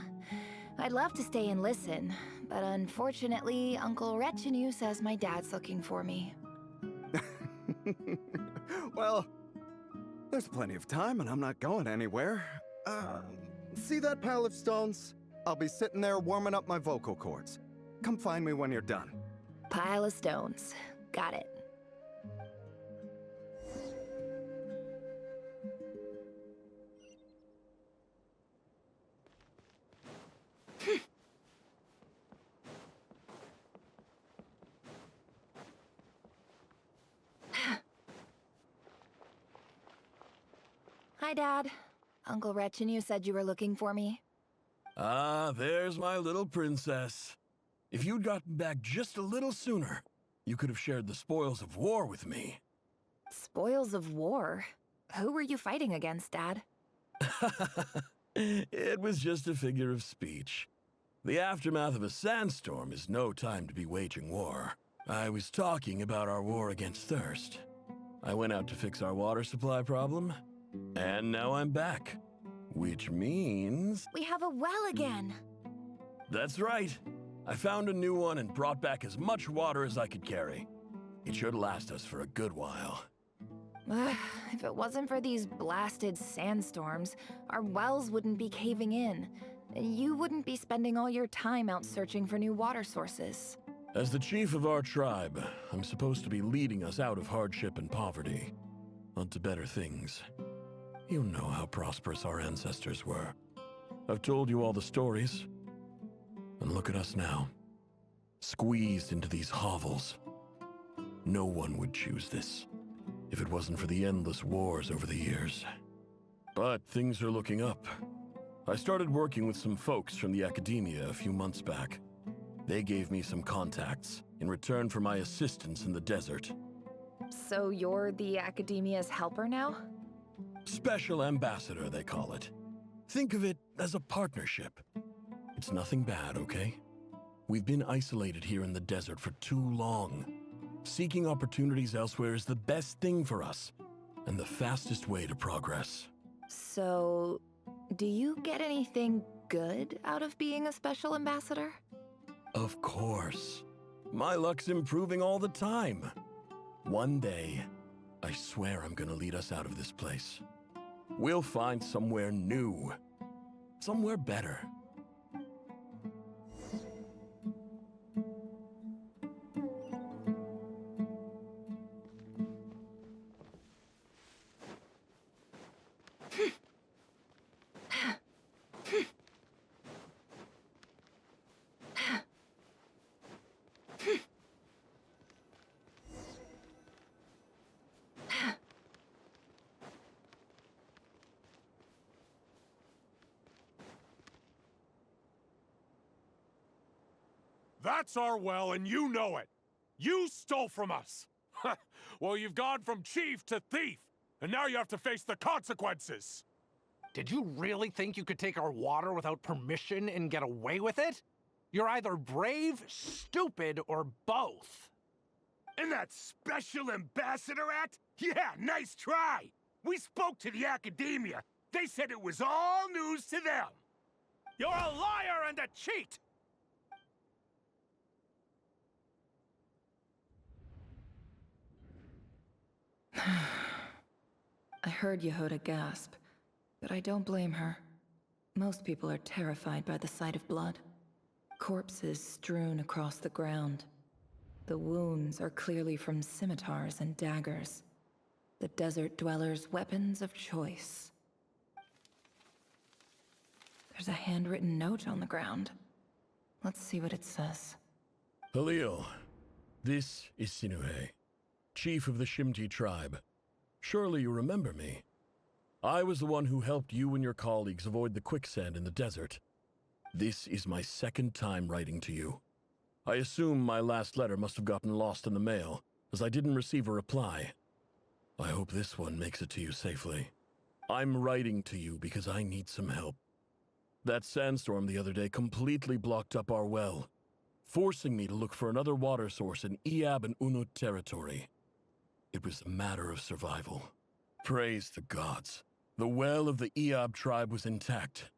I'd love to stay and listen, but unfortunately, Uncle Retinue says my dad's looking for me. Well, there's plenty of time and I'm not going anywhere. See that pile of stones? I'll be sitting there warming up my vocal cords. Come find me when you're done. Pile of stones. Got it. Hi, Dad. Uncle Retinue said you were looking for me. Ah, there's my little princess. If you'd gotten back just a little sooner, you could have shared the spoils of war with me. Spoils of war? Who were you fighting against, Dad? It was just a figure of speech. The aftermath of a sandstorm is no time to be waging war. I was talking about our war against thirst. I went out to fix our water supply problem, and now I'm back. Which means... We have a well again! That's right. I found a new one and brought back as much water as I could carry. It should last us for a good while. If it wasn't for these blasted sandstorms, our wells wouldn't be caving in. You wouldn't be spending all your time out searching for new water sources. As the chief of our tribe, I'm supposed to be leading us out of hardship and poverty, onto better things. You know how prosperous our ancestors were. I've told you all the stories. And look at us now, squeezed into these hovels. No one would choose this, if it wasn't for the endless wars over the years. But things are looking up. I started working with some folks from the academia a few months back. They gave me some contacts in return for my assistance in the desert. So you're the academia's helper now? Special ambassador, they call it. Think of it as a partnership. It's nothing bad, okay? We've been isolated here in the desert for too long. Seeking opportunities elsewhere is the best thing for us, and the fastest way to progress. So, do you get anything good out of being a special ambassador? Of course. My luck's improving all the time. One day, I swear I'm gonna lead us out of this place. We'll find somewhere new. Somewhere better. That's our well, and you know it. You stole from us. Well, you've gone from chief to thief, and now you have to face the consequences. Did you really think you could take our water without permission and get away with it? You're either brave, stupid, or both. And that special ambassador act? Yeah, nice try. We spoke to the academia. They said it was all news to them. You're a liar and a cheat! I heard Yehoda gasp, but I don't blame her. Most people are terrified by the sight of blood. Corpses strewn across the ground. The wounds are clearly from scimitars and daggers. The desert dwellers' weapons of choice. There's a handwritten note on the ground. Let's see what it says. Halil, this is Sinuhe, chief of the Shimti tribe. Surely you remember me. I was the one who helped you and your colleagues avoid the quicksand in the desert. This is my second time writing to you. I assume my last letter must have gotten lost in the mail, as I didn't receive a reply. I hope this one makes it to you safely. I'm writing to you because I need some help. That sandstorm the other day completely blocked up our well, forcing me to look for another water source in Iab and Unut territory. It was a matter of survival. Praise the gods. The well of the Iab tribe was intact.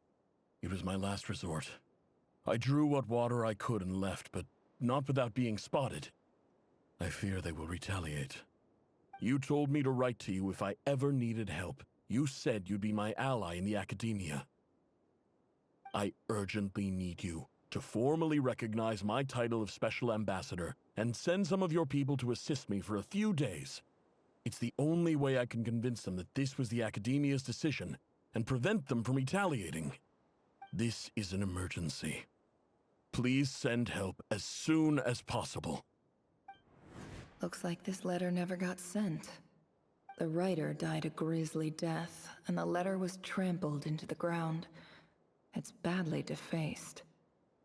It was my last resort. I drew what water I could and left, but not without being spotted. I fear they will retaliate. You told me to write to you if I ever needed help. You said you'd be my ally in the academia. I urgently need you to formally recognize my title of Special Ambassador and send some of your people to assist me for a few days. It's the only way I can convince them that this was the academia's decision and prevent them from retaliating. This is an emergency. Please send help as soon as possible. Looks like this letter never got sent. The writer died a grisly death, and the letter was trampled into the ground. It's badly defaced.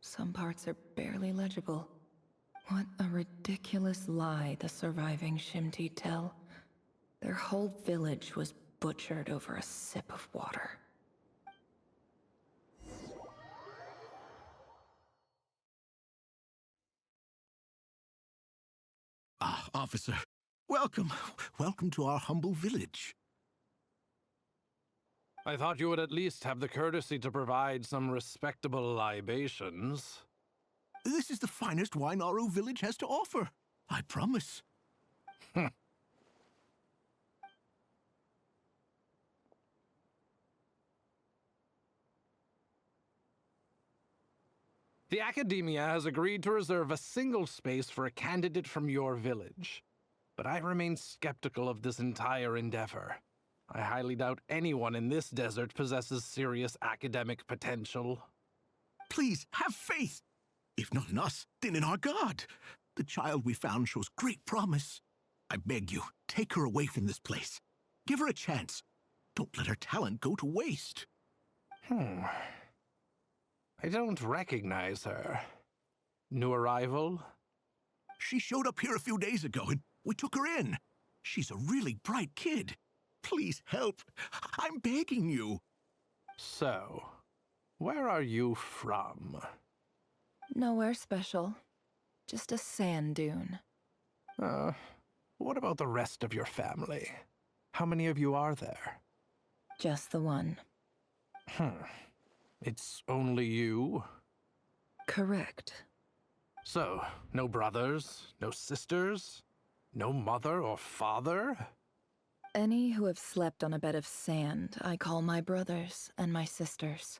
Some parts are barely legible. What a ridiculous lie the surviving Shimti tell. Their whole village was butchered over a sip of water. Ah, officer. Welcome. Welcome to our humble village. I thought you would at least have the courtesy to provide some respectable libations. This is the finest wine our village has to offer. I promise. The Academia has agreed to reserve a single space for a candidate from your village. But I remain skeptical of this entire endeavor. I highly doubt anyone in this desert possesses serious academic potential. Please, have faith. If not in us, then in our god. The child we found shows great promise. I beg you, take her away from this place. Give her a chance. Don't let her talent go to waste. I don't recognize her. New arrival? She showed up here a few days ago and we took her in. She's a really bright kid. Please help. I'm begging you. So, where are you from? Nowhere special. Just a sand dune. What about the rest of your family? How many of you are there? Just the one. It's only you? Correct. So, no brothers, no sisters, no mother or father? Any who have slept on a bed of sand, I call my brothers and my sisters.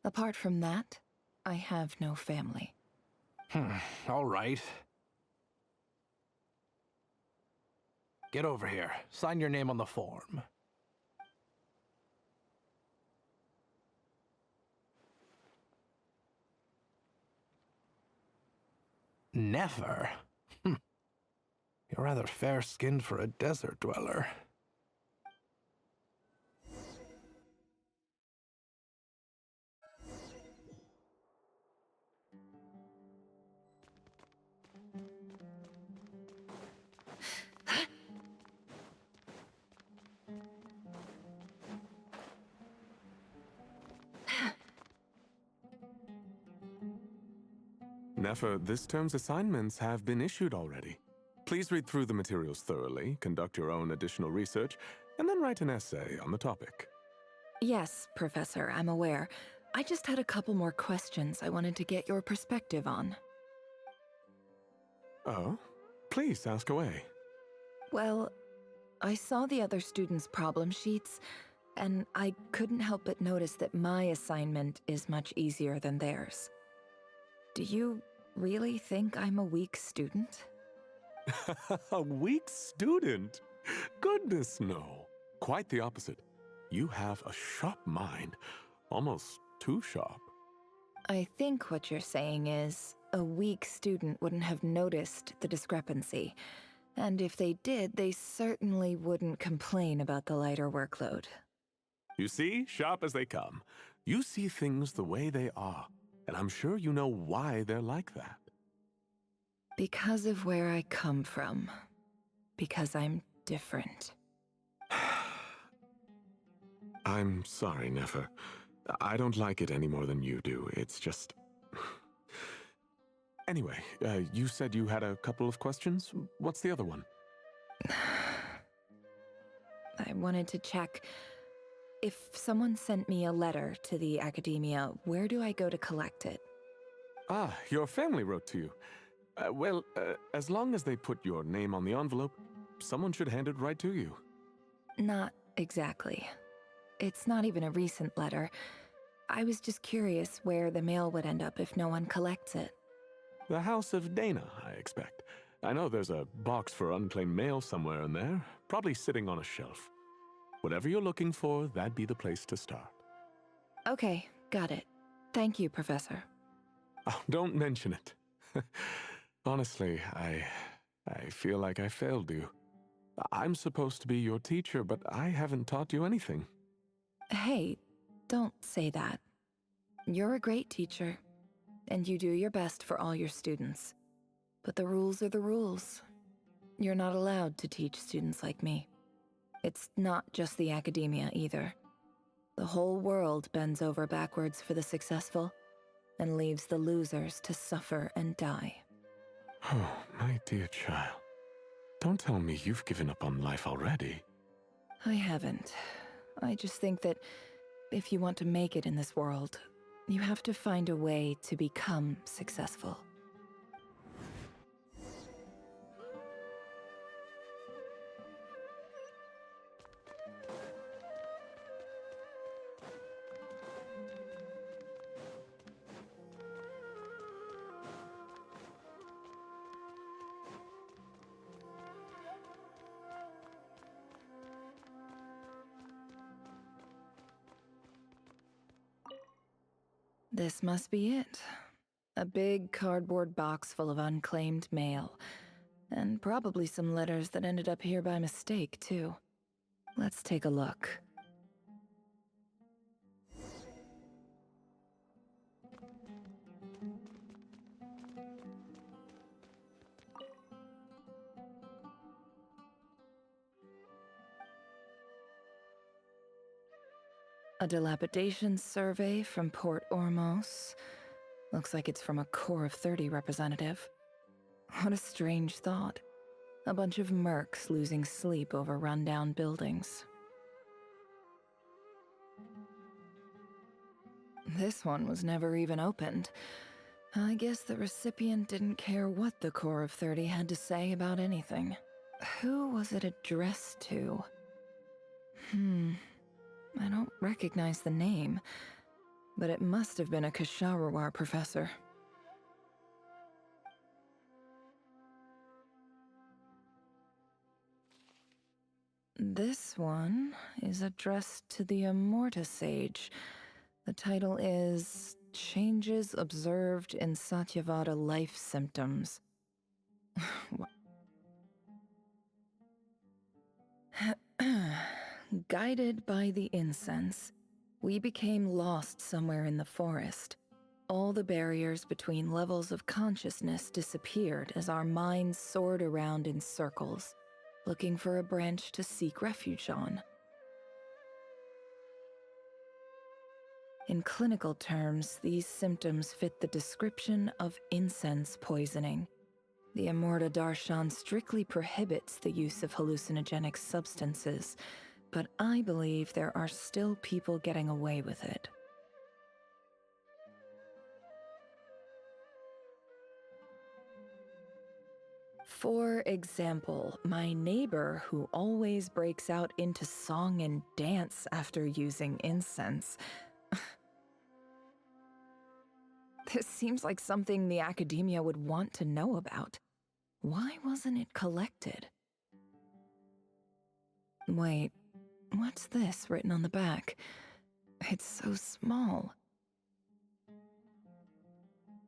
Apart from that, I have no family. All right. Get over here. Sign your name on the form. Never? You're rather fair-skinned for a desert dweller. Nefer, this term's assignments have been issued already. Please read through the materials thoroughly, conduct your own additional research, and then write an essay on the topic. Yes, Professor, I'm aware. I just had a couple more questions I wanted to get your perspective on. Oh? Please ask away. Well, I saw the other students' problem sheets, and I couldn't help but notice that my assignment is much easier than theirs. Do you really think I'm a weak student? A weak student? Goodness, no. Quite the opposite. You have a sharp mind. Almost too sharp. I think what you're saying is, a weak student wouldn't have noticed the discrepancy. And if they did, they certainly wouldn't complain about the lighter workload. You see, sharp as they come. You see things the way they are. And I'm sure you know why they're like that. Because of where I come from. Because I'm different. I'm sorry, Nefer. I don't like it any more than you do. It's just... Anyway, you said you had a couple of questions. What's the other one? I wanted to check... If someone sent me a letter to the Academia, where do I go to collect it? Ah, your family wrote to you. Well, as long as they put your name on the envelope, someone should hand it right to you. Not exactly. It's not even a recent letter. I was just curious where the mail would end up if no one collects it. The House of Dana, I expect. I know there's a box for unclaimed mail somewhere in there, probably sitting on a shelf. Whatever you're looking for, that'd be the place to start. Okay, got it. Thank you, Professor. Oh, don't mention it. Honestly, I feel like I failed you. I'm supposed to be your teacher, but I haven't taught you anything. Hey, don't say that. You're a great teacher. and you do your best for all your students. But the rules are the rules. You're not allowed to teach students like me. It's not just the academia either. The whole world bends over backwards for the successful and leaves the losers to suffer and die. Oh, my dear child. Don't tell me you've given up on life already. I haven't. I just think that if you want to make it in this world, you have to find a way to become successful. This must be it. A big cardboard box full of unclaimed mail. And probably some letters that ended up here by mistake, too. Let's take a look. A dilapidation survey from Port Ormos. Looks like it's from a Core of 30 representative. What a strange thought. A bunch of mercs losing sleep over rundown buildings. This one was never even opened. I guess the recipient didn't care what the Core of 30 had to say about anything. Who was it addressed to? I don't recognize the name, but it must have been a Kasharawar professor. This one is addressed to the Immorta Sage. The title is Changes Observed in Satyavada Life Symptoms. Guided by the incense, we became lost somewhere in the forest. All the barriers between levels of consciousness disappeared as our minds soared around in circles, looking for a branch to seek refuge on. In clinical terms, these symptoms fit the description of incense poisoning. The Immorta Darshan strictly prohibits the use of hallucinogenic substances, but I believe there are still people getting away with it. For example, my neighbor who always breaks out into song and dance after using incense. This seems like something the academia would want to know about. Why wasn't it collected? Wait, what's this written on the back? It's so small.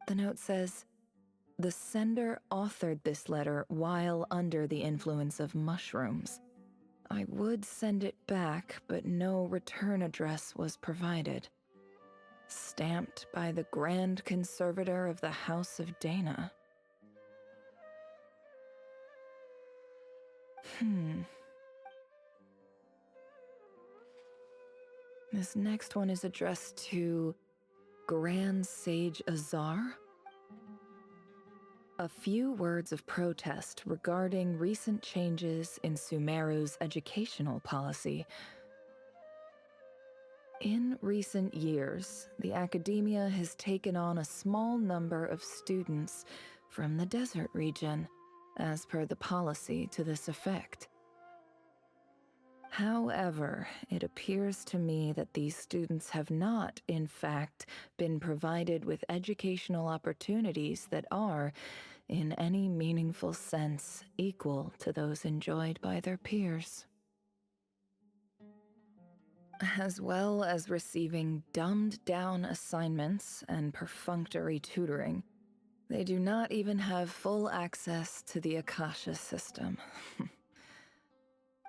The note says, "The sender authored this letter while under the influence of mushrooms. I would send it back, but no return address was provided. Stamped by the Grand Conservator of the House of Dana." This next one is addressed to Grand Sage Azar. A few words of protest regarding recent changes in Sumeru's educational policy. In recent years, the academia has taken on a small number of students from the desert region, as per the policy to this effect. However, it appears to me that these students have not, in fact, been provided with educational opportunities that are, in any meaningful sense, equal to those enjoyed by their peers. As well as receiving dumbed-down assignments and perfunctory tutoring, they do not even have full access to the Akasha system.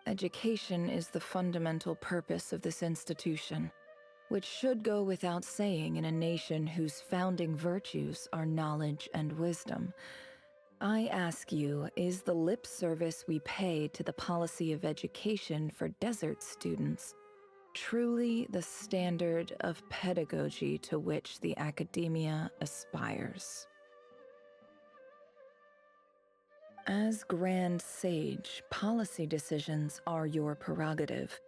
Education is the fundamental purpose of this institution, which should go without saying in a nation whose founding virtues are knowledge and wisdom. I ask you, is the lip service we pay to the policy of education for desert students truly the standard of pedagogy to which the academia aspires? As Grand Sage, policy decisions are your prerogative,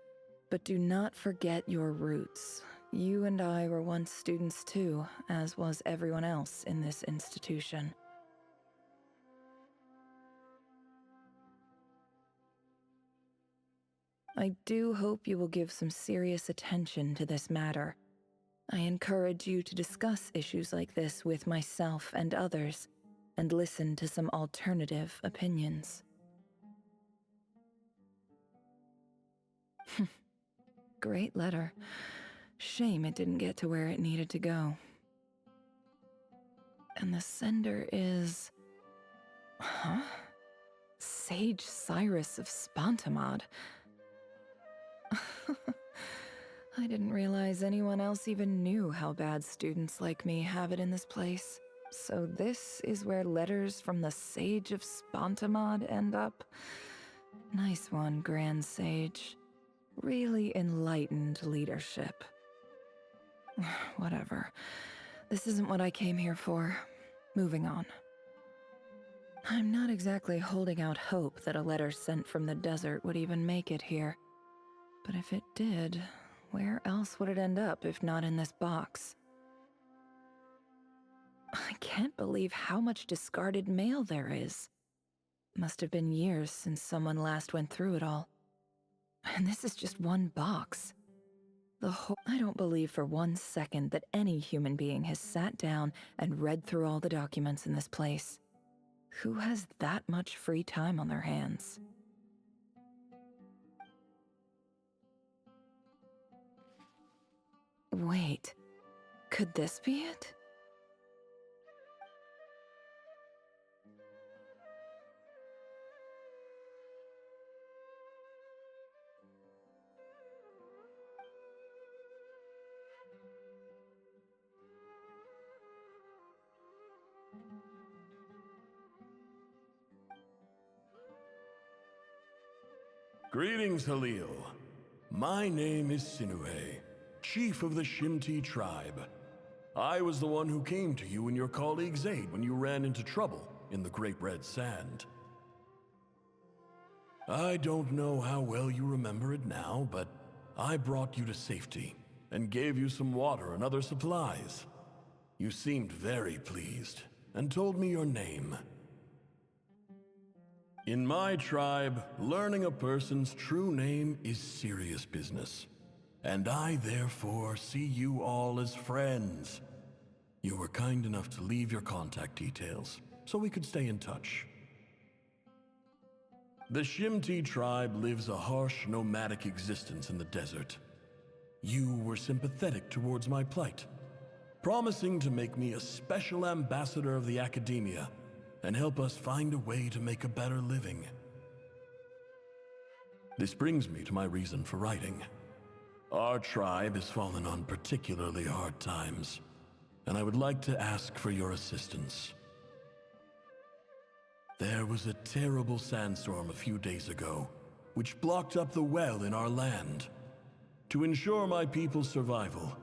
but do not forget your roots. You and I were once students too, as was everyone else in this institution. I do hope you will give some serious attention to this matter. I encourage you to discuss issues like this with myself and others, and listen to some alternative opinions. Great letter. Shame it didn't get to where it needed to go. And the sender is... Huh? Sage Cyrus of Spontamod. I didn't realize anyone else even knew how bad students like me have it in this place. So this is where letters from the Sage of Spontamod end up? Nice one, Grand Sage. Really enlightened leadership. Whatever. This isn't what I came here for. Moving on. I'm not exactly holding out hope that a letter sent from the desert would even make it here. But if it did, where else would it end up if not in this box? I can't believe how much discarded mail there is. Must have been years since someone last went through it all. And this is just one box. I don't believe for 1 second that any human being has sat down and read through all the documents in this place. Who has that much free time on their hands? Wait, could this be it? Greetings, Halil. My name is Sinuhe, chief of the Shimti tribe. I was the one who came to you and your colleague Zaid when you ran into trouble in the Great Red Sand. I don't know how well you remember it now, but I brought you to safety and gave you some water and other supplies. You seemed very pleased and told me your name. In my tribe, learning a person's true name is serious business, and I therefore see you all as friends. You were kind enough to leave your contact details, so we could stay in touch. The Shimti tribe lives a harsh, nomadic existence in the desert. You were sympathetic towards my plight, promising to make me a special ambassador of the academia and help us find a way to make a better living. This brings me to my reason for writing. Our tribe has fallen on particularly hard times, and I would like to ask for your assistance. There was a terrible sandstorm a few days ago, which blocked up the well in our land. To ensure my people's survival,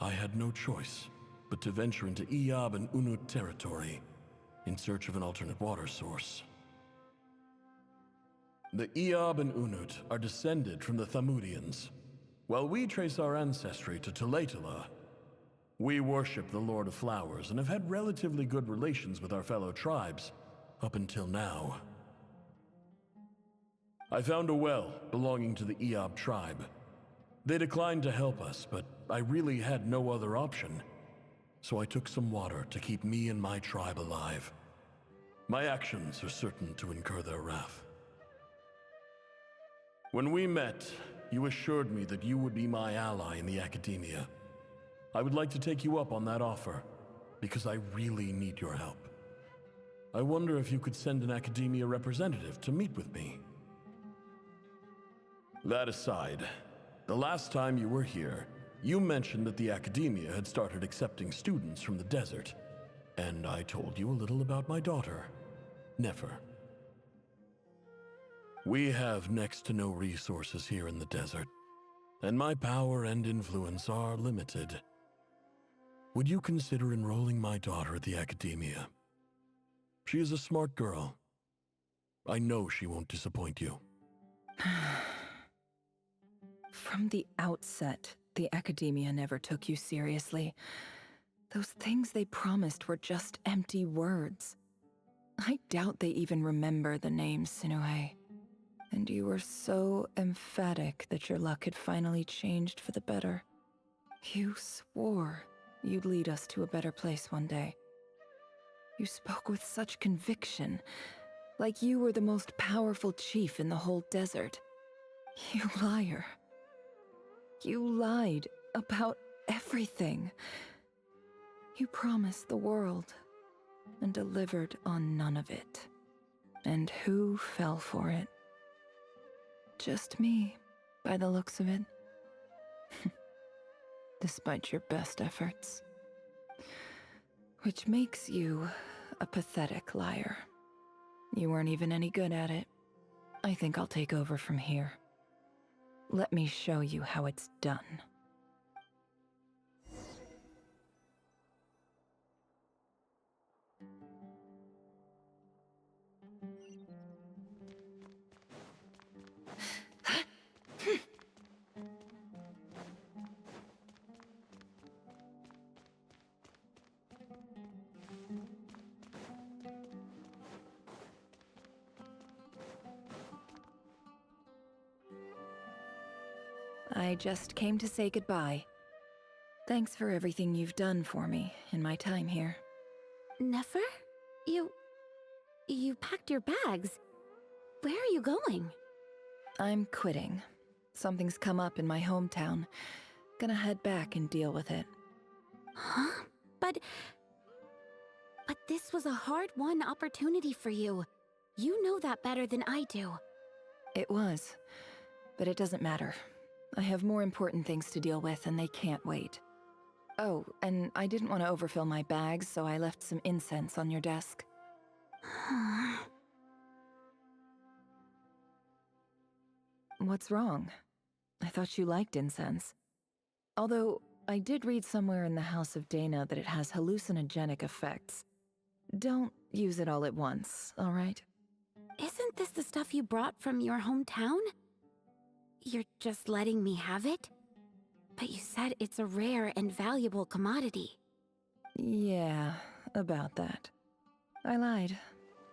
I had no choice but to venture into Iyab and Unut territory in search of an alternate water source. The Iyab and Unut are descended from the Thamudians. While we trace our ancestry to Tulatala, we worship the Lord of Flowers and have had relatively good relations with our fellow tribes up until now. I found a well belonging to the Iyab tribe. They declined to help us, but I really had no other option. So I took some water to keep me and my tribe alive. My actions are certain to incur their wrath. When we met, you assured me that you would be my ally in the academia. I would like to take you up on that offer, because I really need your help. I wonder if you could send an academia representative to meet with me. That aside, the last time you were here, You mentioned that the academia had started accepting students from the desert, and I told you a little about my daughter, Nefer. We have next to no resources here in the desert, and my power and influence are limited. Would you consider enrolling my daughter at the academia? She is a smart girl. I know she won't disappoint you. From the outset, the academia never took you seriously. Those things they promised were just empty words. I doubt they even remember the name Sinue. And you were so emphatic that your luck had finally changed for the better. You swore you'd lead us to a better place one day. You spoke with such conviction, like you were the most powerful chief in the whole desert. You liar. You lied about everything. You promised the world and delivered on none of it. And who fell for it? Just me, by the looks of it. Despite your best efforts. Which makes you a pathetic liar. You weren't even any good at it. I think I'll take over from here. Let me show you how it's done. I just came to say goodbye. Thanks for everything you've done for me in my time here. Nefer? You packed your bags. Where are you going? I'm quitting. Something's come up in my hometown. Gonna head back and deal with it. Huh? But this was a hard-won opportunity for you. You know that better than I do. It was, but it doesn't matter. I have more important things to deal with, and they can't wait. Oh, and I didn't want to overfill my bags, so I left some incense on your desk. What's wrong? I thought you liked incense. Although, I did read somewhere in the House of Dana that it has hallucinogenic effects. Don't use it all at once, all right? Isn't this the stuff you brought from your hometown? You're just letting me have it? But you said it's a rare and valuable commodity. Yeah, about that. I lied.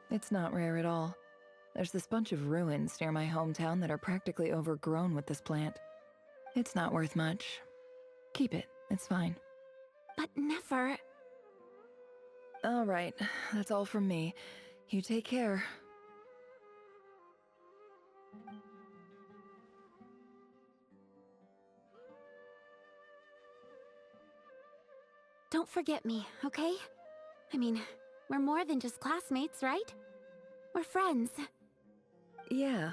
It's not rare at all. There's this bunch of ruins near my hometown that are practically overgrown with this plant. It's not worth much. Keep it, it's fine. But Nefer... All right, that's all from me. You take care. Don't forget me, okay? I mean, we're more than just classmates, right? We're friends. Yeah,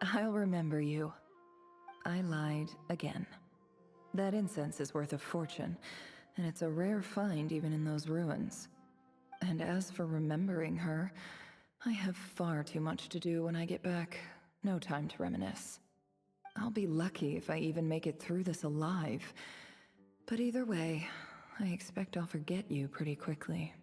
I'll remember you. I lied again. That incense is worth a fortune, and it's a rare find even in those ruins. And as for remembering her, I have far too much to do when I get back. No time to reminisce. I'll be lucky if I even make it through this alive. But either way, I expect I'll forget you pretty quickly.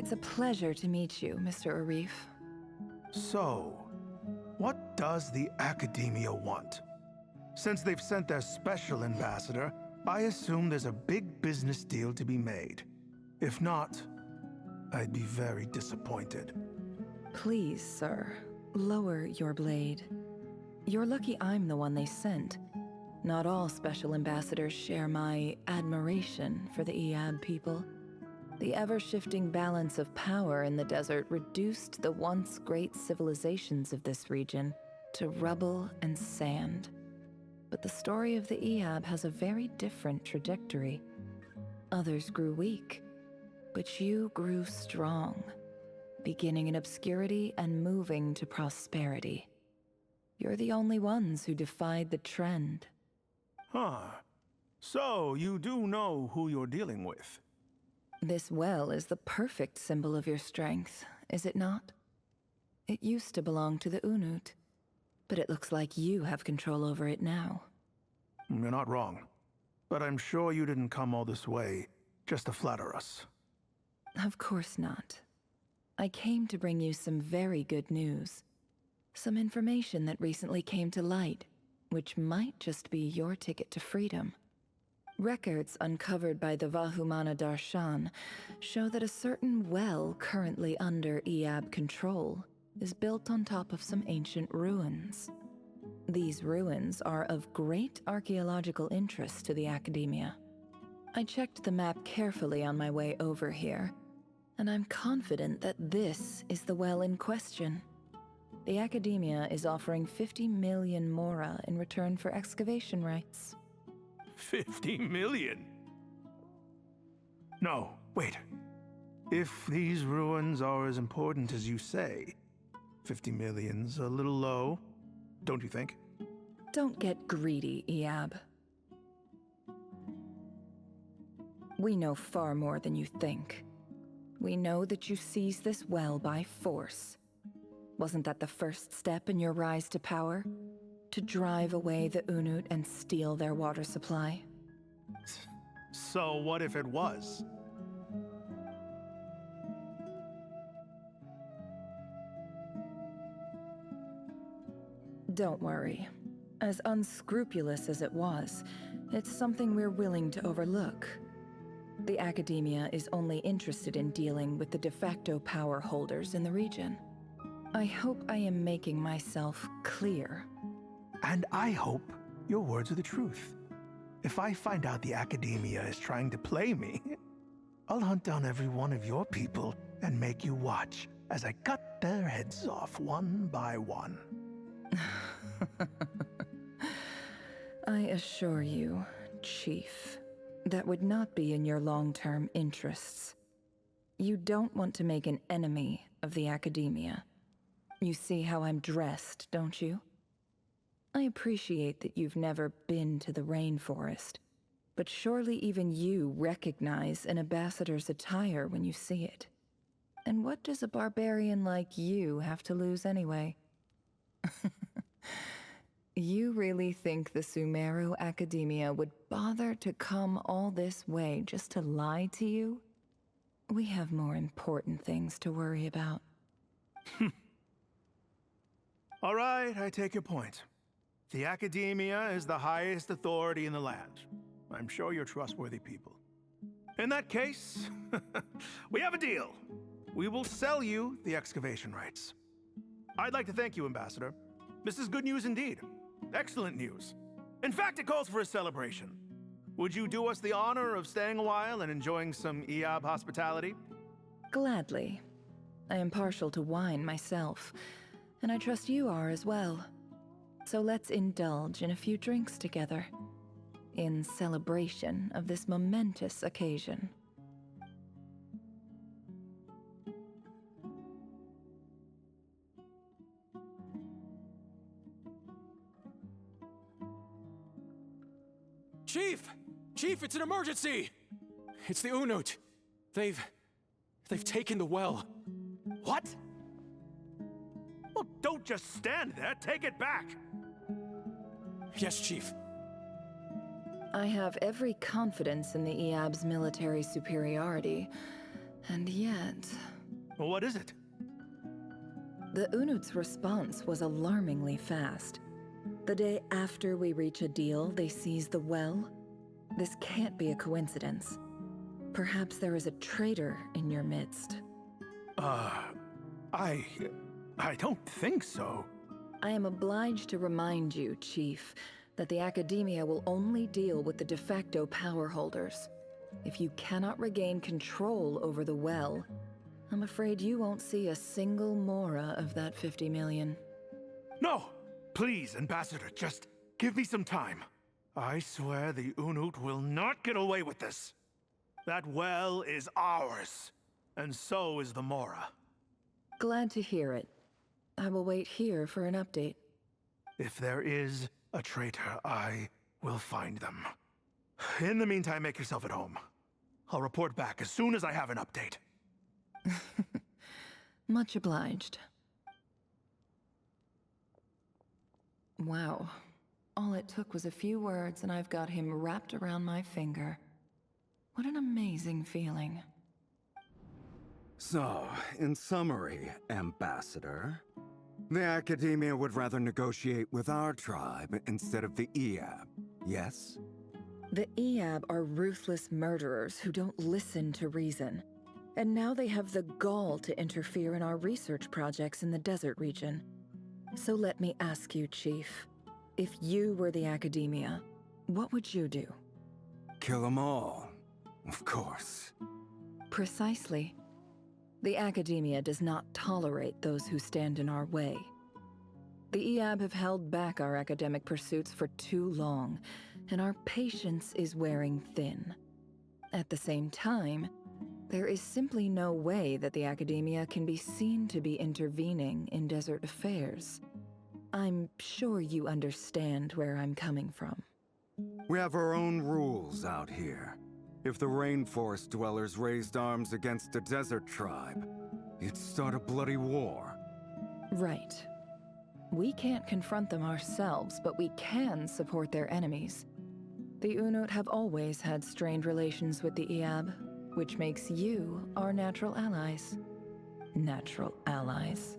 It's a pleasure to meet you, Mr. Arif. So, what does the Academia want? Since they've sent their special ambassador, I assume there's a big business deal to be made. If not, I'd be very disappointed. Please, sir, lower your blade. You're lucky I'm the one they sent. Not all special ambassadors share my admiration for the Eab people. The ever-shifting balance of power in the desert reduced the once great civilizations of this region to rubble and sand. But the story of the Eab has a very different trajectory. Others grew weak, but you grew strong, beginning in obscurity and moving to prosperity. You're the only ones who defied the trend. Huh. So, you do know who you're dealing with? This well is the perfect symbol of your strength, is it not? It used to belong to the Unut, but it looks like you have control over it now. You're not wrong. But I'm sure you didn't come all this way just to flatter us. Of course not. I came to bring you some very good news. Some information that recently came to light, which might just be your ticket to freedom. Records uncovered by the Vahumana Darshan show that a certain well currently under Eab control is built on top of some ancient ruins. These ruins are of great archaeological interest to the Academia. I checked the map carefully on my way over here, and I'm confident that this is the well in question. The Academia is offering 50 million mora in return for excavation rights. 50 million? No, wait. If these ruins are as important as you say, 50 million's a little low, don't you think? Don't get greedy, Eab. We know far more than you think. We know that you seized this well by force. Wasn't that the first step in your rise to power? To drive away the Unut and steal their water supply? So what if it was? Don't worry. As unscrupulous as it was, it's something we're willing to overlook. The Academia is only interested in dealing with the de facto power holders in the region. I hope I am making myself clear. And I hope your words are the truth. If I find out the Academia is trying to play me, I'll hunt down every one of your people and make you watch as I cut their heads off one by one. I assure you, Chief, that would not be in your long-term interests. You don't want to make an enemy of the Academia. You see how I'm dressed, don't you? I appreciate that you've never been to the rainforest, but surely even you recognize an ambassador's attire when you see it. And what does a barbarian like you have to lose anyway? You really think the Sumeru Academia would bother to come all this way just to lie to you? We have more important things to worry about. All right, I take your point. The Academia is the highest authority in the land. I'm sure you're trustworthy people. In that case, we have a deal. We will sell you the excavation rights. I'd like to thank you, Ambassador. This is good news indeed. Excellent news. In fact, it calls for a celebration. Would you do us the honor of staying a while and enjoying some Eab hospitality? Gladly. I am partial to wine myself, and I trust you are as well. So let's indulge in a few drinks together, in celebration of this momentous occasion. Chief! Chief, it's an emergency! It's the Unut. They've taken the well. What? Well, don't just stand there. Take it back. Yes, Chief. I have every confidence in the Eab's military superiority, and yet... Well, what is it? The Unut's response was alarmingly fast. The day after we reach a deal, they seize the well. This can't be a coincidence. Perhaps there is a traitor in your midst. I don't think so. I am obliged to remind you, Chief, that the Academia will only deal with the de facto power holders. If you cannot regain control over the well, I'm afraid you won't see a single mora of that 50 million. No! Please, Ambassador, just give me some time. I swear the Unut will not get away with this. That well is ours, and so is the mora. Glad to hear it. I will wait here for an update. If there is a traitor, I will find them. In the meantime, make yourself at home. I'll report back as soon as I have an update. Much obliged. Wow. All it took was a few words and I've got him wrapped around my finger. What an amazing feeling. So, in summary, Ambassador, the Academia would rather negotiate with our tribe instead of the Eab, yes? The Eab are ruthless murderers who don't listen to reason. And now they have the gall to interfere in our research projects in the desert region. So let me ask you, Chief. If you were the Academia, what would you do? Kill them all, of course. Precisely. The Academia does not tolerate those who stand in our way. The Eab have held back our academic pursuits for too long, and our patience is wearing thin. At the same time, there is simply no way that the Academia can be seen to be intervening in desert affairs. I'm sure you understand where I'm coming from. We have our own rules out here. If the rainforest dwellers raised arms against a desert tribe, you'd start a bloody war. Right. We can't confront them ourselves, but we can support their enemies. The Unut have always had strained relations with the Eab, which makes you our natural allies. Natural allies.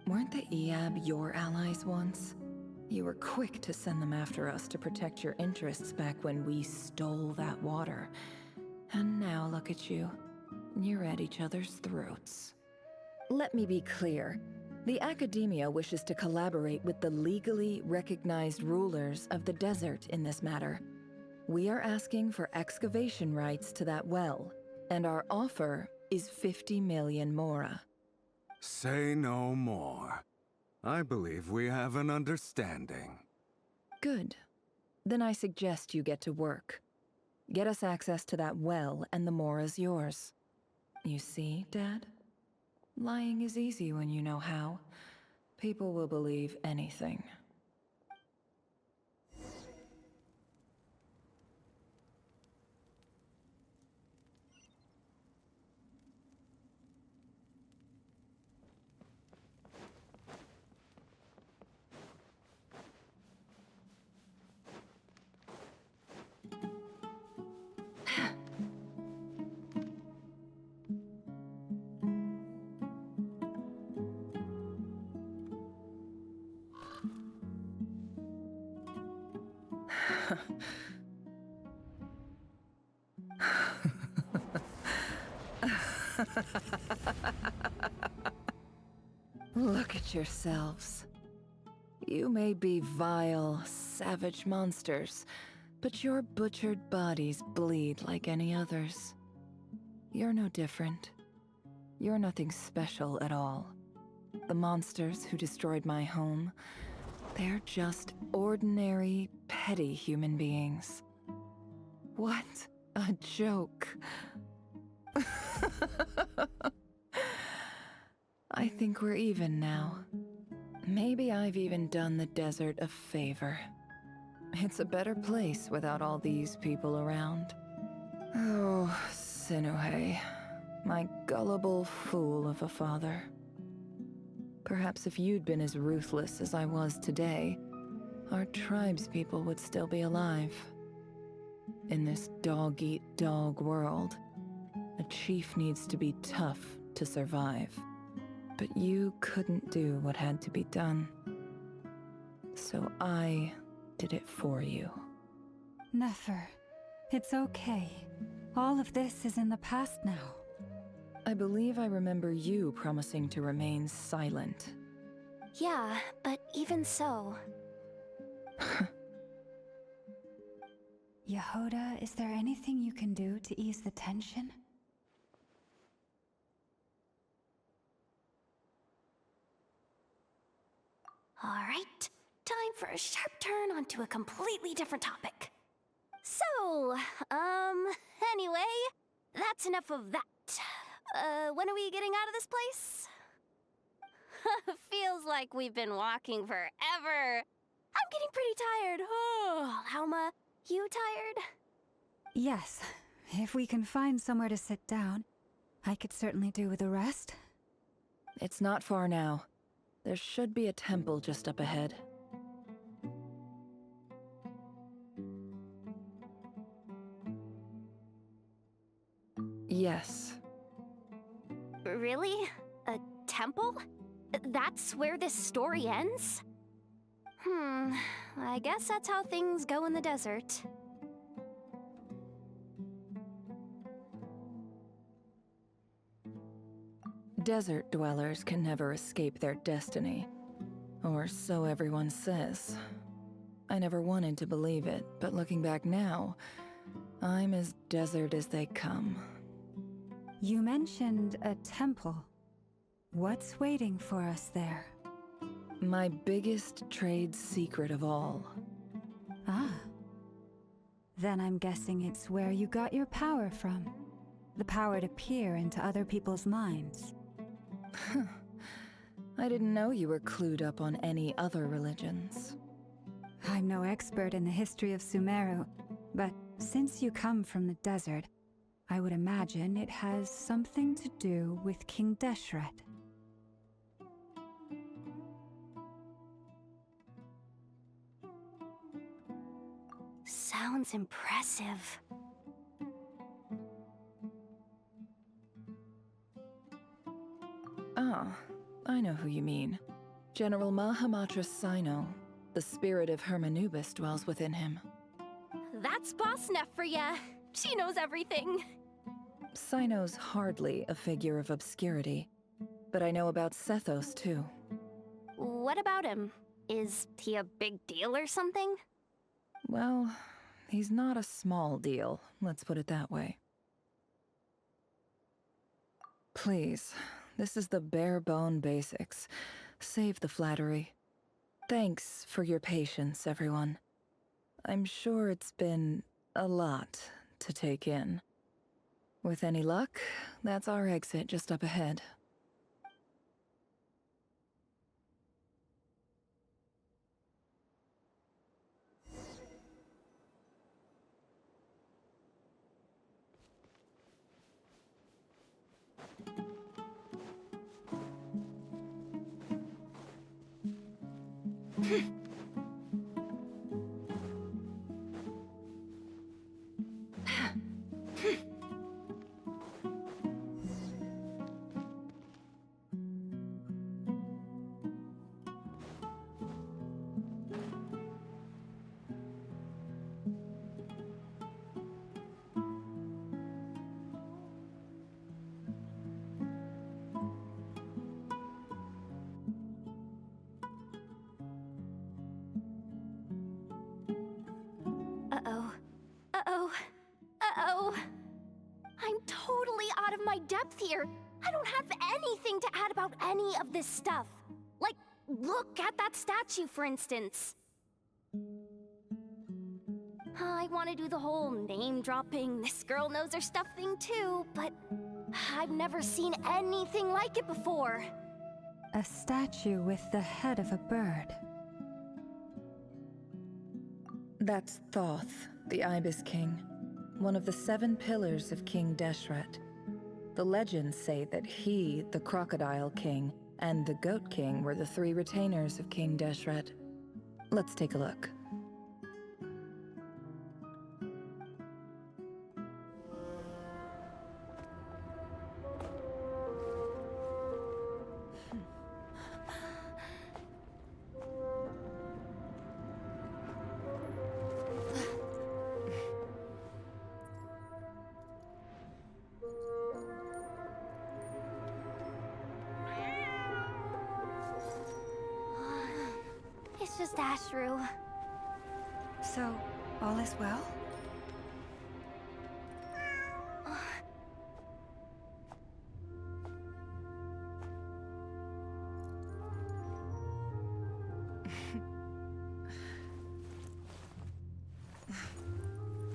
Weren't the Eab your allies once? You were quick to send them after us to protect your interests back when we stole that water. And now look at you. You're at each other's throats. Let me be clear. The Academia wishes to collaborate with the legally recognized rulers of the desert in this matter. We are asking for excavation rights to that well, and our offer is 50 million mora. Say no more. I believe we have an understanding. Good. Then I suggest you get to work. Get us access to that well, and the mora's yours. You see, Dad? Lying is easy when you know how. People will believe anything. Look at yourselves. You may be vile, savage monsters, but your butchered bodies bleed like any others. You're no different. You're nothing special at all. The monsters who destroyed my home, they're just ordinary, petty human beings. What a joke. I think we're even now. Maybe I've even done the desert a favor. It's a better place without all these people around. Oh, Sinuhe, my gullible fool of a father. Perhaps if you'd been as ruthless as I was today, our tribespeople would still be alive. In this dog-eat-dog world, a chief needs to be tough to survive. But you couldn't do what had to be done. So I did it for you. Nefer, it's okay. All of this is in the past now. I believe I remember you promising to remain silent. Yeah, but even so... Yehoda, is there anything you can do to ease the tension? Alright, time for a sharp turn onto a completely different topic. So, anyway, that's enough of that. When are we getting out of this place? Feels like we've been walking forever. I'm getting pretty tired. Oh, Alma, you tired? Yes. If we can find somewhere to sit down, I could certainly do with a rest. It's not far now. There should be a temple just up ahead. Yes. Really? A temple? That's where this story ends? I guess that's how things go in the desert. Desert dwellers can never escape their destiny. Or so everyone says. I never wanted to believe it, but looking back now, I'm as desert as they come. You mentioned a temple. What's waiting for us there? My biggest trade secret of all. Ah. Then I'm guessing it's where you got your power from. The power to peer into other people's minds. I didn't know you were clued up on any other religions. I'm no expert in the history of Sumeru, but since you come from the desert, I would imagine it has something to do with King Deshret. Sounds impressive. Ah, I know who you mean. General Mahamatra Sino. The spirit of Hermanubis dwells within him. That's Boss Neff for ya. She knows everything. Sino's hardly a figure of obscurity, but I know about Sethos too. What about him? Is he a big deal or something? Well, he's not a small deal, let's put it that way. Please, this is the bare-bone basics. Save the flattery. Thanks for your patience, everyone. I'm sure it's been a lot to take in. With any luck, that's our exit just up ahead. Uh-oh. I'm totally out of my depth here. I don't have anything to add about any of this stuff. Like, look at that statue, for instance. I want to do the whole name-dropping, this girl knows her stuff thing too, but I've never seen anything like it before. A statue with the head of a bird. That's Thoth, the Ibis King, one of the 7 pillars of King Deshret. The legends say that he, the Crocodile King, and the Goat King were the 3 retainers of King Deshret. Let's take a look. it's just Ashru. So, all is well?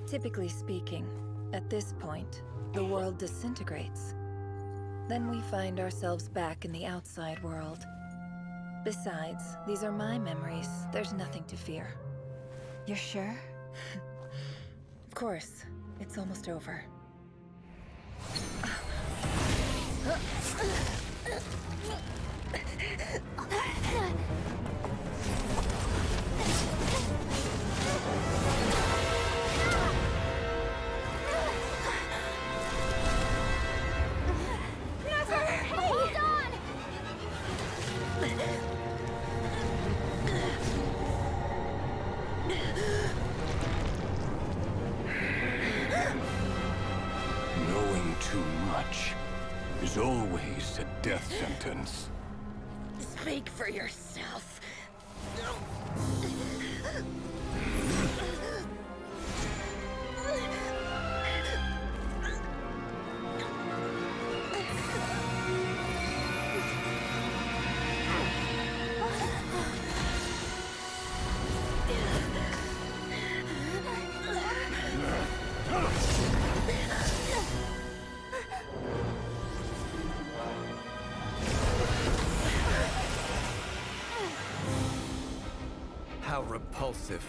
Typically speaking, at this point, the world disintegrates. Then we find ourselves back in the outside world. Besides, these are my memories. There's nothing to fear. You're sure? Of course. It's almost over. Hold on! Knowing too much is always a death sentence. Speak for yourself. How repulsive.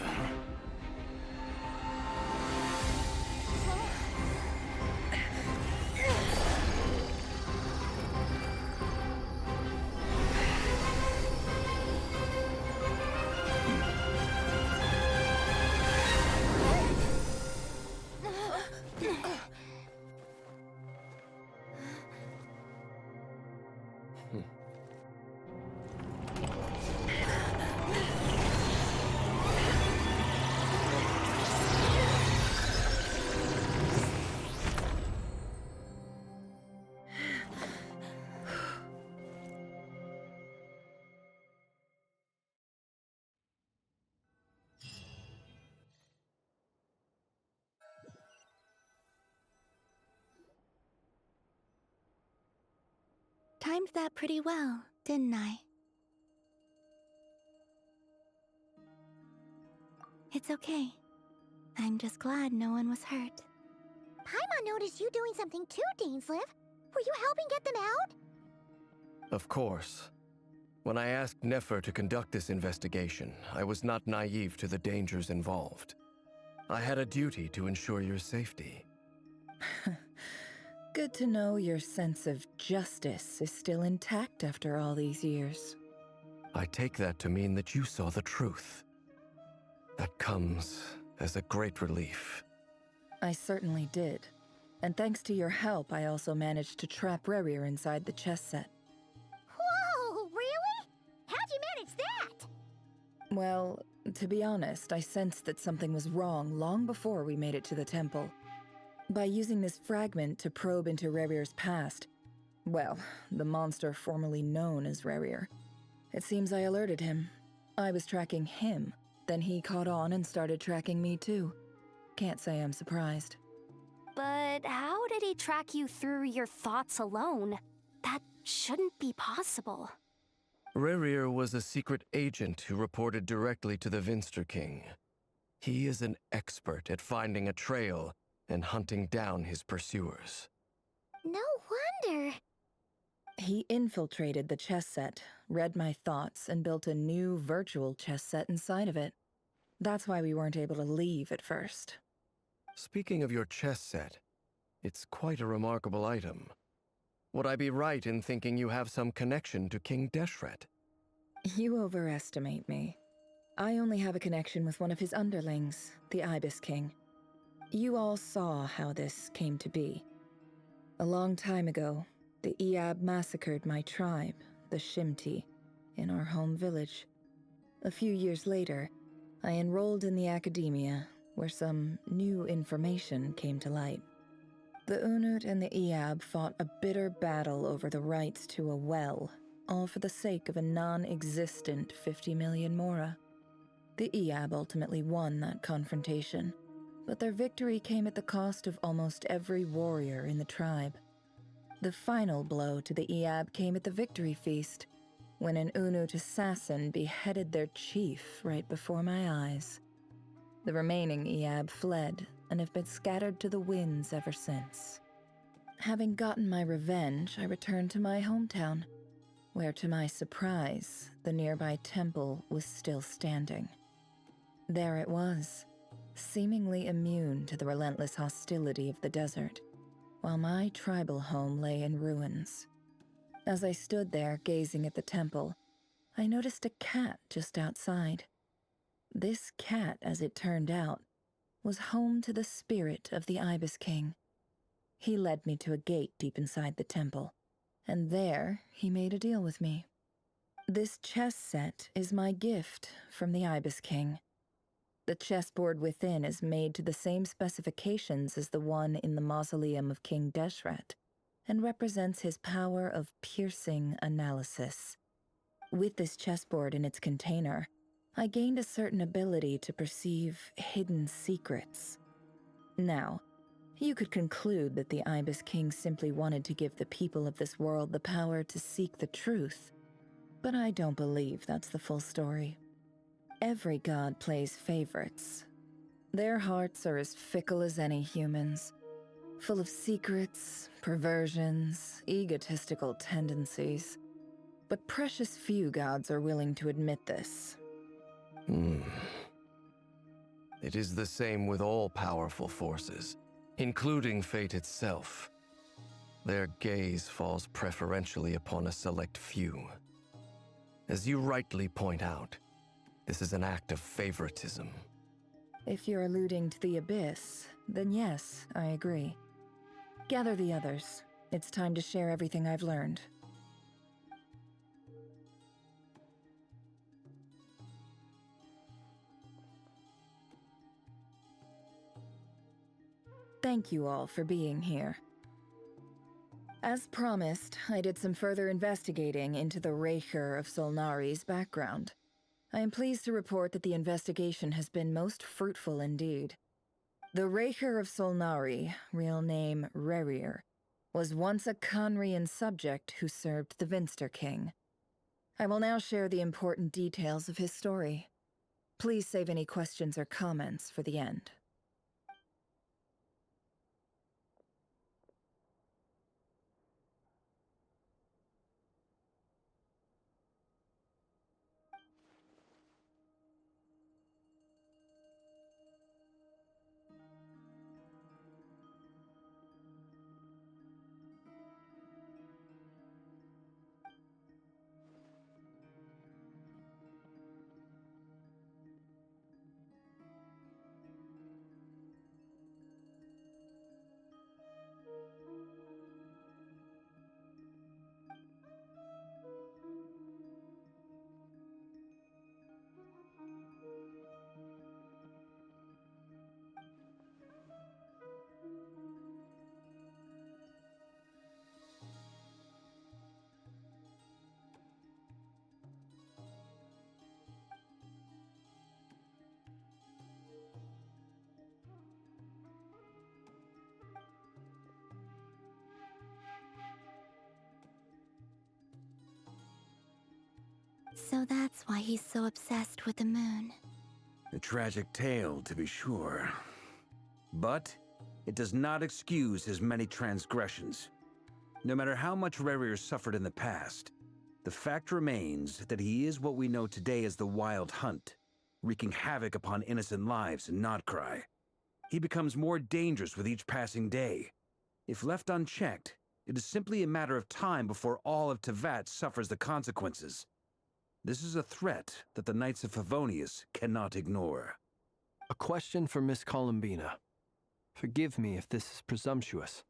Timed that pretty well, didn't I? It's okay. I'm just glad no one was hurt. Paimon noticed you doing something too, Dainsleif. Were you helping get them out? Of course. When I asked Nefer to conduct this investigation, I was not naive to the dangers involved. I had a duty to ensure your safety. Good to know your sense of justice is still intact after all these years. I take that to mean that you saw the truth. That comes as a great relief. I certainly did. And thanks to your help, I also managed to trap Rerir inside the chess set. Whoa, really? How'd you manage that? Well, to be honest, I sensed that something was wrong long before we made it to the temple. By using this fragment to probe into Rerir's past, well, the monster formerly known as Rerir, it seems I alerted him. I was tracking him, then he caught on and started tracking me too. Can't say I'm surprised. But how did he track you through your thoughts alone? That shouldn't be possible. Rerir was a secret agent who reported directly to the Vinster King. He is an expert at finding a trail and hunting down his pursuers. No wonder. He infiltrated the chess set, read my thoughts, and built a new virtual chess set inside of it. That's why we weren't able to leave at first. Speaking of your chess set, it's quite a remarkable item. Would I be right in thinking you have some connection to King Deshret? You overestimate me. I only have a connection with one of his underlings, the Ibis King. You all saw how this came to be. A long time ago, the Iab massacred my tribe, the Shimti, in our home village. A few years later, I enrolled in the academia, where some new information came to light. The Unut and the Iab fought a bitter battle over the rights to a well, all for the sake of a non-existent 50 million mora. The Eab ultimately won that confrontation, but their victory came at the cost of almost every warrior in the tribe. The final blow to the Eab came at the victory feast, when an Unut assassin beheaded their chief right before my eyes. The remaining Eab fled and have been scattered to the winds ever since. Having gotten my revenge, I returned to my hometown, where to my surprise, the nearby temple was still standing. There it was, seemingly immune to the relentless hostility of the desert, while my tribal home lay in ruins. As I stood there gazing at the temple, I noticed a cat just outside. This cat, as it turned out, was home to the spirit of the Ibis King. He led me to a gate deep inside the temple, and there he made a deal with me. This chess set is my gift from the Ibis King. The chessboard within is made to the same specifications as the one in the mausoleum of King Deshret, and represents his power of piercing analysis. With this chessboard in its container, I gained a certain ability to perceive hidden secrets. Now, you could conclude that the Ibis King simply wanted to give the people of this world the power to seek the truth, but I don't believe that's the full story. Every god plays favorites. Their hearts are as fickle as any human's, full of secrets, perversions, egotistical tendencies. But precious few gods are willing to admit this. It is the same with all powerful forces, including fate itself. Their gaze falls preferentially upon a select few. As you rightly point out, this is an act of favoritism. If you're alluding to the Abyss, then yes, I agree. Gather the others. It's time to share everything I've learned. Thank you all for being here. As promised, I did some further investigating into the Raker of Solnari's background. I am pleased to report that the investigation has been most fruitful indeed. The Raker of Solnari, real name Rerir, was once a Conrian subject who served the Vinster King. I will now share the important details of his story. Please save any questions or comments for the end. So that's why he's so obsessed with the moon. A tragic tale, to be sure. But it does not excuse his many transgressions. No matter how much Rerir suffered in the past, the fact remains that he is what we know today as the Wild Hunt, wreaking havoc upon innocent lives in Notcry. He becomes more dangerous with each passing day. If left unchecked, it is simply a matter of time before all of Tevat suffers the consequences. This is a threat that the Knights of Favonius cannot ignore. A question for Miss Columbina. Forgive me if this is presumptuous,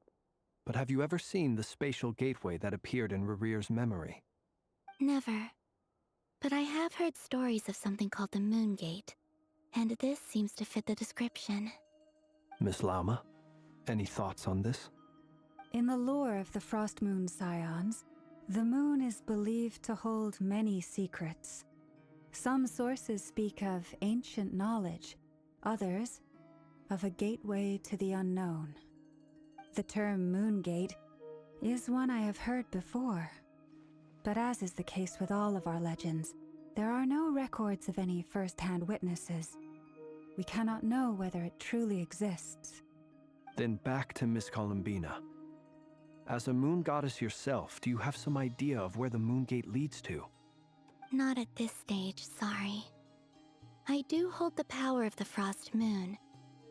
but have you ever seen the spatial gateway that appeared in Rerir's memory? Never. But I have heard stories of something called the Moon Gate, and this seems to fit the description. Miss Lauma, any thoughts on this? In the lore of the Frost Moon Scions, the moon is believed to hold many secrets. Some sources speak of ancient knowledge, others of a gateway to the unknown. The term Moongate is one I have heard before, but as is the case with all of our legends, there are no records of any first-hand witnesses. We cannot know whether it truly exists. Then back to Miss Columbina. As a moon goddess yourself, do you have some idea of where the Moongate leads to? Not at this stage, sorry. I do hold the power of the Frost Moon,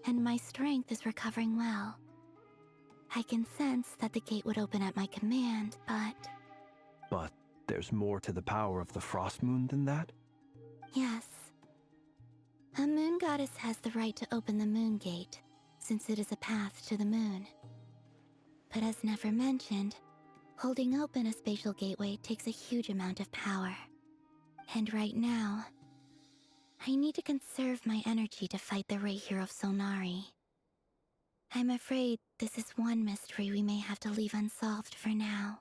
and my strength is recovering well. I can sense that the gate would open at my command, but... But there's more to the power of the Frost Moon than that? Yes. A moon goddess has the right to open the moon gate, since it is a path to the moon. But as Nefer mentioned, holding open a spatial gateway takes a huge amount of power. And right now, I need to conserve my energy to fight the Rayhir of Solnari. I'm afraid this is one mystery we may have to leave unsolved for now.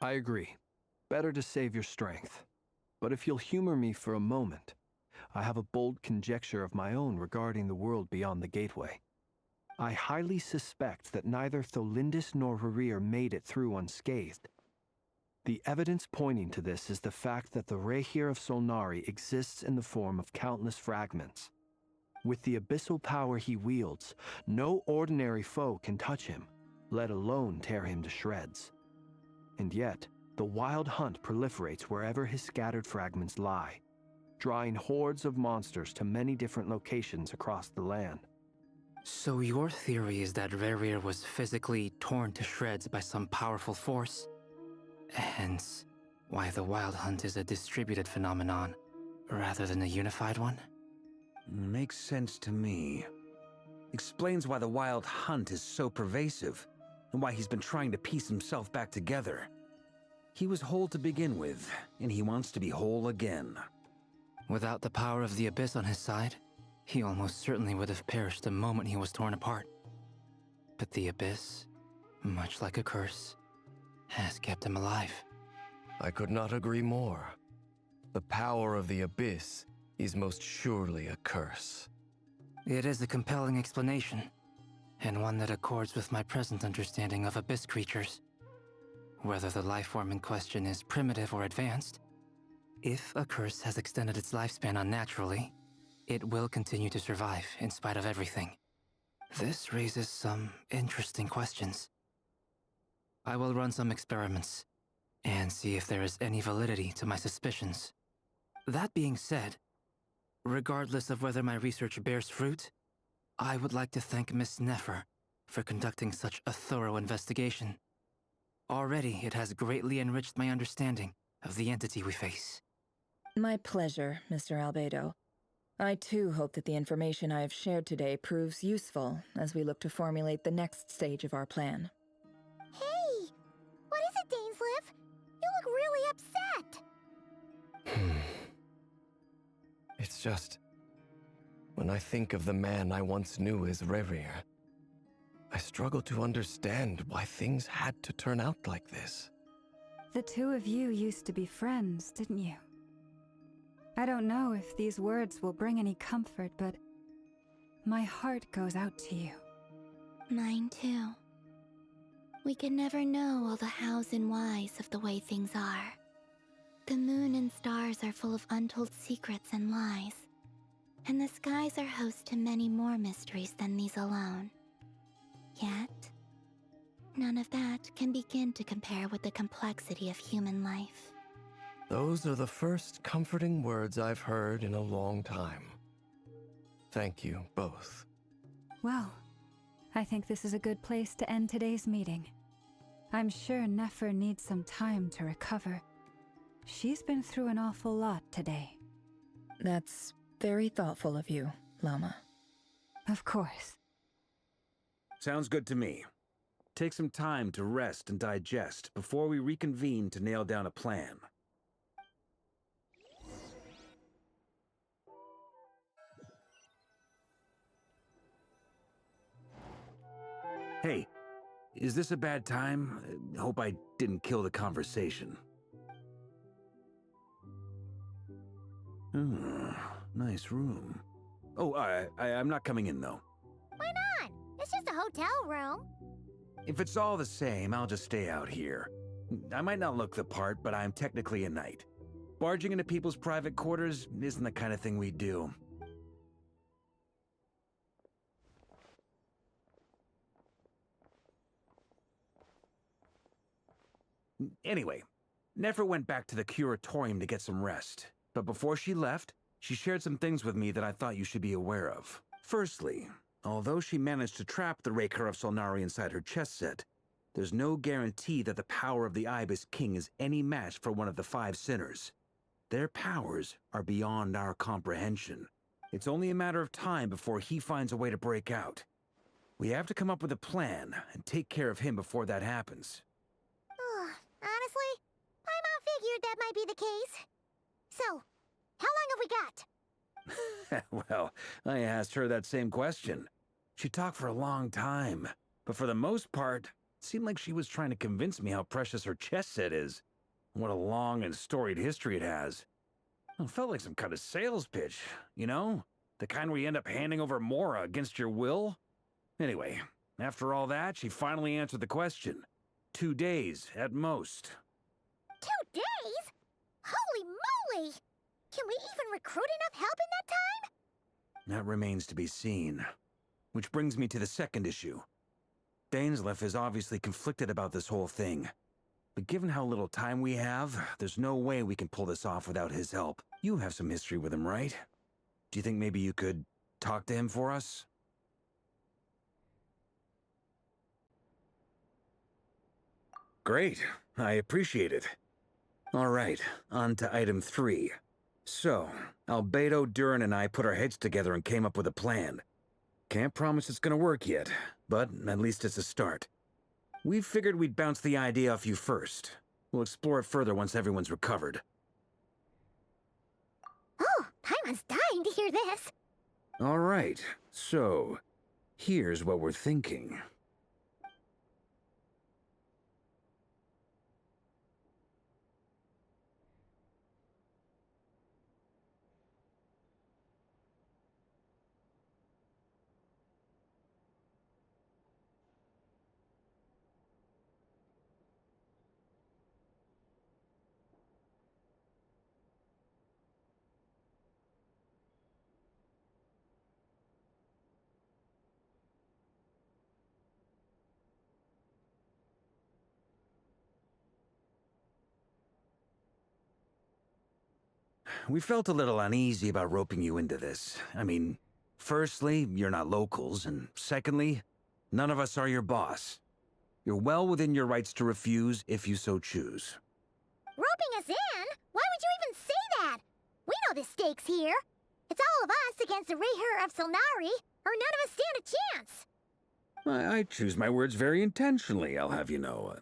I agree. Better to save your strength. But if you'll humor me for a moment, I have a bold conjecture of my own regarding the world beyond the gateway. I highly suspect that neither Tholindis nor Harir made it through unscathed. The evidence pointing to this is the fact that the Rayhir of Solnari exists in the form of countless fragments. With the abyssal power he wields, no ordinary foe can touch him, let alone tear him to shreds. And yet, the Wild Hunt proliferates wherever his scattered fragments lie, drawing hordes of monsters to many different locations across the land. So your theory is that Rerir was physically torn to shreds by some powerful force? Hence, why the Wild Hunt is a distributed phenomenon, rather than a unified one? Makes sense to me. Explains why the Wild Hunt is so pervasive, and why he's been trying to piece himself back together. He was whole to begin with, and he wants to be whole again. Without the power of the Abyss on his side, he almost certainly would have perished the moment he was torn apart. But the Abyss, much like a curse, has kept him alive. I could not agree more. The power of the Abyss is most surely a curse. It is a compelling explanation, and one that accords with my present understanding of Abyss creatures. Whether the life form in question is primitive or advanced, if a curse has extended its lifespan unnaturally, it will continue to survive in spite of everything. This raises some interesting questions. I will run some experiments and see if there is any validity to my suspicions. That being said, regardless of whether my research bears fruit, I would like to thank Miss Nefer for conducting such a thorough investigation. Already, it has greatly enriched my understanding of the entity we face. My pleasure, Mr. Albedo. I too hope that the information I have shared today proves useful as we look to formulate the next stage of our plan. Hey! What is it, Dainsleif? You look really upset! It's just... when I think of the man I once knew as Rerir, I struggle to understand why things had to turn out like this. The two of you used to be friends, didn't you? I don't know if these words will bring any comfort, but my heart goes out to you. Mine too. We can never know all the hows and whys of the way things are. The moon and stars are full of untold secrets and lies, and the skies are host to many more mysteries than these alone. Yet, none of that can begin to compare with the complexity of human life. Those are the first comforting words I've heard in a long time. Thank you, both. Well, I think this is a good place to end today's meeting. I'm sure Nefer needs some time to recover. She's been through an awful lot today. That's very thoughtful of you, Lama. Of course. Sounds good to me. Take some time to rest and digest before we reconvene to nail down a plan. Hey, is this a bad time? Hope I didn't kill the conversation. Nice room. Oh, I'm not coming in, though. Why not? It's just a hotel room. If it's all the same, I'll just stay out here. I might not look the part, but I'm technically a knight. Barging into people's private quarters isn't the kind of thing we do. Anyway, Nefer went back to the curatorium to get some rest. But before she left, she shared some things with me that I thought you should be aware of. Firstly, although she managed to trap the Raker of Solnari inside her chess set, there's no guarantee that the power of the Ibis King is any match for one of the 5 sinners. Their powers are beyond our comprehension. It's only a matter of time before he finds a way to break out. We have to come up with a plan and take care of him before that happens. Honestly, Paimon figured that might be the case. So, how long have we got? Well, I asked her that same question. She talked for a long time, but for the most part, it seemed like she was trying to convince me how precious her chess set is. What a long and storied history it has. It felt like some kind of sales pitch, you know? The kind where you end up handing over Mora against your will? Anyway, after all that, she finally answered the question. 2 days, at most. 2 days? Holy moly! Can we even recruit enough help in that time? That remains to be seen. Which brings me to the second issue. Dainsleif is obviously conflicted about this whole thing. But given how little time we have, there's no way we can pull this off without his help. You have some history with him, right? Do you think maybe you could talk to him for us? Great. I appreciate it. All right, on to item 3. So, Albedo, Durin, and I put our heads together and came up with a plan. Can't promise it's gonna work yet, but at least it's a start. We figured we'd bounce the idea off you first. We'll explore it further once everyone's recovered. Oh, Paimon's dying to hear this. All right, so here's what we're thinking. We felt a little uneasy about roping you into this. I mean, firstly, you're not locals, and secondly, none of us are your boss. You're well within your rights to refuse if you so choose. Roping us in? Why would you even say that? We know the stakes here. It's all of us against the Rayher of Solnari, or none of us stand a chance. I choose my words very intentionally, I'll have you know.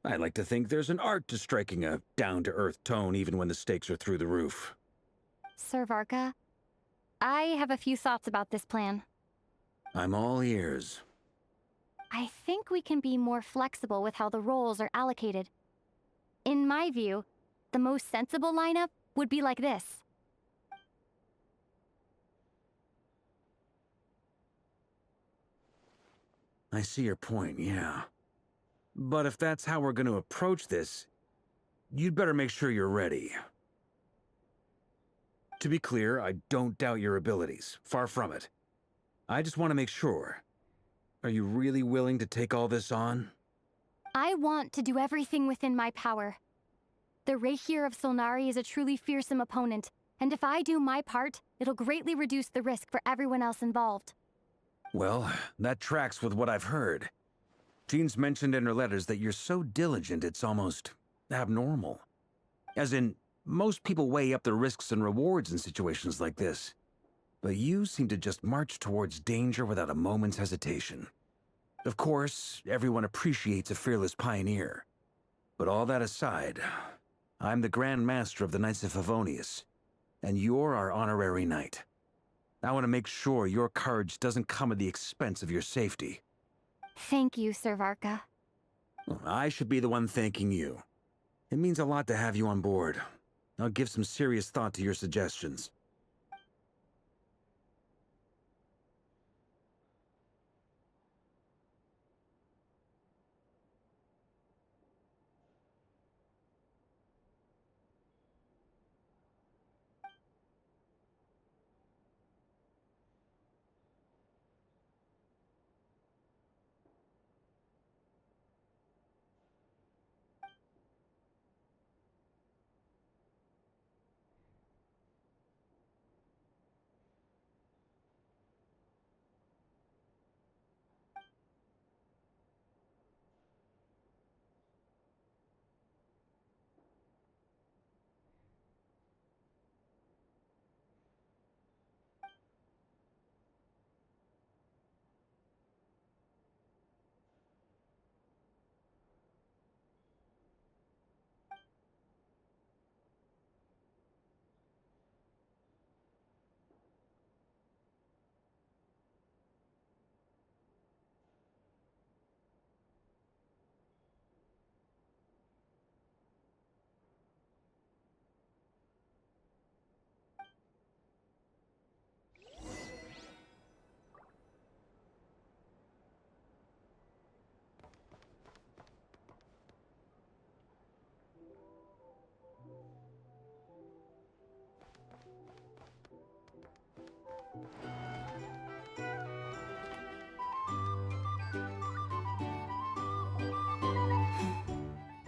I like to think there's an art to striking a down-to-earth tone even when the stakes are through the roof. Sir Varka, I have a few thoughts about this plan. I'm all ears. I think we can be more flexible with how the roles are allocated. In my view, the most sensible lineup would be like this. I see your point, yeah. But if that's how we're going to approach this, you'd better make sure you're ready. To be clear, I don't doubt your abilities. Far from it. I just want to make sure. Are you really willing to take all this on? I want to do everything within my power. The Rayher of Solnari is a truly fearsome opponent, and if I do my part, it'll greatly reduce the risk for everyone else involved. Well, that tracks with what I've heard. Jean's mentioned in her letters that you're so diligent it's almost abnormal. As in, most people weigh up the risks and rewards in situations like this. But you seem to just march towards danger without a moment's hesitation. Of course, everyone appreciates a fearless pioneer. But all that aside, I'm the Grand Master of the Knights of Favonius, and you're our honorary knight. I want to make sure your courage doesn't come at the expense of your safety. Thank you, Sir Varka. I should be the one thanking you. It means a lot to have you on board. I'll give some serious thought to your suggestions.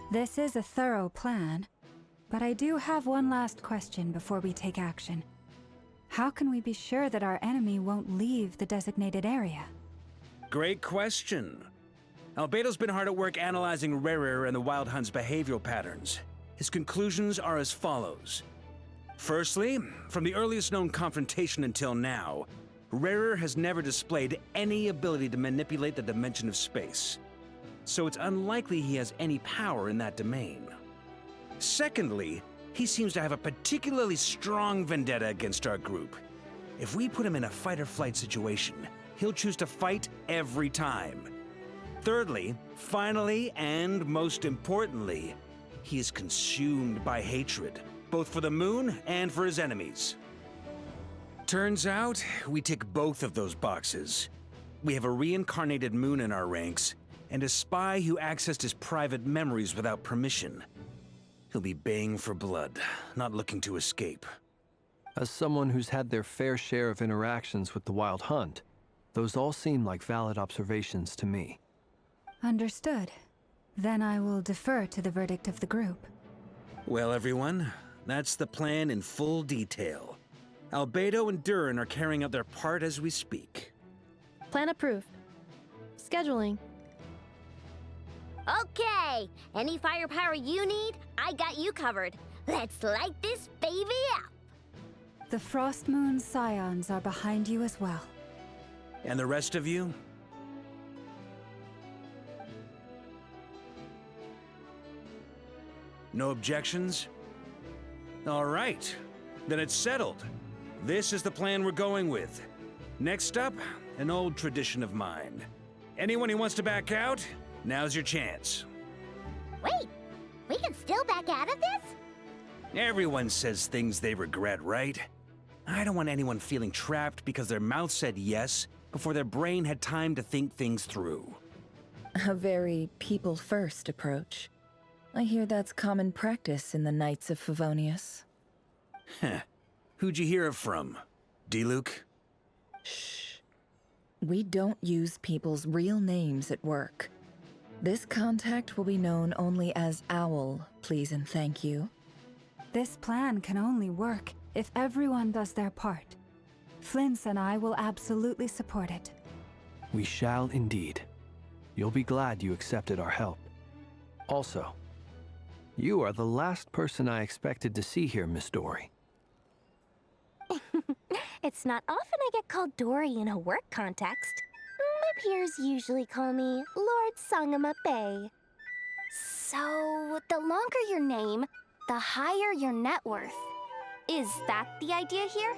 This is a thorough plan, but I do have one last question before we take action. How can we be sure that our enemy won't leave the designated area? Great question. Albedo's been hard at work analyzing Rerir and the Wild Hunt's behavioral patterns. His conclusions are as follows. Firstly, from the earliest known confrontation until now, Rerir has never displayed any ability to manipulate the dimension of space. So it's unlikely he has any power in that domain. Secondly, he seems to have a particularly strong vendetta against our group. If we put him in a fight-or-flight situation, he'll choose to fight every time. Thirdly, finally, and most importantly, he is consumed by hatred, both for the moon and for his enemies. Turns out, we tick both of those boxes. We have a reincarnated moon in our ranks, and a spy who accessed his private memories without permission. He'll be baying for blood, not looking to escape. As someone who's had their fair share of interactions with the Wild Hunt, those all seem like valid observations to me. Understood. Then I will defer to the verdict of the group. Well, everyone, that's the plan in full detail. Albedo and Durin are carrying out their part as we speak. Plan approved. Scheduling. Okay, any firepower you need, I got you covered. Let's light this baby up. The Frost Moon Scions are behind you as well. And the rest of you? No objections? All right, then it's settled. This is the plan we're going with. Next up, an old tradition of mine. Anyone who wants to back out, now's your chance. Wait, we can still back out of this? Everyone says things they regret, right? I don't want anyone feeling trapped because their mouth said yes before their brain had time to think things through. A very people-first approach. I hear that's common practice in the Knights of Favonius. Heh. Who'd you hear it from? Diluc? Shh. We don't use people's real names at work. This contact will be known only as Owl, please and thank you. This plan can only work if everyone does their part. Flint's and I will absolutely support it. We shall indeed. You'll be glad you accepted our help. Also, you are the last person I expected to see here, Miss Dory. It's not often I get called Dory in a work context. My peers usually call me Lord Sangamabe. So, the longer your name, the higher your net worth. Is that the idea here?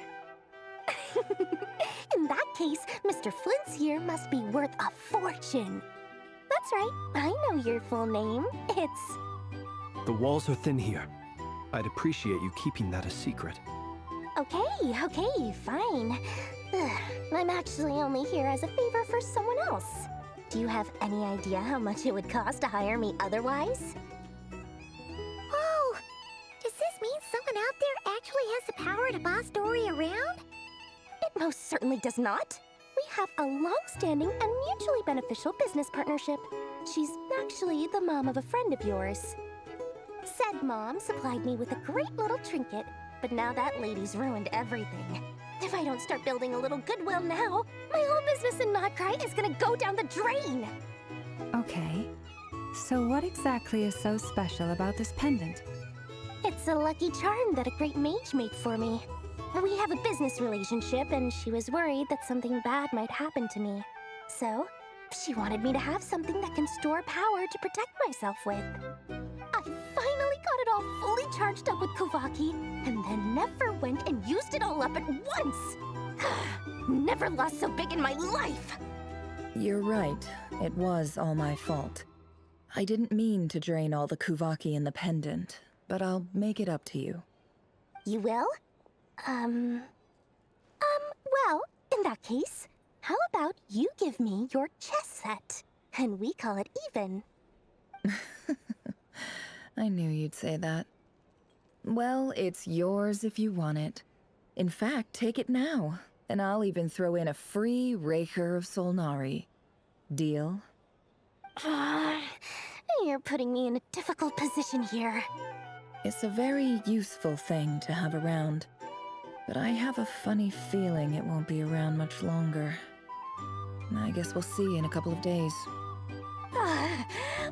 In that case, Mr. Flint's here must be worth a fortune. That's right, I know your full name. It's... The walls are thin here. I'd appreciate you keeping that a secret. Okay, fine. I'm actually only here as a favor for someone else. Do you have any idea how much it would cost to hire me otherwise? Whoa! Does this mean someone out there actually has the power to boss Dory around? It most certainly does not. We have a long-standing and mutually beneficial business partnership. She's actually the mom of a friend of yours. Said mom supplied me with a great little trinket, but now that lady's ruined everything. If I don't start building a little goodwill now, my whole business in Notcry is gonna go down the drain! Okay. So what exactly is so special about this pendant? It's a lucky charm that a great mage made for me. We have a business relationship, and she was worried that something bad might happen to me. So, she wanted me to have something that can store power to protect myself with. I finally got it all fully charged up with Kovaki, and then never went and used it all up at once! Never lost so big in my life! You're right. It was all my fault. I didn't mean to drain all the Kuvaki in the pendant, but I'll make it up to you. You will? Well, in that case, how about you give me your chess set, and we call it even? I knew you'd say that. Well, it's yours if you want it. In fact, take it now, and I'll even throw in a free Raker of Solnari. Deal? You're putting me in a difficult position here. It's a very useful thing to have around, but I have a funny feeling it won't be around much longer. I guess we'll see in a couple of days.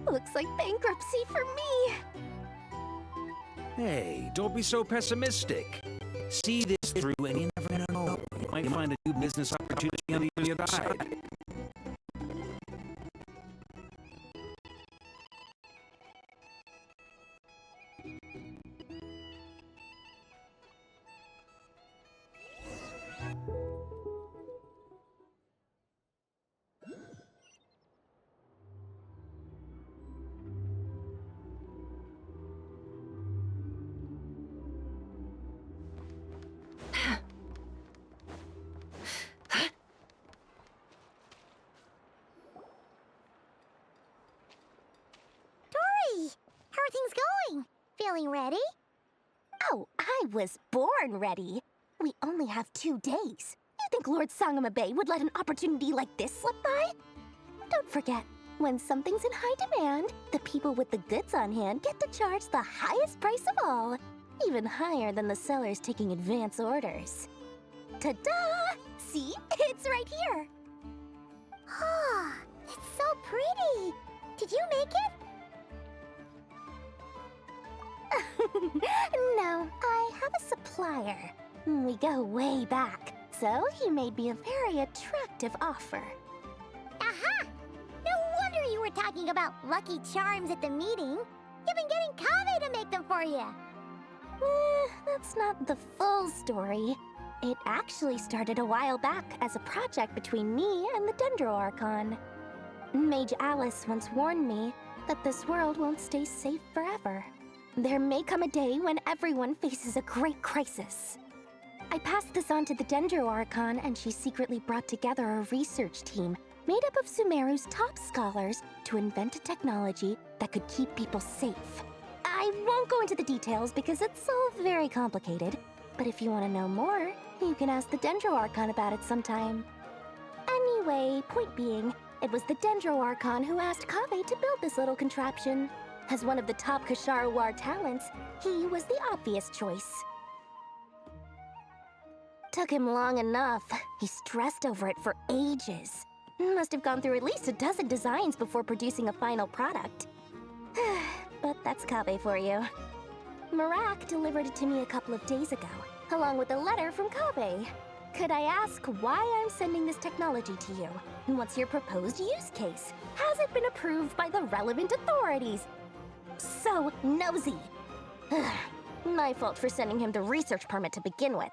Looks like bankruptcy for me. Hey, don't be so pessimistic. See this through and you never know. You might find a new business opportunity on the other side. Dory! How are things going? Feeling ready? Oh, I was born ready. We only have 2 days. You think Lord Sangamabe would let an opportunity like this slip by? Don't forget, when something's in high demand, the people with the goods on hand get to charge the highest price of all, even higher than the sellers taking advance orders. Ta-da! See? It's right here! Ah, it's so pretty! Did you make it? No, I have a supplier. We go way back, so he made me a very attractive offer. Aha! No wonder you were talking about lucky charms at the meeting. You've been getting Kave to make them for you. That's not the full story. It actually started a while back as a project between me and the Dendro Archon. Mage Alice once warned me that this world won't stay safe forever. There may come a day when everyone faces a great crisis. I passed this on to the Dendro Archon, and she secretly brought together a research team made up of Sumeru's top scholars to invent a technology that could keep people safe. I won't go into the details because it's all very complicated, but if you want to know more, you can ask the Dendro Archon about it sometime. Anyway, point being, it was the Dendro Archon who asked Kave to build this little contraption. As one of the top Kashara War talents, he was the obvious choice. Took him long enough. He stressed over it for ages. Must have gone through at least a dozen designs before producing a final product. But that's Kave for you. Marak delivered it to me a couple of days ago, along with a letter from Kave. Could I ask why I'm sending this technology to you? And what's your proposed use case? Has it been approved by the relevant authorities? So nosy. My fault for sending him the research permit to begin with.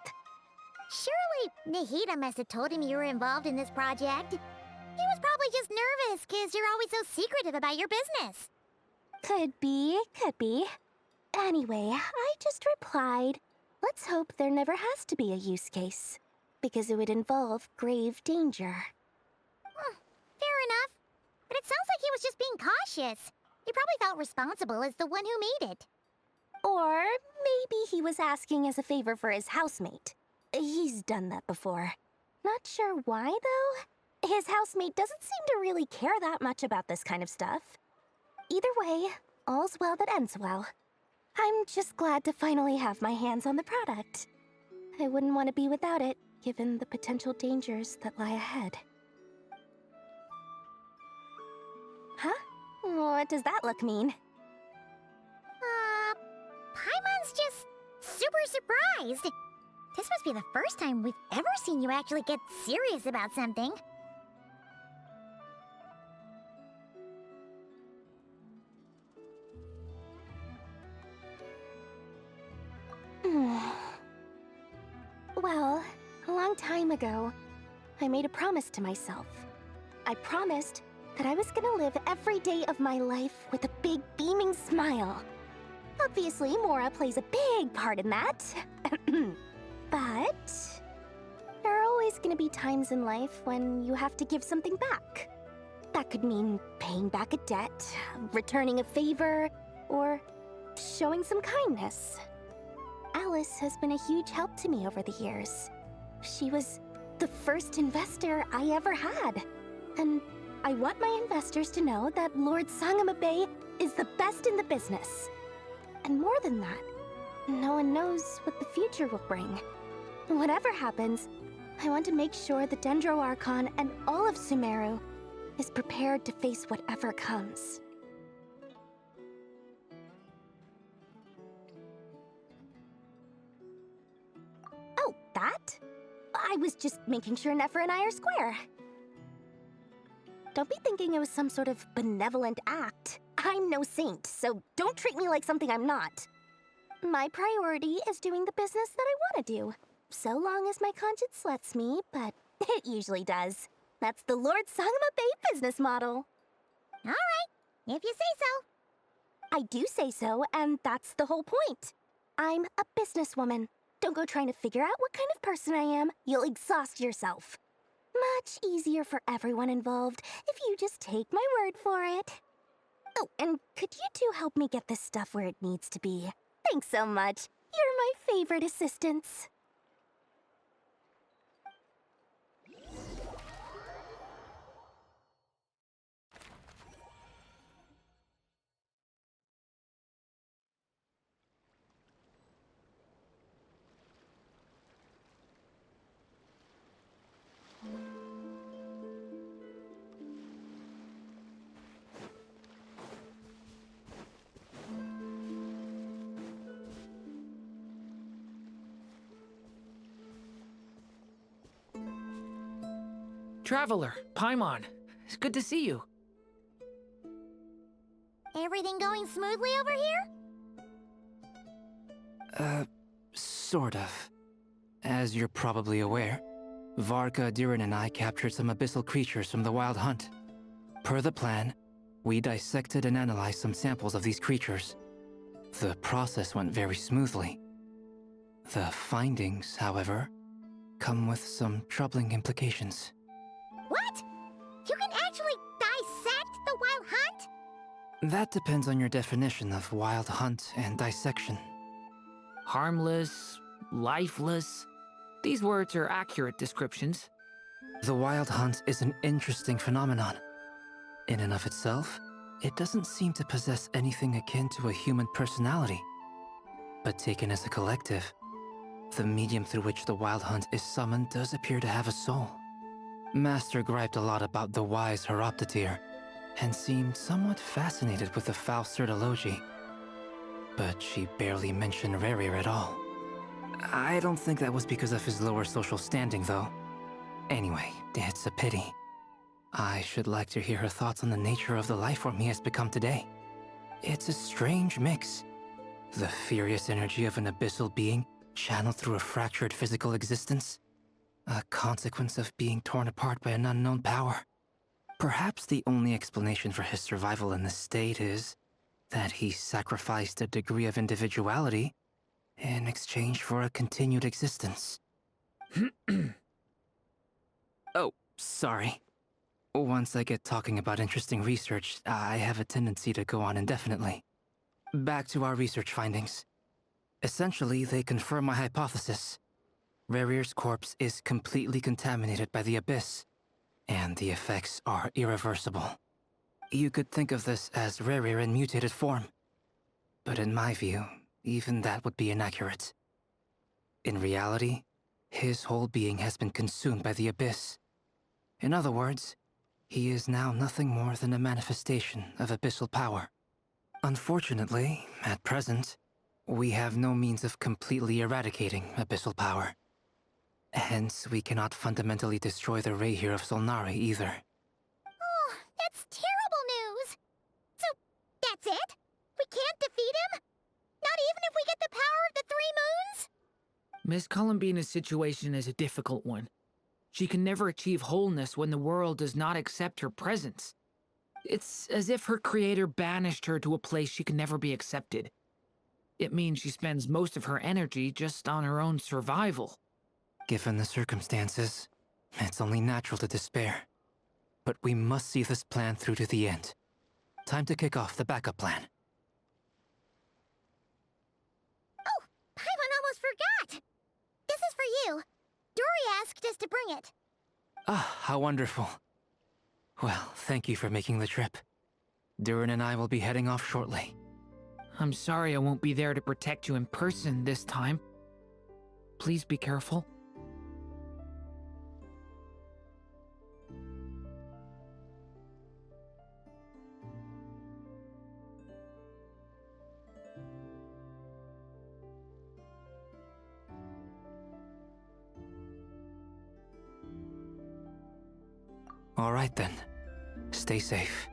Surely Nahida must have told him you were involved in this project. He was probably just nervous because you're always so secretive about your business. Could be. Anyway, I just replied, let's hope there never has to be a use case, because it would involve grave danger. Fair enough. But it sounds like he was just being cautious. He probably felt responsible as the one who made it. Or maybe he was asking as a favor for his housemate. He's done that before. Not sure why, though. His housemate doesn't seem to really care that much about this kind of stuff. Either way, all's well that ends well. I'm just glad to finally have my hands on the product. I wouldn't want to be without it, given the potential dangers that lie ahead. Huh? What does that look mean? Paimon's just super surprised. This must be the first time we've ever seen you actually get serious about something. Well, a long time ago, I made a promise to myself. I promised that I was gonna live every day of my life with a big beaming smile. Obviously, Mora plays a big part in that. But there are always gonna be times in life when you have to give something back. That could mean paying back a debt, returning a favor, or showing some kindness. Alice has been a huge help to me over the years. She was the first investor I ever had. And I want my investors to know that Lord Sangamabe is the best in the business. And more than that, no one knows what the future will bring. Whatever happens, I want to make sure the Dendro Archon and all of Sumeru is prepared to face whatever comes. Oh, that? I was just making sure Nefer and I are square. Don't be thinking it was some sort of benevolent act. I'm no saint, so don't treat me like something I'm not. My priority is doing the business that I want to do, so long as my conscience lets me, but it usually does. That's the Lord Sangamabe business model. All right, if you say so. I do say so, and that's the whole point. I'm a businesswoman. Don't go trying to figure out what kind of person I am. You'll exhaust yourself. Much easier for everyone involved if you just take my word for it. Oh, and could you two help me get this stuff where it needs to be? Thanks so much. You're my favorite assistants. Traveler, Paimon, it's good to see you. Everything going smoothly over here? Sort of. As you're probably aware, Varka, Diren, and I captured some abyssal creatures from the Wild Hunt. Per the plan, we dissected and analyzed some samples of these creatures. The process went very smoothly. The findings, however, come with some troubling implications. What? You can actually dissect the Wild Hunt? That depends on your definition of Wild Hunt and dissection. Harmless, lifeless. These words are accurate descriptions. The Wild Hunt is an interesting phenomenon. In and of itself, it doesn't seem to possess anything akin to a human personality. But taken as a collective, the medium through which the Wild Hunt is summoned does appear to have a soul. Master griped a lot about the wise Horoptatyr, and seemed somewhat fascinated with the Faustsert Elegy. But she barely mentioned Rerir at all. I don't think that was because of his lower social standing, though. Anyway, it's a pity. I should like to hear her thoughts on the nature of the lifeform he has become today. It's a strange mix. The furious energy of an abyssal being channeled through a fractured physical existence. A consequence of being torn apart by an unknown power. Perhaps the only explanation for his survival in this state is that he sacrificed a degree of individuality in exchange for a continued existence. Oh, sorry. Once I get talking about interesting research, I have a tendency to go on indefinitely. Back to our research findings. Essentially, they confirm my hypothesis. Rerir's corpse is completely contaminated by the Abyss, and the effects are irreversible. You could think of this as Rerir in mutated form. But in my view, even that would be inaccurate. In reality, his whole being has been consumed by the Abyss. In other words, he is now nothing more than a manifestation of abyssal power. Unfortunately, at present, we have no means of completely eradicating abyssal power. Hence, we cannot fundamentally destroy the Rayhir of Solnari either. Oh, that's terrible news! So, that's it? We can't defeat him? Not even if we get the power of the Three Moons? Miss Columbina's situation is a difficult one. She can never achieve wholeness when the world does not accept her presence. It's as if her creator banished her to a place she can never be accepted. It means she spends most of her energy just on her own survival. Given the circumstances, it's only natural to despair. But we must see this plan through to the end. Time to kick off the backup plan. Oh, Paimon almost forgot! This is for you. Dory asked us to bring it. Ah, how wonderful. Well, thank you for making the trip. Durin and I will be heading off shortly. I'm sorry I won't be there to protect you in person this time. Please be careful. All right then. Stay safe.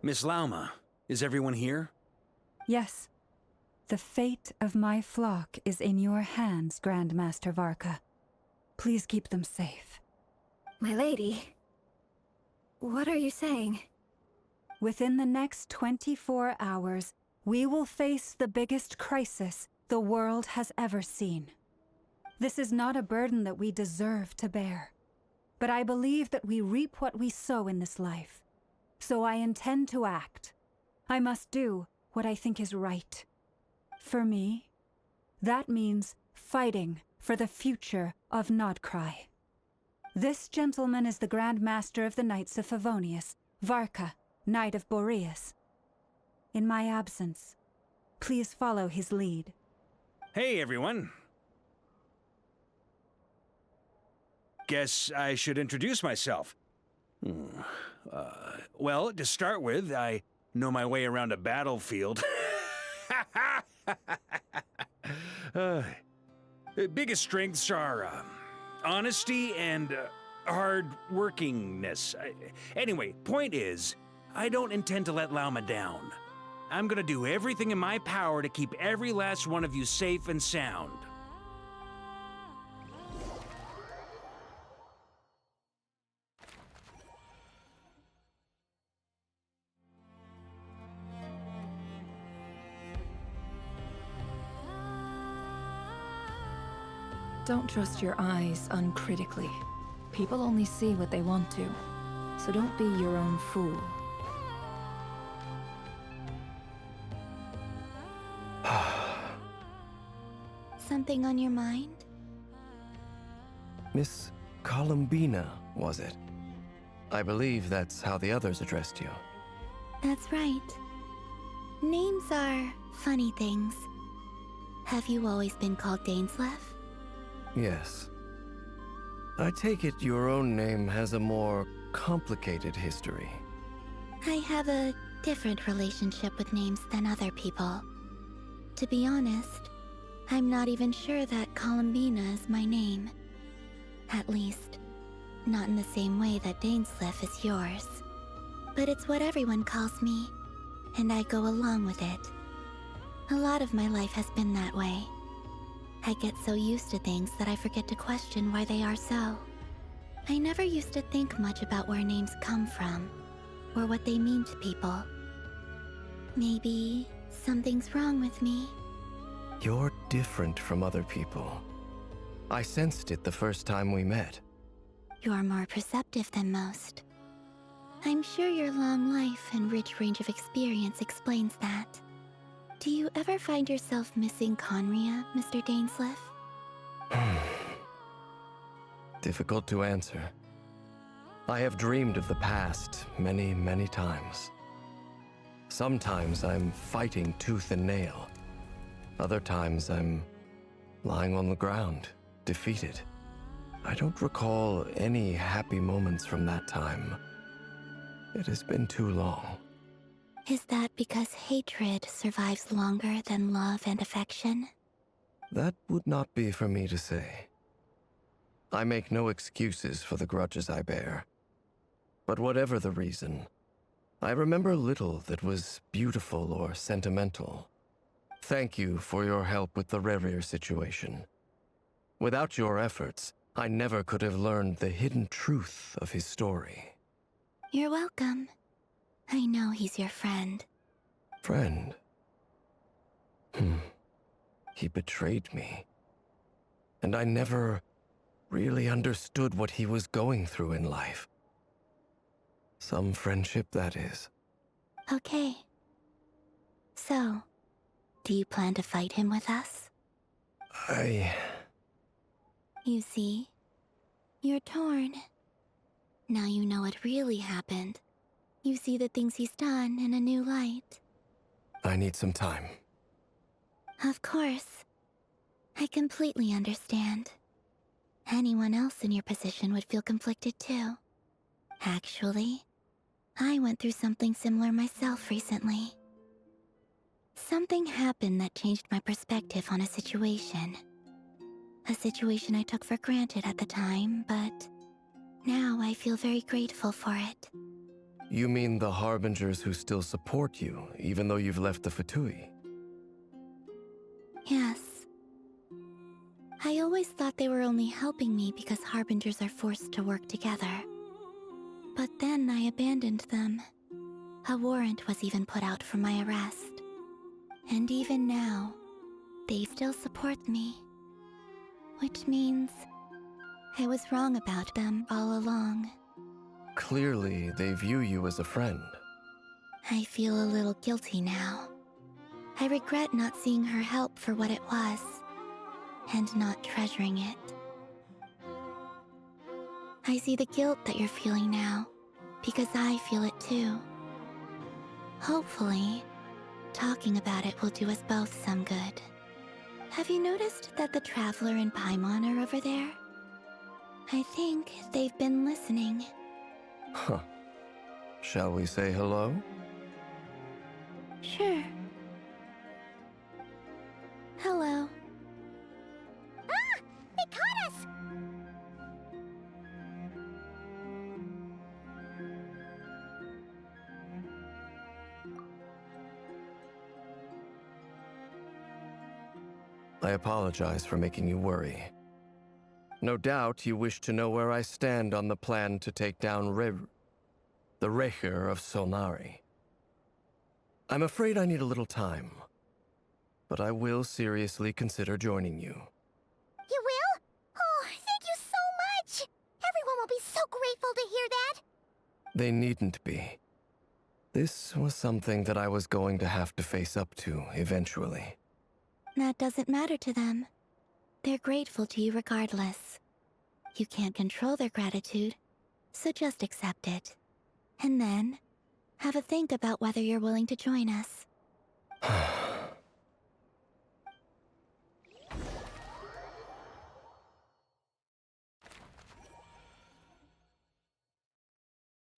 Miss Lauma, is everyone here? Yes. The fate of my flock is in your hands, Grandmaster Varka. Please keep them safe. My lady, what are you saying? Within the next 24 hours, we will face the biggest crisis the world has ever seen. This is not a burden that we deserve to bear, but I believe that we reap what we sow in this life. So I intend to act. I must do what I think is right. For me, that means fighting for the future of Nodcry. This gentleman is the Grand Master of the Knights of Favonius, Varka, Knight of Boreas. In my absence, please follow his lead. Hey, everyone. Guess I should introduce myself. Well, to start with, I know my way around a battlefield. Biggest strengths are honesty and hard-workingness. Anyway, point is, I don't intend to let Lauma down. I'm gonna do everything in my power to keep every last one of you safe and sound. Don't trust your eyes uncritically. People only see what they want to, so don't be your own fool. Something on your mind? Miss Columbina, was it? I believe that's how the others addressed you. That's right. Names are funny things. Have you always been called Dainsleif? Yes. I take it your own name has a more complicated history. I have a different relationship with names than other people. To be honest, I'm not even sure that Columbina is my name. At least, not in the same way that Dainsleif is yours. But it's what everyone calls me, and I go along with it. A lot of my life has been that way. I get so used to things that I forget to question why they are so. I never used to think much about where names come from, or what they mean to people. Maybe something's wrong with me. You're different from other people. I sensed it the first time we met. You're more perceptive than most. I'm sure your long life and rich range of experience explains that. Do you ever find yourself missing Conria, Mr. Dainsleif? Difficult to answer. I have dreamed of the past many, many times. Sometimes I'm fighting tooth and nail. Other times I'm lying on the ground, defeated. I don't recall any happy moments from that time. It has been too long. Is that because hatred survives longer than love and affection? That would not be for me to say. I make no excuses for the grudges I bear. But whatever the reason, I remember little that was beautiful or sentimental. Thank you for your help with the Rerir situation. Without your efforts, I never could have learned the hidden truth of his story. You're welcome. I know he's your friend. Friend? He betrayed me. And I never really understood what he was going through in life. Some friendship, that is. Okay. So, do you plan to fight him with us? You see, you're torn. Now you know what really happened. You see the things he's done in a new light. I need some time. Of course. I completely understand. Anyone else in your position would feel conflicted too. Actually, I went through something similar myself recently. Something happened that changed my perspective on a situation. A situation I took for granted at the time, but now I feel very grateful for it. You mean the Harbingers who still support you, even though you've left the Fatui? Yes. I always thought they were only helping me because Harbingers are forced to work together. But then I abandoned them. A warrant was even put out for my arrest. And even now, they still support me. Which means I was wrong about them all along. Clearly, they view you as a friend. I feel a little guilty now. I regret not seeing her help for what it was, and not treasuring it. I see the guilt that you're feeling now, because I feel it too. Hopefully, talking about it will do us both some good. Have you noticed that the Traveler and Paimon are over there? I think they've been listening. Huh. Shall we say hello? Sure. Hello. Ah! They caught us! I apologize for making you worry. No doubt you wish to know where I stand on the plan to take down the Rerir of Solnari. I'm afraid I need a little time, but I will seriously consider joining you. You will? Oh, thank you so much! Everyone will be so grateful to hear that! They needn't be. This was something that I was going to have to face up to eventually. That doesn't matter to them. They're grateful to you regardless. You can't control their gratitude, so just accept it. And then, have a think about whether you're willing to join us.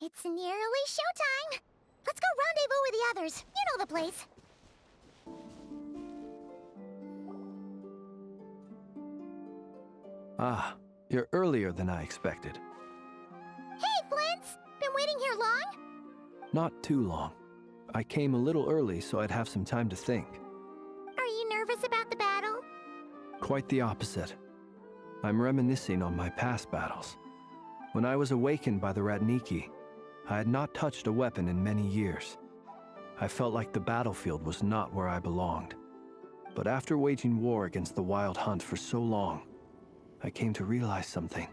It's nearly showtime! Let's go rendezvous with the others. You know the place. Ah, you're earlier than I expected. Hey, Flint's! Been waiting here long? Not too long. I came a little early so I'd have some time to think. Are you nervous about the battle? Quite the opposite. I'm reminiscing on my past battles. When I was awakened by the Ratniki, I had not touched a weapon in many years. I felt like the battlefield was not where I belonged. But after waging war against the Wild Hunt for so long, I came to realize something.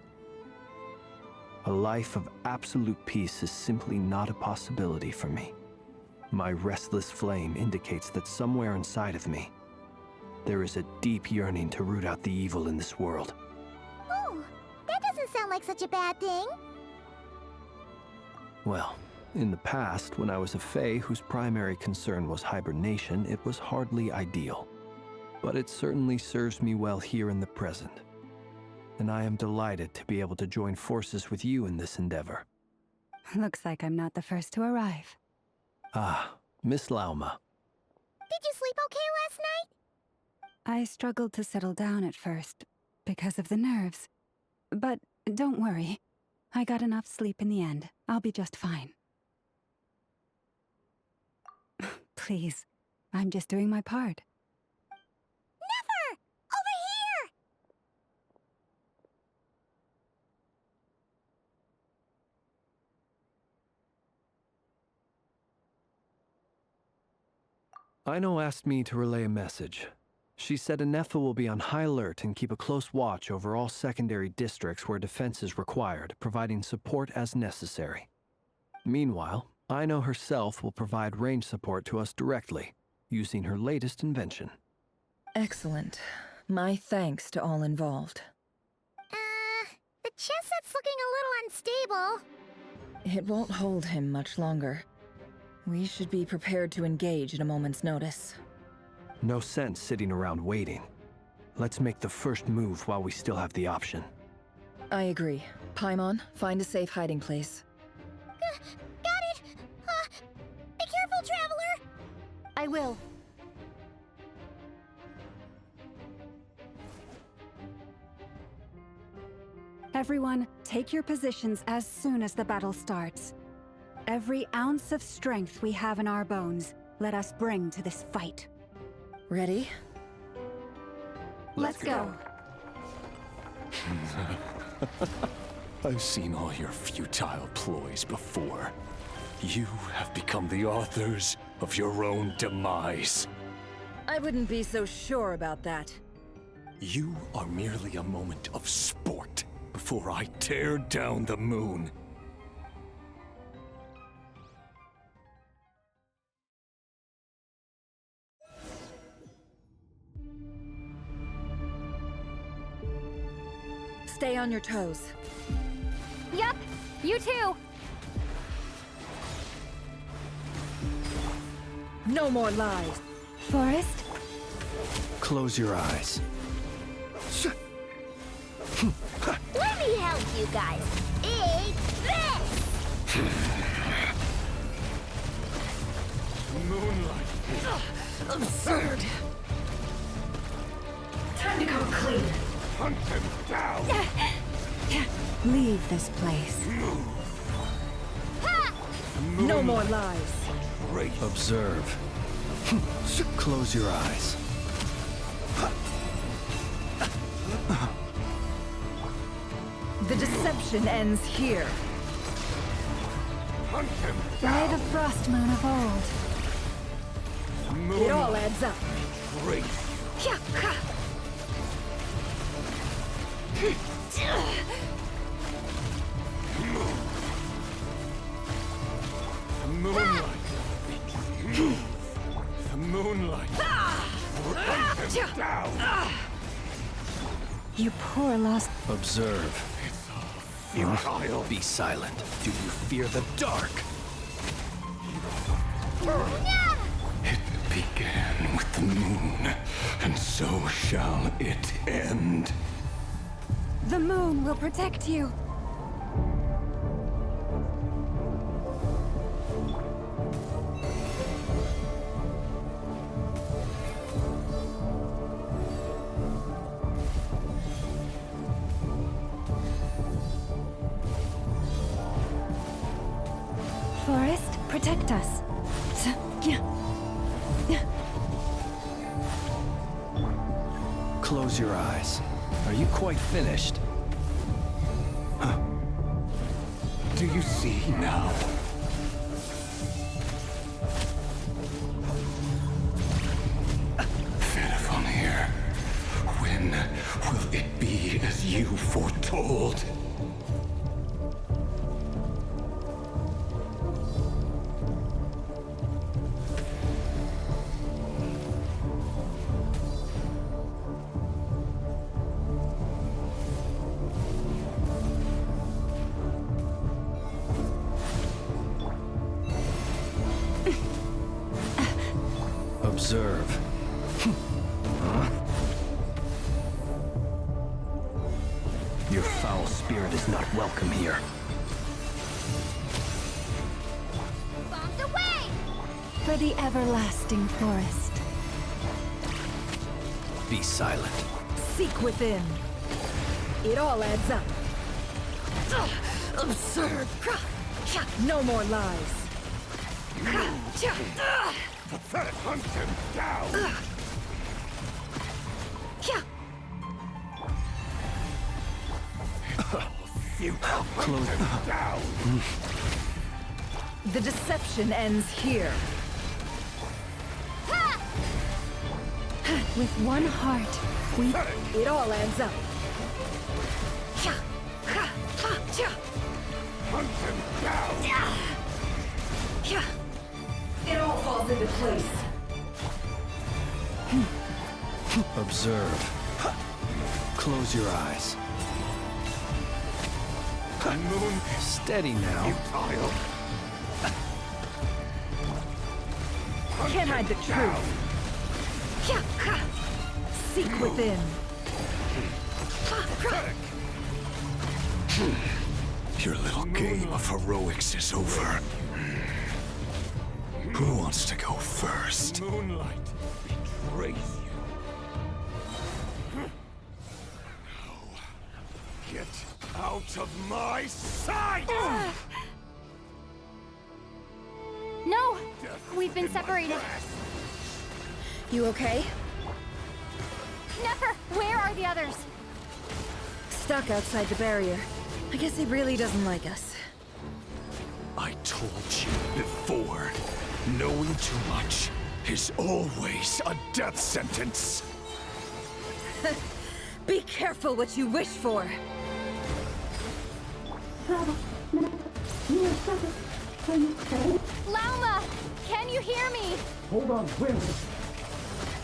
A life of absolute peace is simply not a possibility for me. My restless flame indicates that somewhere inside of me, there is a deep yearning to root out the evil in this world. Ooh, that doesn't sound like such a bad thing. Well, in the past, when I was a Fae whose primary concern was hibernation, it was hardly ideal. But it certainly serves me well here in the present. And I am delighted to be able to join forces with you in this endeavor. Looks like I'm not the first to arrive. Ah, Miss Lauma. Did you sleep okay last night? I struggled to settle down at first, because of the nerves. But don't worry. I got enough sleep in the end. I'll be just fine. Please, I'm just doing my part. Never! Over here! Aino asked me to relay a message. She said Anefa will be on high alert and keep a close watch over all secondary districts where defense is required, providing support as necessary. Meanwhile, Aino herself will provide range support to us directly, using her latest invention. Excellent. My thanks to all involved. The chess set's looking a little unstable. It won't hold him much longer. We should be prepared to engage at a moment's notice. No sense sitting around waiting. Let's make the first move while we still have the option. I agree. Paimon, find a safe hiding place. Got it! Be careful, Traveler! I will. Everyone, take your positions as soon as the battle starts. Every ounce of strength we have in our bones, let us bring to this fight. Ready? Let's go. I've seen all your futile ploys before. You have become the authors of your own demise. I wouldn't be so sure about that. You are merely a moment of sport before I tear down the moon. Stay on your toes. Yup, you too. No more lies. Forrest? Close your eyes. Let me help you guys. Eat this! Moonlight. Absurd. Time to come clean. Hunt him down. Leave this place. No more lies. Great. Observe. Close your eyes. The deception ends here. Hunt him By down. the frost moon of old. It all adds up. Great. Moonlight. The moonlight. Hunt him down. You poor lost... Observe. Futile. Be silent. Do you fear the dark? It began with the moon, and so shall it end. The moon will protect you. Forest, protect us. Close your eyes. Are you quite finished? Do you see now? Fenifamir, when will it be as you foretold? Observe. Huh? Your foul spirit is not welcome here. Bombs away! For the everlasting forest. Be silent. Seek within. It all adds up. Absurd. No more lies. Pathetic, hunt him down! Close him down! The deception ends here. With one heart, we... It all adds up. Hunt him down! It all falls into place. Observe. Close your eyes. Moon. Steady now. Futile. Can't hide the truth. Seek within. Your little game of heroics is over. Who wants to go first? Moonlight betrays you. Now, get out of my sight! No! We've been separated. You okay? Nefer, where are the others? Stuck outside the barrier. I guess he really doesn't like us. I told you before, knowing too much is always a death sentence. Be careful what you wish for. Lauma! Can you hear me? Hold on, wait.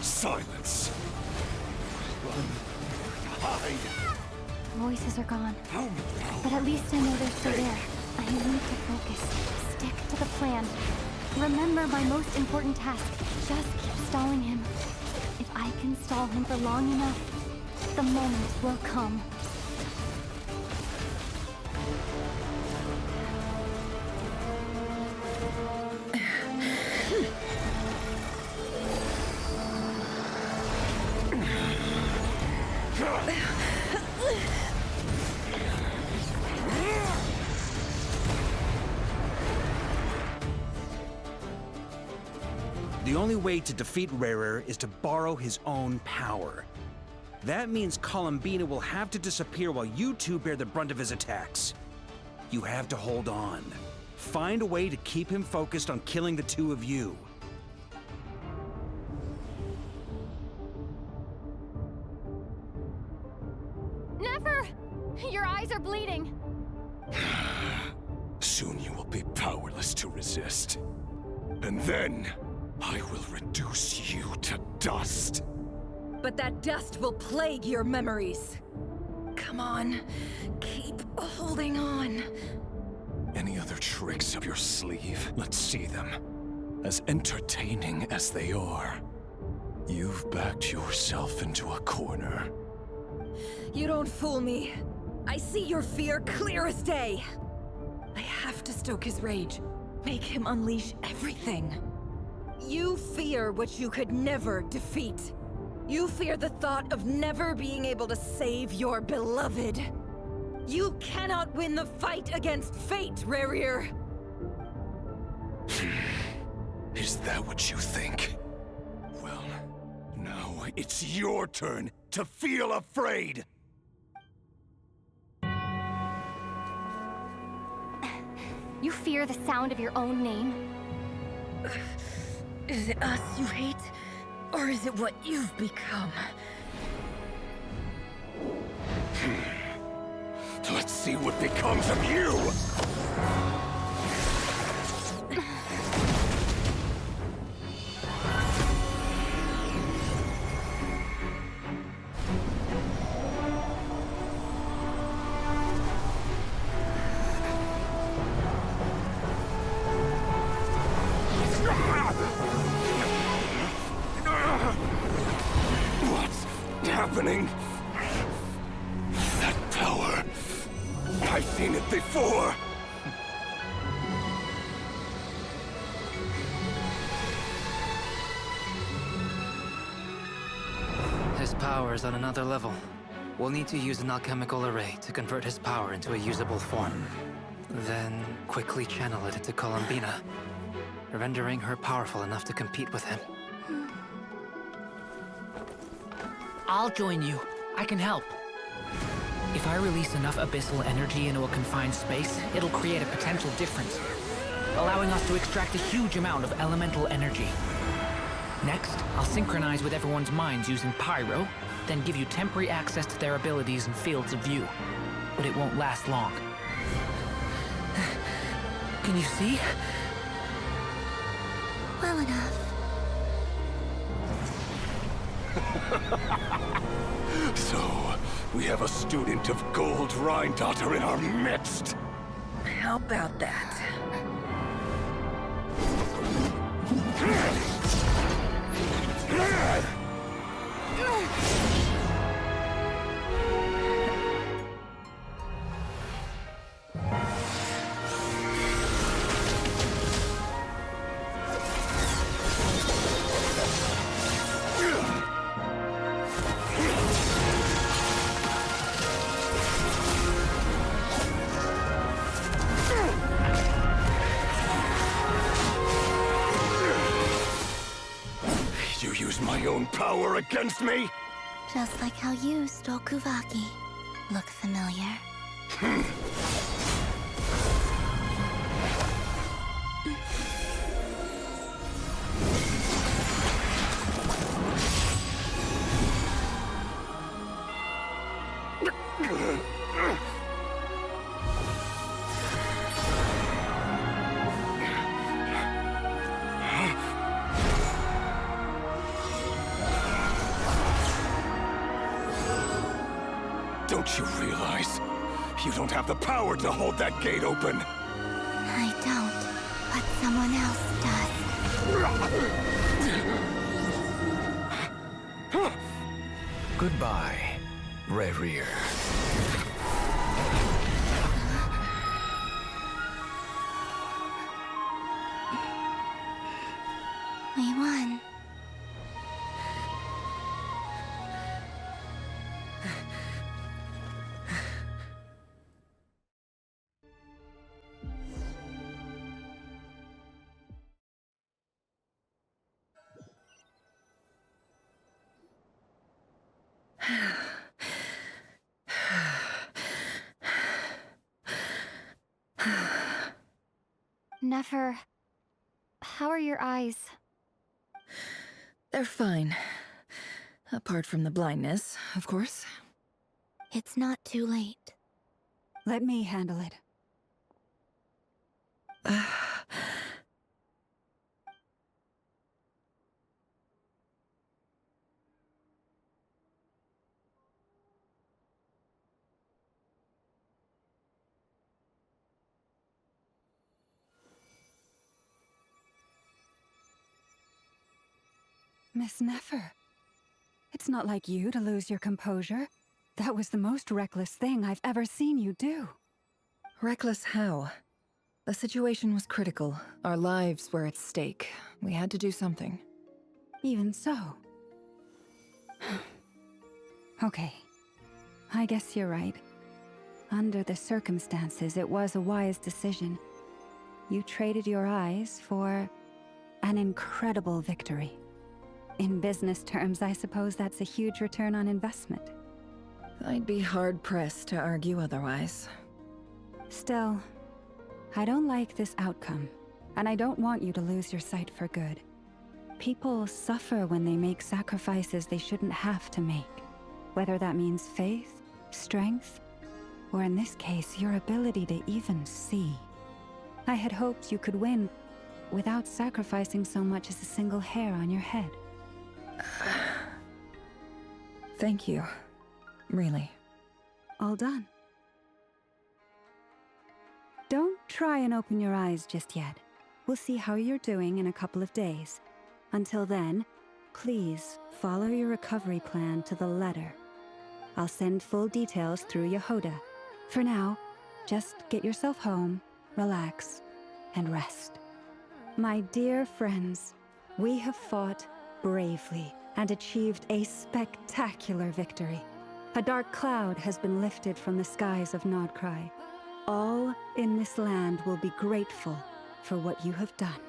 Silence. Run. Hide. Voices are gone. But at least I know they're still there. I need to focus. Stick to the plan. Remember my most important task. Just keep stalling him. If I can stall him for long enough, the moment will come. The only way to defeat Rarer is to borrow his own power. That means Columbina will have to disappear while you two bear the brunt of his attacks. You have to hold on. Find a way to keep him focused on killing the two of you. Nefer! Your eyes are bleeding. Soon you will be powerless to resist. And then, I will reduce you to dust. But that dust will plague your memories. Come on, keep holding on. Any other tricks up your sleeve? Let's see them. as entertaining as they are, you've backed yourself into a corner. You don't fool me. I see your fear clear as day. I have to stoke his rage. Make him unleash everything. You fear what you could never defeat. You fear the thought of never being able to save your beloved. You cannot win the fight against fate, Rerir. Is that what you think? Well, now it's your turn to feel afraid! You fear the sound of your own name? Is it us you hate? Or is it what you've become? Let's see what becomes of you! What's happening? That power. I've seen it before! His power is on another level. We'll need to use an alchemical array to convert his power into a usable form. Then quickly channel it into Columbina, rendering her powerful enough to compete with him. I'll join you. I can help. If I release enough abyssal energy into a confined space, it'll create a potential difference, allowing us to extract a huge amount of elemental energy. Next, I'll synchronize with everyone's minds using Pyro, then give you temporary access to their abilities and fields of view. But it won't last long. Can you see? Well enough. So, we have a student of Gold Rhine-Daughter in our midst! How about that? You use my own power against me? Just like how you stole Kuvaki. Look familiar? Don't you realize? You don't have the power to hold that gate open! I don't, but someone else does. Goodbye, Rerir. We won. Nefer, how are your eyes? They're fine. Apart from the blindness, of course. It's not too late. Let me handle it. Miss Nefer, it's not like you to lose your composure. That was the most reckless thing I've ever seen you do. Reckless how? The situation was critical. Our lives were at stake. We had to do something. Even so. Okay. I guess you're right. Under the circumstances, it was a wise decision. You traded your eyes for an incredible victory. In business terms, I suppose that's a huge return on investment. I'd be hard-pressed to argue otherwise. Still, I don't like this outcome, and I don't want you to lose your sight for good. People suffer when they make sacrifices they shouldn't have to make, whether that means faith, strength, or in this case, your ability to even see. I had hoped you could win without sacrificing so much as a single hair on your head. Thank you. Really. All done. Don't try and open your eyes just yet. We'll see how you're doing in a couple of days. Until then, please follow your recovery plan to the letter. I'll send full details through Yehoda. For now, just get yourself home, relax, and rest. My dear friends, we have fought bravely and achieved a spectacular victory. A dark cloud has been lifted from the skies of Nodcry. All in this land will be grateful for what you have done.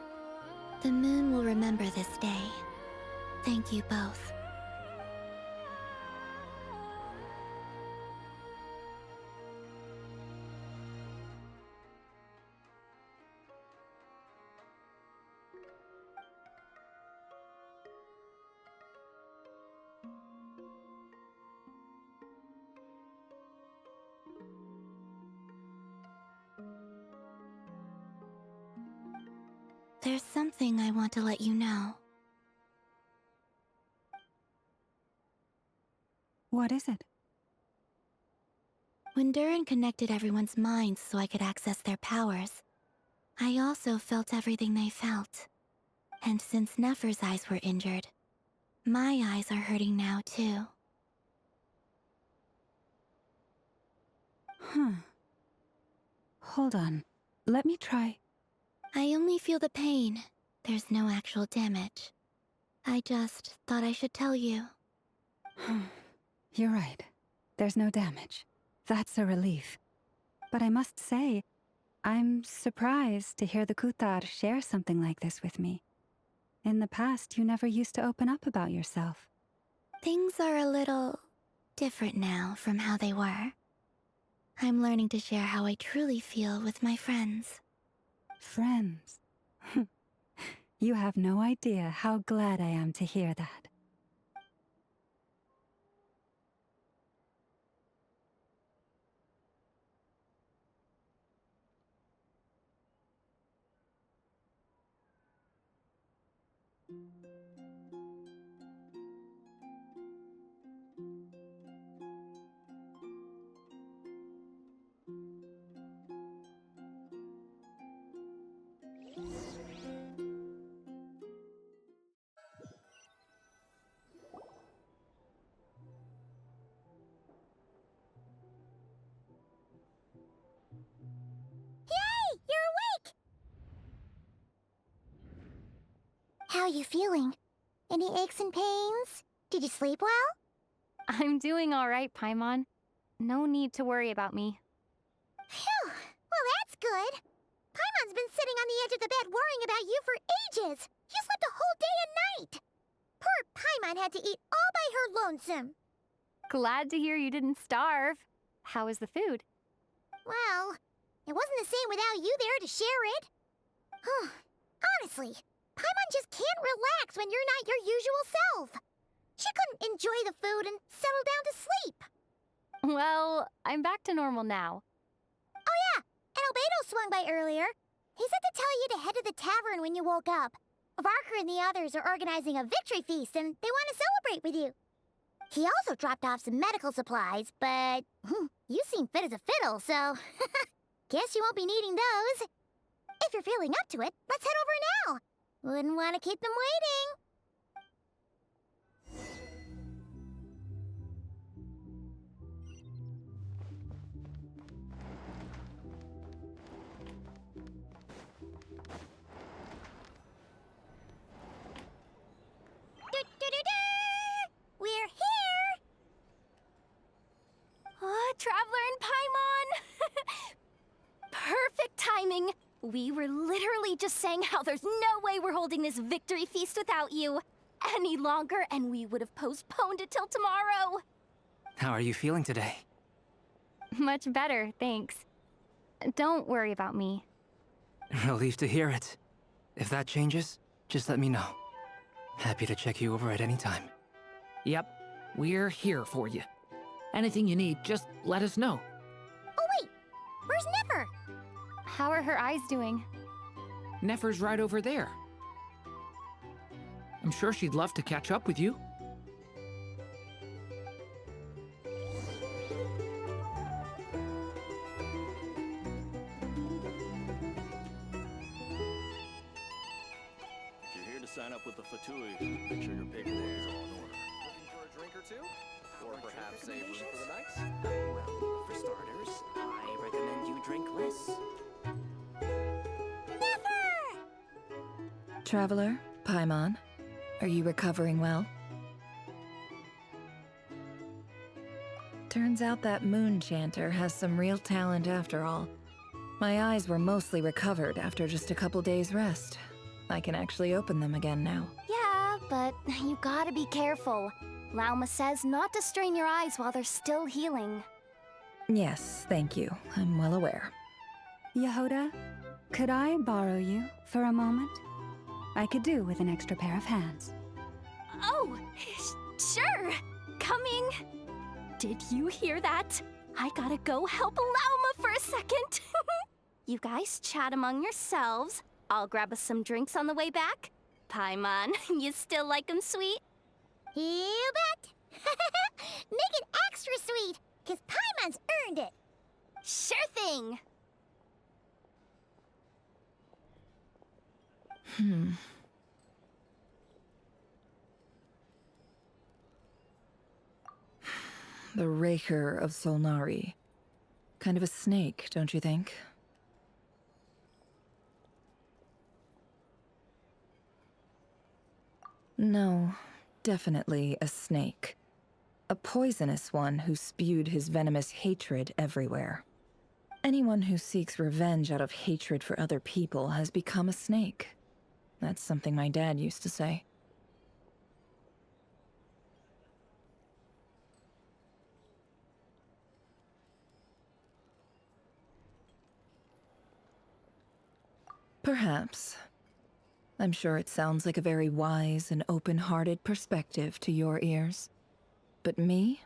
The moon will remember this day. Thank you both. There's something I want to let you know. What is it? When Durin connected everyone's minds so I could access their powers, I also felt everything they felt. And since Nefer's eyes were injured, my eyes are hurting now too. Hold on. Let me try. I only feel the pain. There's no actual damage. I just thought I should tell you. You're right. There's no damage. That's a relief. But I must say, I'm surprised to hear the Kutar share something like this with me. In the past, you never used to open up about yourself. Things are a little different now from how they were. I'm learning to share how I truly feel with my friends. Friends? You have no idea how glad I am to hear that. Yay! You're awake! How are you feeling? Any aches and pains? Did you sleep well? I'm doing all right, Paimon. No need to worry about me. Phew! Well, that's good. Paimon's been sitting on the edge of the bed worrying about you for ages. You slept a whole day and night. Poor Paimon had to eat all by her lonesome. Glad to hear you didn't starve. How is the food? Well, it wasn't the same without you there to share it. Honestly, Paimon just can't relax when you're not your usual self. She couldn't enjoy the food and settle down to sleep. Well, I'm back to normal now. Oh yeah, and Albedo swung by earlier. He said to tell you to head to the tavern when you woke up. Varker and the others are organizing a victory feast and they want to celebrate with you. He also dropped off some medical supplies, but you seem fit as a fiddle, so guess you won't be needing those. If you're feeling up to it, let's head over now. Wouldn't want to keep them waiting. Traveler and Paimon! Perfect timing! We were literally just saying how there's no way we're holding this victory feast without you any longer, and we would have postponed it till tomorrow. How are you feeling today? Much better, thanks. Don't worry about me. Relieved to hear it. If that changes, just let me know. Happy to check you over at any time. Yep, we're here for you. Anything you need, just let us know. Oh wait, where's Nefer? How are her eyes doing? Nefer's right over there. I'm sure she'd love to catch up with you. If you're here to sign up with the Fatui, make sure your paperwork is all in order. Looking for a drink or two? Or perhaps a room for the night? Well, for starters, I recommend you drink less. Traveler, Paimon, are you recovering well? Turns out that moon chanter has some real talent after all. My eyes were mostly recovered after just a couple days' rest. I can actually open them again now. Yeah, but you gotta be careful. Lauma says not to strain your eyes while they're still healing. Yes, thank you. I'm well aware. Yehoda, could I borrow you for a moment? I could do with an extra pair of hands. Oh, sure. Coming. Did you hear that? I gotta go help Lauma for a second. You guys chat among yourselves. I'll grab us some drinks on the way back. Paimon, you still like 'em sweet? You bet! Make it extra sweet, because Paimon's earned it! Sure thing! The Raker of Solnari. Kind of a snake, don't you think? No, definitely a snake. A poisonous one who spewed his venomous hatred everywhere. Anyone who seeks revenge out of hatred for other people has become a snake. That's something my dad used to say. Perhaps. I'm sure it sounds like a very wise and open-hearted perspective to your ears. But me?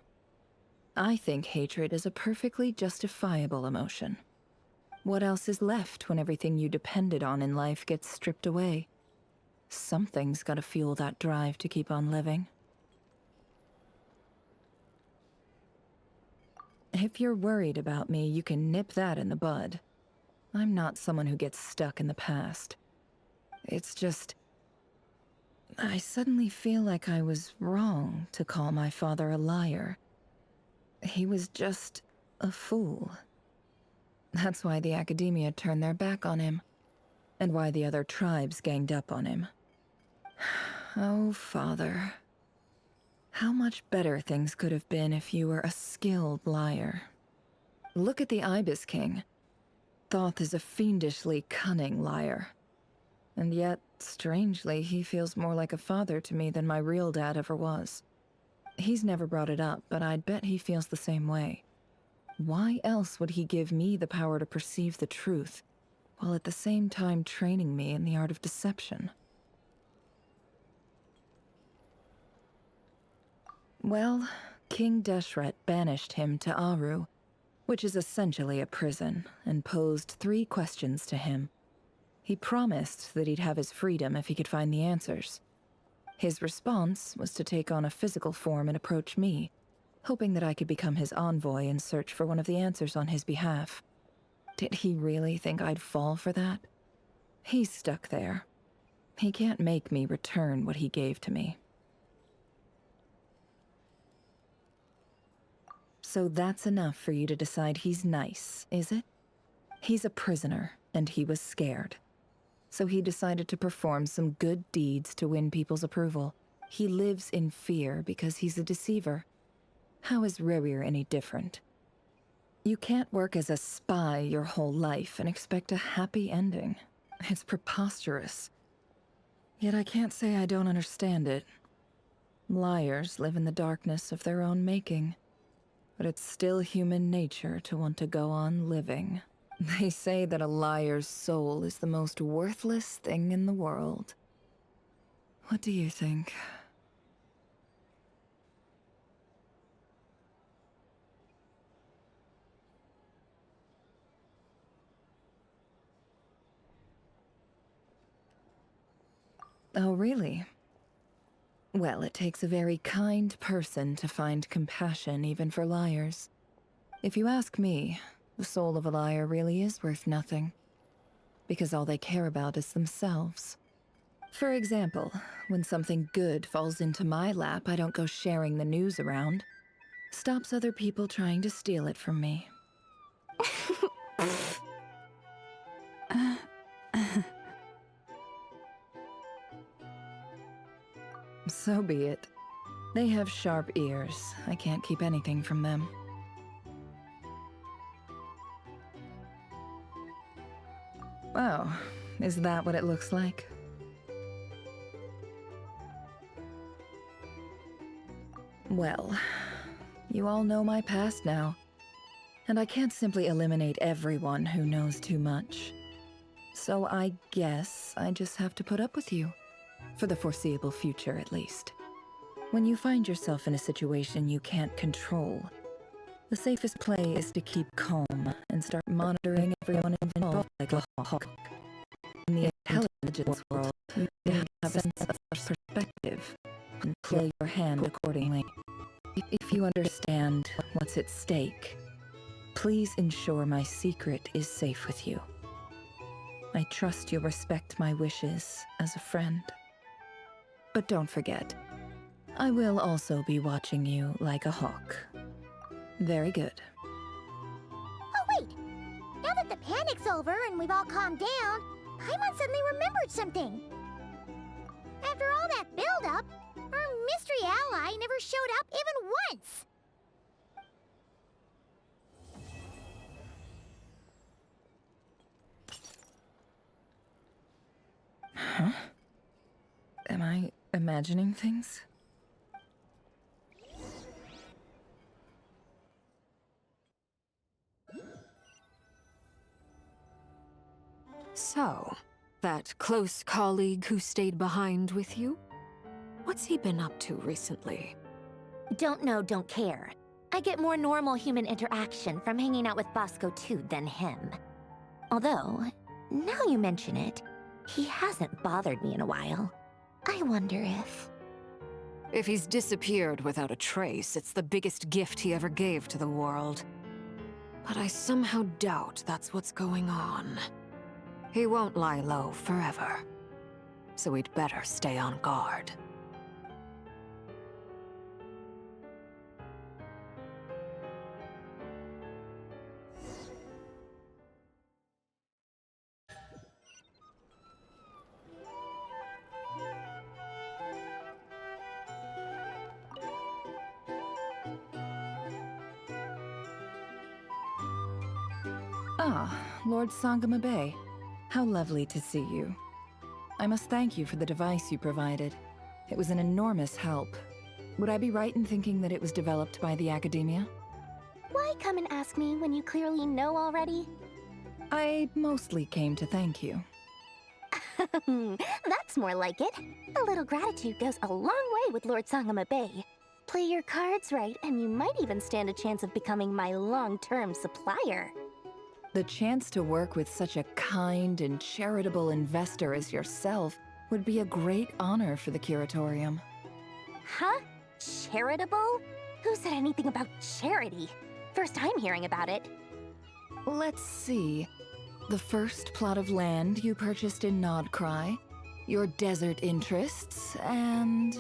I think hatred is a perfectly justifiable emotion. What else is left when everything you depended on in life gets stripped away? Something's gotta fuel that drive to keep on living. If you're worried about me, you can nip that in the bud. I'm not someone who gets stuck in the past. It's just... I suddenly feel like I was wrong to call my father a liar. He was just a fool. That's why the Academia turned their back on him, and why the other tribes ganged up on him. Oh, Father. How much better things could have been if you were a skilled liar. Look at the Ibis King. Thoth is a fiendishly cunning liar. And yet, strangely, he feels more like a father to me than my real dad ever was. He's never brought it up, but I'd bet he feels the same way. Why else would he give me the power to perceive the truth, while at the same time training me in the art of deception? Well, King Deshret banished him to Aru, which is essentially a prison, and posed 3 questions to him. He promised that he'd have his freedom if he could find the answers. His response was to take on a physical form and approach me, hoping that I could become his envoy and search for one of the answers on his behalf. Did he really think I'd fall for that? He's stuck there. He can't make me return what he gave to me. So that's enough for you to decide he's nice, is it? He's a prisoner, and he was scared. So he decided to perform some good deeds to win people's approval. He lives in fear because he's a deceiver. How is Rerir any different? You can't work as a spy your whole life and expect a happy ending. It's preposterous. Yet I can't say I don't understand it. Liars live in the darkness of their own making. But it's still human nature to want to go on living. They say that a liar's soul is the most worthless thing in the world. What do you think? Oh, really? Well, it takes a very kind person to find compassion even for liars. If you ask me, the soul of a liar really is worth nothing. Because all they care about is themselves. For example, when something good falls into my lap, I don't go sharing the news around. Stops other people trying to steal it from me. So be it. They have sharp ears. I can't keep anything from them. Oh, is that what it looks like? Well, you all know my past now, and I can't simply eliminate everyone who knows too much. So I guess I just have to put up with you. For the foreseeable future, at least. When you find yourself in a situation you can't control, the safest play is to keep calm and start monitoring everyone involved like a hawk. In the intelligence world, you have a sense of perspective and play your hand accordingly. If you understand what's at stake, please ensure my secret is safe with you. I trust you'll respect my wishes as a friend. But don't forget, I will also be watching you like a hawk. Very good. Oh, wait! Now that the panic's over and we've all calmed down, Paimon suddenly remembered something. After all that build-up, our mystery ally never showed up even once! Huh? Am I imagining things? So, that close colleague who stayed behind with you? What's he been up to recently? Don't know, don't care. I get more normal human interaction from hanging out with Bosco 2 than him. Although, now you mention it, he hasn't bothered me in a while. I wonder if... If he's disappeared without a trace, it's the biggest gift he ever gave to the world. But I somehow doubt that's what's going on. He won't lie low forever. So we'd better stay on guard. Ah, Lord Sangama Bay. How lovely to see you. I must thank you for the device you provided. It was an enormous help. Would I be right in thinking that it was developed by the Academia? Why come and ask me when you clearly know already? I mostly came to thank you. That's more like it. A little gratitude goes a long way with Lord Sangama Bay. Play your cards right, and you might even stand a chance of becoming my long-term supplier. The chance to work with such a kind and charitable investor as yourself would be a great honor for the Curatorium. Huh? Charitable? Who said anything about charity? First I'm hearing about it. Let's see. The first plot of land you purchased in Nodcry, your desert interests, and...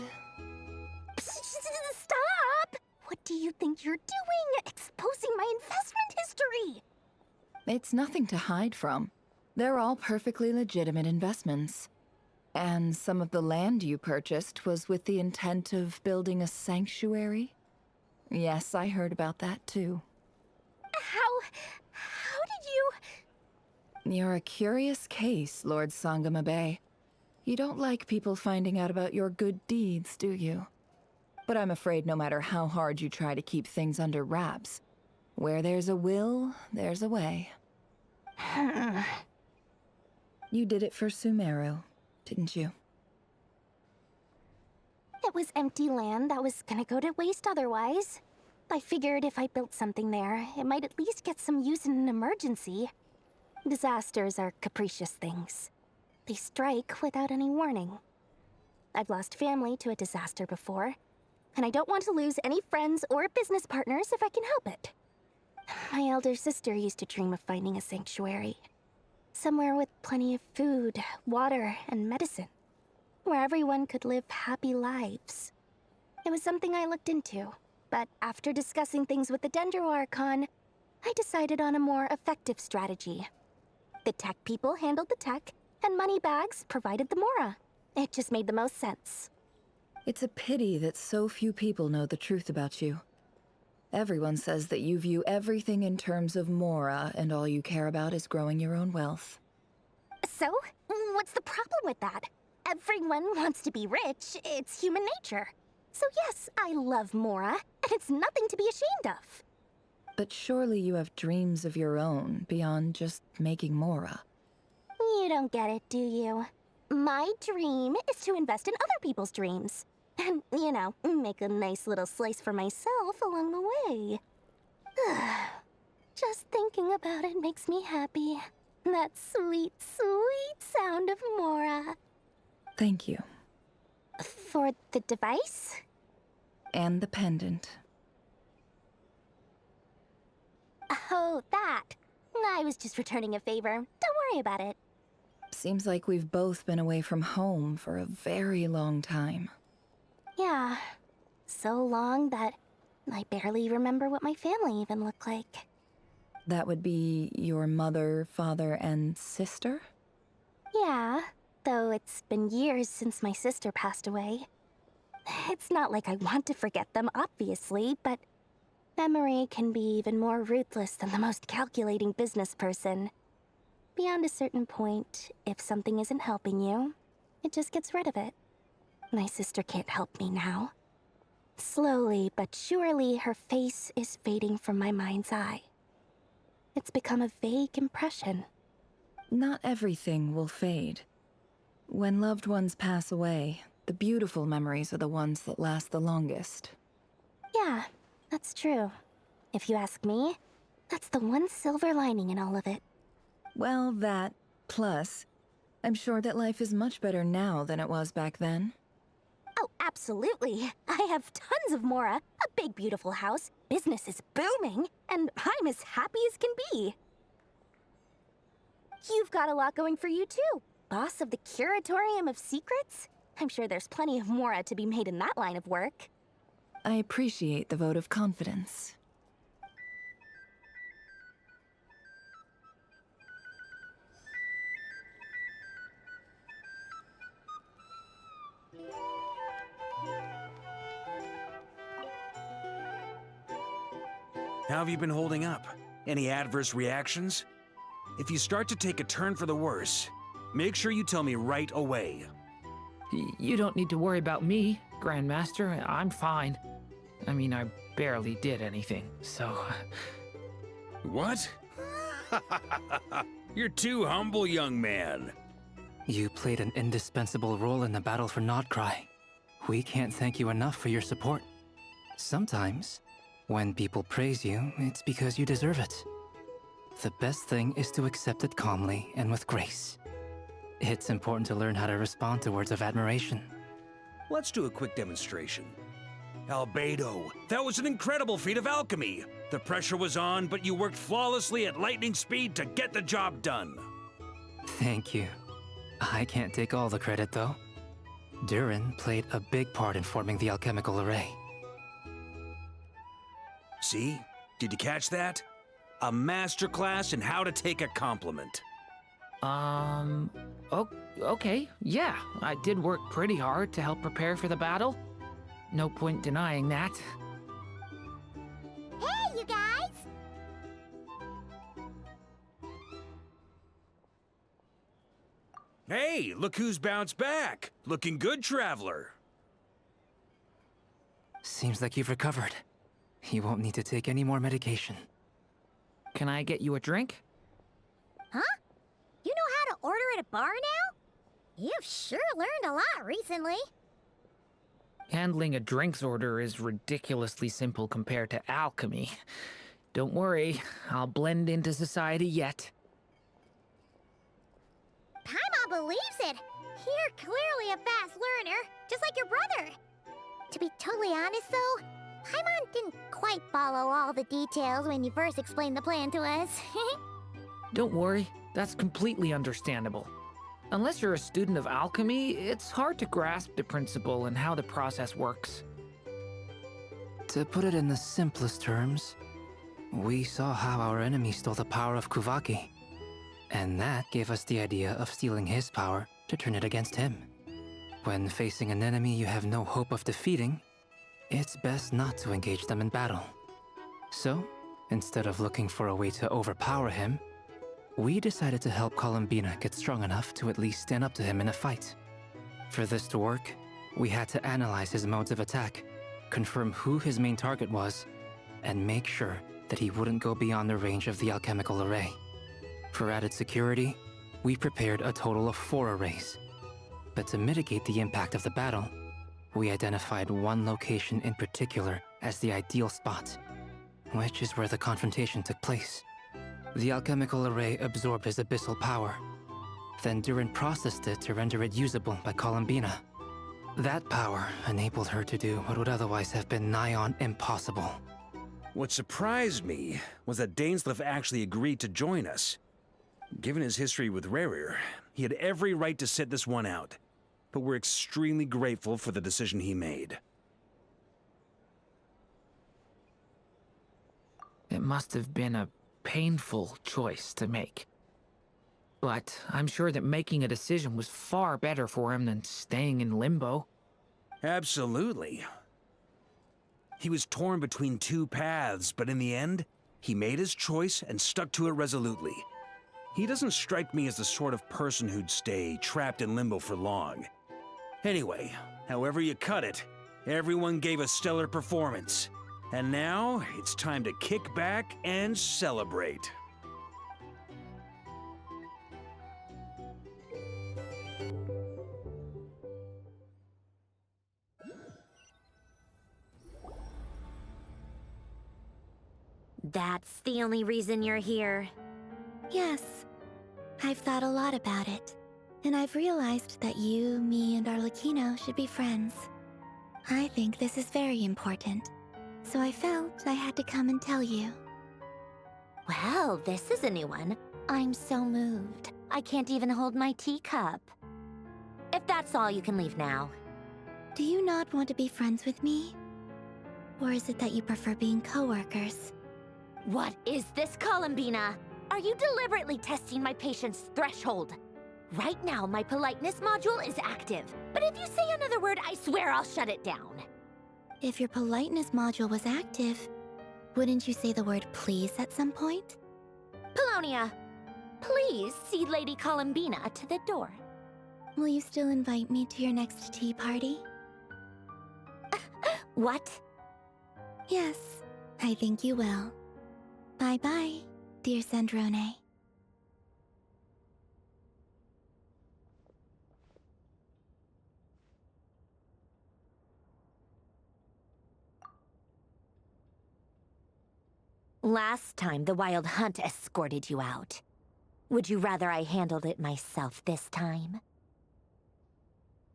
Stop! What do you think you're doing? Exposing my investment history! It's nothing to hide from. They're all perfectly legitimate investments. And some of the land you purchased was with the intent of building a sanctuary? Yes, I heard about that too. How You're a curious case, Lord Sangamabe. You don't like people finding out about your good deeds, do you? But I'm afraid no matter how hard you try to keep things under wraps, where there's a will, there's a way. You did it for Sumeru, didn't you? It was empty land that was gonna go to waste otherwise. I figured if I built something there, it might at least get some use in an emergency. Disasters are capricious things. They strike without any warning. I've lost family to a disaster before, and I don't want to lose any friends or business partners if I can help it. My elder sister used to dream of finding a sanctuary. Somewhere with plenty of food, water, and medicine. Where everyone could live happy lives. It was something I looked into, but after discussing things with the Dendro Archon, I decided on a more effective strategy. The tech people handled the tech, and Moneybags provided the Mora. It just made the most sense. It's a pity that so few people know the truth about you. Everyone says that you view everything in terms of Mora, and all you care about is growing your own wealth. So, what's the problem with that? Everyone wants to be rich. It's human nature. So yes, I love Mora, and it's nothing to be ashamed of. But surely you have dreams of your own beyond just making Mora. You don't get it, do you? My dream is to invest in other people's dreams. And, you know, make a nice little slice for myself along the way. Just thinking about it makes me happy. That sweet, sweet sound of Mora. Thank you. For the device? And the pendant. Oh, that. I was just returning a favor. Don't worry about it. Seems like we've both been away from home for a very long time. Yeah. So long that I barely remember what my family even looked like. That would be your mother, father, and sister? Yeah, though it's been years since my sister passed away. It's not like I want to forget them, obviously, but memory can be even more ruthless than the most calculating business person. Beyond a certain point, if something isn't helping you, it just gets rid of it. My sister can't help me now. Slowly but surely, her face is fading from my mind's eye. It's become a vague impression. Not everything will fade. When loved ones pass away, the beautiful memories are the ones that last the longest. Yeah, that's true. If you ask me, that's the one silver lining in all of it. Well, that, plus, I'm sure that life is much better now than it was back then. Oh, absolutely. I have tons of Mora, a big beautiful house, business is booming, and I'm as happy as can be. You've got a lot going for you too. Boss of the Curatorium of Secrets? I'm sure there's plenty of Mora to be made in that line of work. I appreciate the vote of confidence. How have you been holding up? Any adverse reactions? If you start to take a turn for the worse, make sure you tell me right away. You don't need to worry about me, Grandmaster. I'm fine. I mean, I barely did anything, so... What? You're too humble, young man. You played an indispensable role in the battle for Nodcry. We can't thank you enough for your support. Sometimes, when people praise you, it's because you deserve it. The best thing is to accept it calmly and with grace. It's important to learn how to respond to words of admiration. Let's do a quick demonstration. Albedo, that was an incredible feat of alchemy. The pressure was on, but you worked flawlessly at lightning speed to get the job done. Thank you. I can't take all the credit, though. Durin played a big part in forming the alchemical array. See? Did you catch that? A masterclass in how to take a compliment. Okay, yeah. I did work pretty hard to help prepare for the battle. No point denying that. Hey, you guys! Hey, look who's bounced back. Looking good, traveler. Seems like you've recovered. You won't need to take any more medication. Can I get you a drink? Huh? You know how to order at a bar now? You've sure learned a lot recently. Handling a drinks order is ridiculously simple compared to alchemy. Don't worry, I'll blend into society yet. Paimon believes it. You're clearly a fast learner, just like your brother. To be totally honest, though, Paimon didn't quite follow all the details when you first explained the plan to us. Don't worry, that's completely understandable. Unless you're a student of alchemy, it's hard to grasp the principle and how the process works. To put it in the simplest terms, we saw how our enemy stole the power of Kuvaki. And that gave us the idea of stealing his power to turn it against him. When facing an enemy you have no hope of defeating, it's best not to engage them in battle. So, instead of looking for a way to overpower him, we decided to help Columbina get strong enough to at least stand up to him in a fight. For this to work, we had to analyze his modes of attack, confirm who his main target was, and make sure that he wouldn't go beyond the range of the alchemical array. For added security, we prepared a total of 4 arrays. But to mitigate the impact of the battle, we identified one location in particular as the ideal spot, which is where the confrontation took place. The alchemical array absorbed his abyssal power. Then Durin processed it to render it usable by Columbina. That power enabled her to do what would otherwise have been nigh on impossible. What surprised me was that Dainsleif actually agreed to join us. Given his history with Rerir, he had every right to sit this one out. But we're extremely grateful for the decision he made. It must have been a painful choice to make. But I'm sure that making a decision was far better for him than staying in limbo. Absolutely. He was torn between 2 paths, but in the end, he made his choice and stuck to it resolutely. He doesn't strike me as the sort of person who'd stay trapped in limbo for long. Anyway, however you cut it, everyone gave a stellar performance. And now, it's time to kick back and celebrate. That's the only reason you're here. Yes. I've thought a lot about it. And I've realized that you, me, and Arlecchino should be friends. I think this is very important. So I felt I had to come and tell you. Well, this is a new one. I'm so moved. I can't even hold my teacup. If that's all, you can leave now. Do you not want to be friends with me? Or is it that you prefer being co-workers? What is this, Columbina? Are you deliberately testing my patience threshold? Right now, my politeness module is active. But if you say another word, I swear I'll shut it down. If your politeness module was active, wouldn't you say the word please at some point? Polonia, please see Lady Columbina to the door. Will you still invite me to your next tea party? What? Yes, I think you will. Bye-bye, dear Sandrone. Last time, the Wild Hunt escorted you out. Would you rather I handled it myself this time?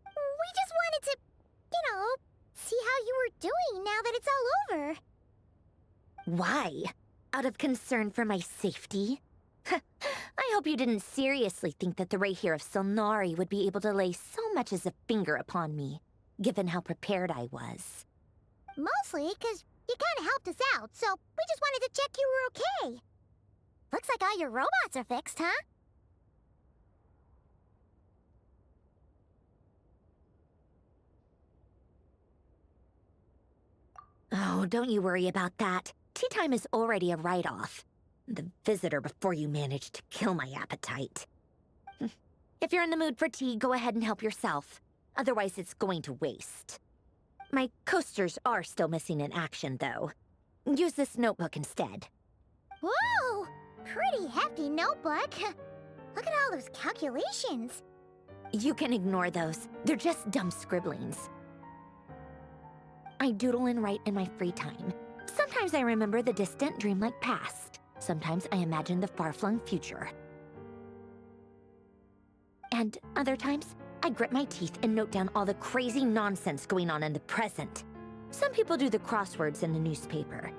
We just wanted to, see how you were doing now that it's all over. Why? Out of concern for my safety? I hope you didn't seriously think that the Rayhir of Silnari would be able to lay so much as a finger upon me, given how prepared I was. Mostly because you kind of helped us out, so we just wanted to check you were okay. Looks like all your robots are fixed, huh? Oh, don't you worry about that. Tea time is already a write-off. The visitor before you managed to kill my appetite. If you're in the mood for tea, go ahead and help yourself. Otherwise, it's going to waste. My coasters are still missing in action, though. Use this notebook instead. Whoa! Pretty hefty notebook. Look at all those calculations. You can ignore those. They're just dumb scribblings. I doodle and write in my free time. Sometimes I remember the distant, dreamlike past. Sometimes I imagine the far-flung future. And other times, I grit my teeth and note down all the crazy nonsense going on in the present. Some people do the crosswords in the newspaper.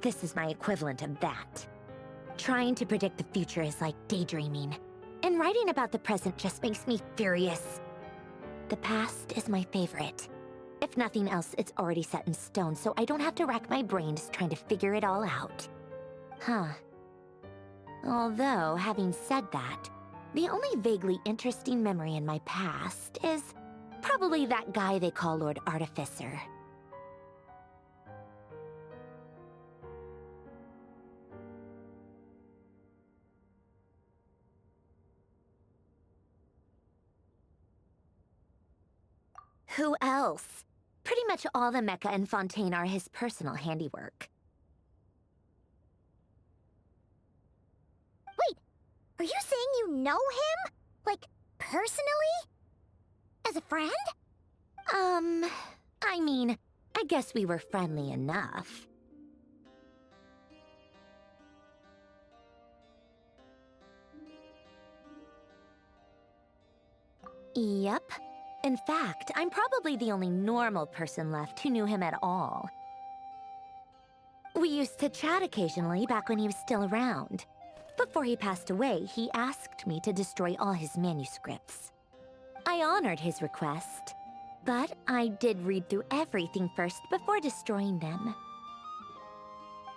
This is my equivalent of that. Trying to predict the future is like daydreaming. And writing about the present just makes me furious. The past is my favorite. If nothing else, it's already set in stone, so I don't have to rack my brains trying to figure it all out. Huh. Although, having said that, the only vaguely interesting memory in my past is probably that guy they call Lord Artificer. Who else? Pretty much all the mecha and Fontaine are his personal handiwork. Wait, are you saying you know him? Like, personally? As a friend? I mean, I guess we were friendly enough. Yep. In fact, I'm probably the only normal person left who knew him at all. We used to chat occasionally back when he was still around. Before he passed away, he asked me to destroy all his manuscripts. I honored his request, but I did read through everything first before destroying them.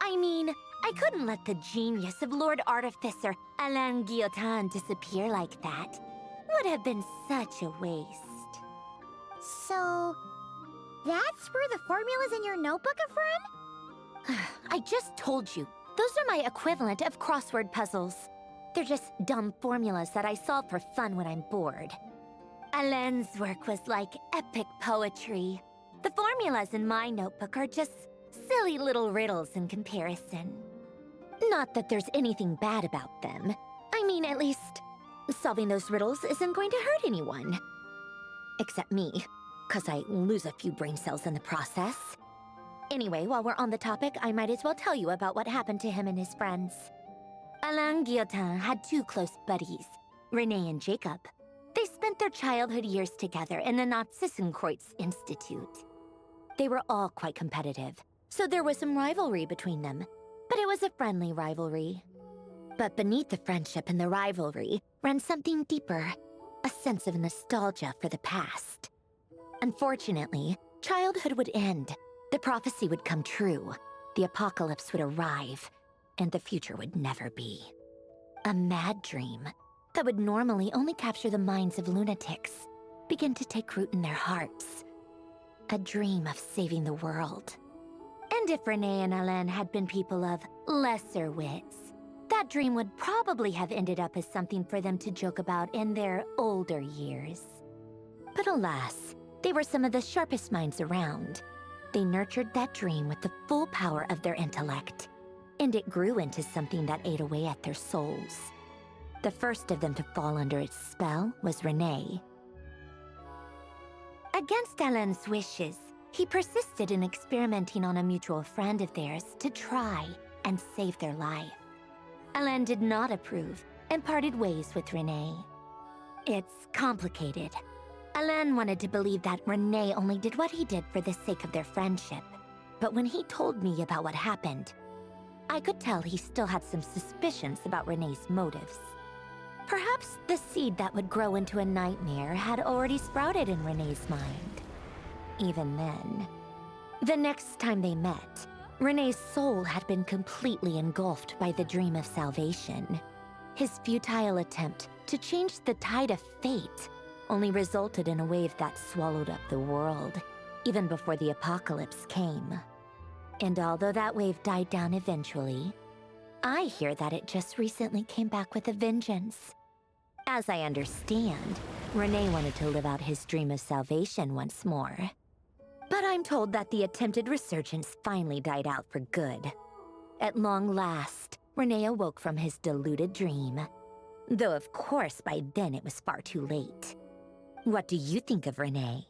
I mean, I couldn't let the genius of Lord Artificer Alain Guillotin disappear like that. Would have been such a waste. So, that's where the formula's in your notebook are from? I just told you. Those are my equivalent of crossword puzzles. They're just dumb formulas that I solve for fun when I'm bored. Alain's work was like epic poetry. The formulas in my notebook are just silly little riddles in comparison. Not that there's anything bad about them. I mean, at least, solving those riddles isn't going to hurt anyone. Except me, 'cause I lose a few brain cells in the process. Anyway, while we're on the topic, I might as well tell you about what happened to him and his friends. Alain Guillotin had two close buddies, Renee and Jacob. They spent their childhood years together in the Narzissenkreuz Institute. They were all quite competitive, so there was some rivalry between them, but it was a friendly rivalry. But beneath the friendship and the rivalry ran something deeper, a sense of nostalgia for the past. Unfortunately, childhood would end, the prophecy would come true, the apocalypse would arrive, and the future would never be. A mad dream that would normally only capture the minds of lunatics began to take root in their hearts. A dream of saving the world. And if Renee and Alain had been people of lesser wits, that dream would probably have ended up as something for them to joke about in their older years. But alas, they were some of the sharpest minds around. They nurtured that dream with the full power of their intellect, and it grew into something that ate away at their souls. The first of them to fall under its spell was Renee. Against Alain's wishes, he persisted in experimenting on a mutual friend of theirs to try and save their life. Alain did not approve and parted ways with Renee. It's complicated. Alain wanted to believe that Renee only did what he did for the sake of their friendship. But when he told me about what happened, I could tell he still had some suspicions about Renee's motives. Perhaps the seed that would grow into a nightmare had already sprouted in Renee's mind. Even then, the next time they met, Renee's soul had been completely engulfed by the dream of salvation. His futile attempt to change the tide of fate only resulted in a wave that swallowed up the world, even before the apocalypse came. And although that wave died down eventually, I hear that it just recently came back with a vengeance. As I understand, Renee wanted to live out his dream of salvation once more. But I'm told that the attempted resurgence finally died out for good. At long last, Renee awoke from his deluded dream. Though of course by then it was far too late. What do you think of Renee?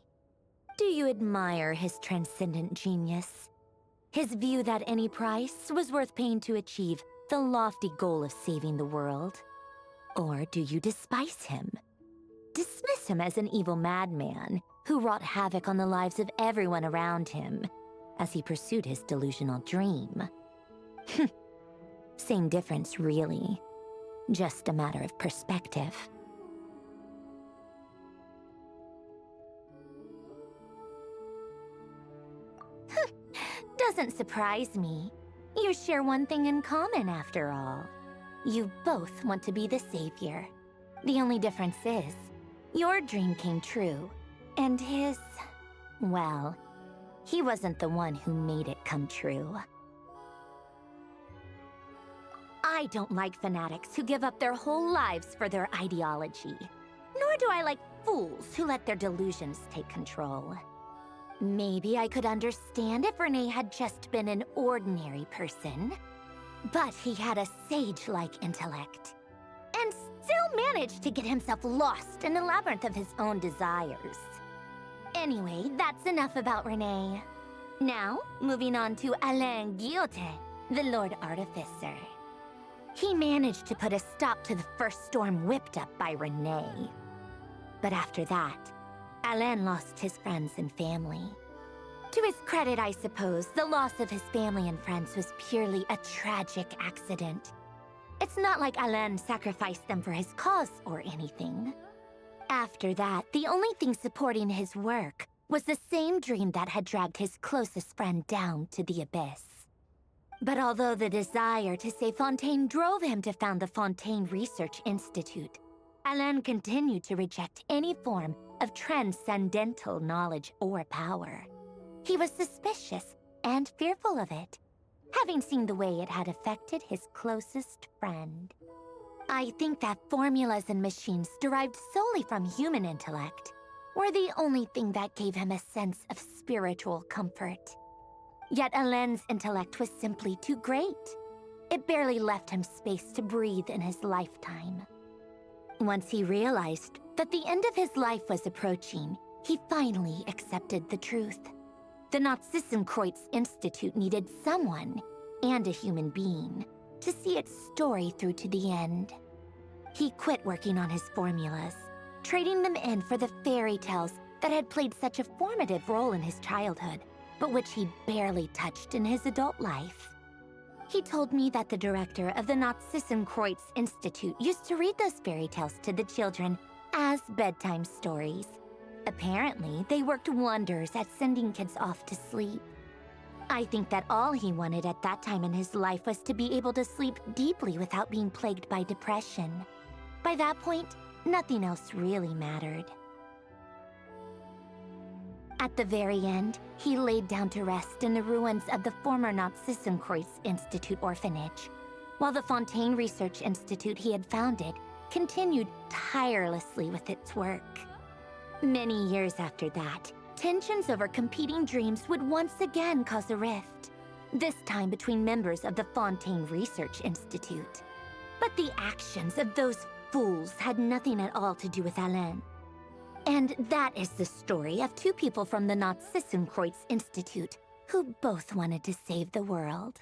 Do you admire his transcendent genius? His view that any price was worth paying to achieve the lofty goal of saving the world? Or do you despise him? Dismiss him as an evil madman who wrought havoc on the lives of everyone around him as he pursued his delusional dream? Same difference, really. Just a matter of perspective. Doesn't surprise me. You share one thing in common, after all. You both want to be the savior. The only difference is, your dream came true, and his... well, he wasn't the one who made it come true. I don't like fanatics who give up their whole lives for their ideology. Nor do I like fools who let their delusions take control. Maybe I could understand if Renee had just been an ordinary person. But he had a sage-like intellect, and still managed to get himself lost in the labyrinth of his own desires. Anyway, that's enough about Renee. Now, moving on to Alain Guillotin, the Lord Artificer. He managed to put a stop to the first storm whipped up by Renee. But after that, Alain lost his friends and family. To his credit, I suppose, the loss of his family and friends was purely a tragic accident. It's not like Alain sacrificed them for his cause or anything. After that, the only thing supporting his work was the same dream that had dragged his closest friend down to the abyss. But although the desire to save Fontaine drove him to found the Fontaine Research Institute, Alain continued to reject any form of transcendental knowledge or power. He was suspicious and fearful of it, having seen the way it had affected his closest friend. I think that formulas and machines derived solely from human intellect were the only thing that gave him a sense of spiritual comfort. Yet Alain's intellect was simply too great. It barely left him space to breathe in his lifetime. Once he realized that the end of his life was approaching, he finally accepted the truth. The Nazissenkreuz Institute needed someone, and a human being, to see its story through to the end. He quit working on his formulas, trading them in for the fairy tales that had played such a formative role in his childhood, but which he barely touched in his adult life. He told me that the director of the Nazissenkreuz Institute used to read those fairy tales to the children as bedtime stories. Apparently, they worked wonders at sending kids off to sleep. I think that all he wanted at that time in his life was to be able to sleep deeply without being plagued by depression. By that point, nothing else really mattered. At the very end, he laid down to rest in the ruins of the former Nazissenkreuz Institute orphanage, while the Fontaine Research Institute he had founded continued tirelessly with its work. Many years after that, tensions over competing dreams would once again cause a rift, this time between members of the Fontaine Research Institute. But the actions of those fools had nothing at all to do with Alain. And that is the story of two people from the Nazissenkreuz Institute who both wanted to save the world.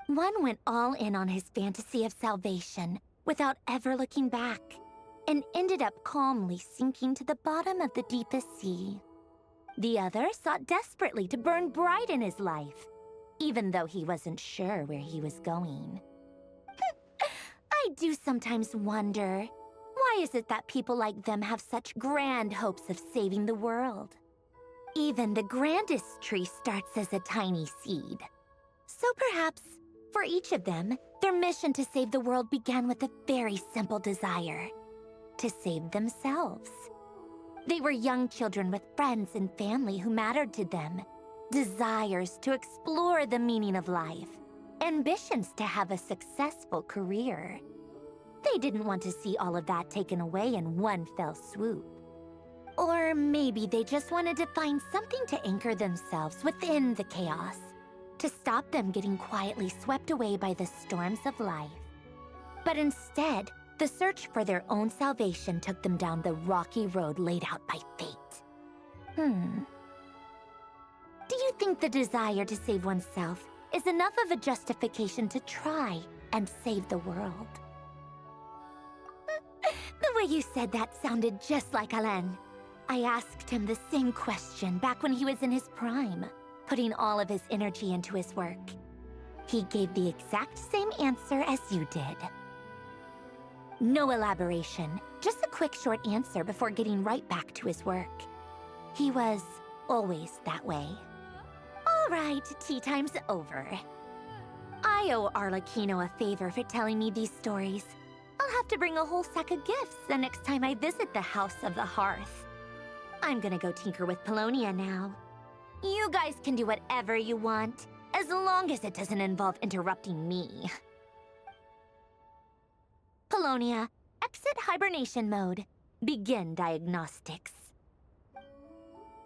One went all in on his fantasy of salvation without ever looking back, and ended up calmly sinking to the bottom of the deepest sea. The other sought desperately to burn bright in his life, even though he wasn't sure where he was going. I do sometimes wonder, why is it that people like them have such grand hopes of saving the world? Even the grandest tree starts as a tiny seed. So perhaps, for each of them, their mission to save the world began with a very simple desire: to save themselves. They were young children with friends and family who mattered to them, desires to explore the meaning of life, ambitions to have a successful career. They didn't want to see all of that taken away in one fell swoop. Or maybe they just wanted to find something to anchor themselves within the chaos, to stop them getting quietly swept away by the storms of life. But instead, the search for their own salvation took them down the rocky road laid out by fate. Do you think the desire to save oneself is enough of a justification to try and save the world? The way you said that sounded just like Alain. I asked him the same question back when he was in his prime, putting all of his energy into his work. He gave the exact same answer as you did. No elaboration, just a quick short answer before getting right back to his work. He was always that way. All right, tea time's over. I owe Arlecchino a favor for telling me these stories. I'll have to bring a whole sack of gifts the next time I visit the House of the Hearth. I'm gonna go tinker with Polonia now. You guys can do whatever you want, as long as it doesn't involve interrupting me. Polonia, exit hibernation mode. Begin diagnostics.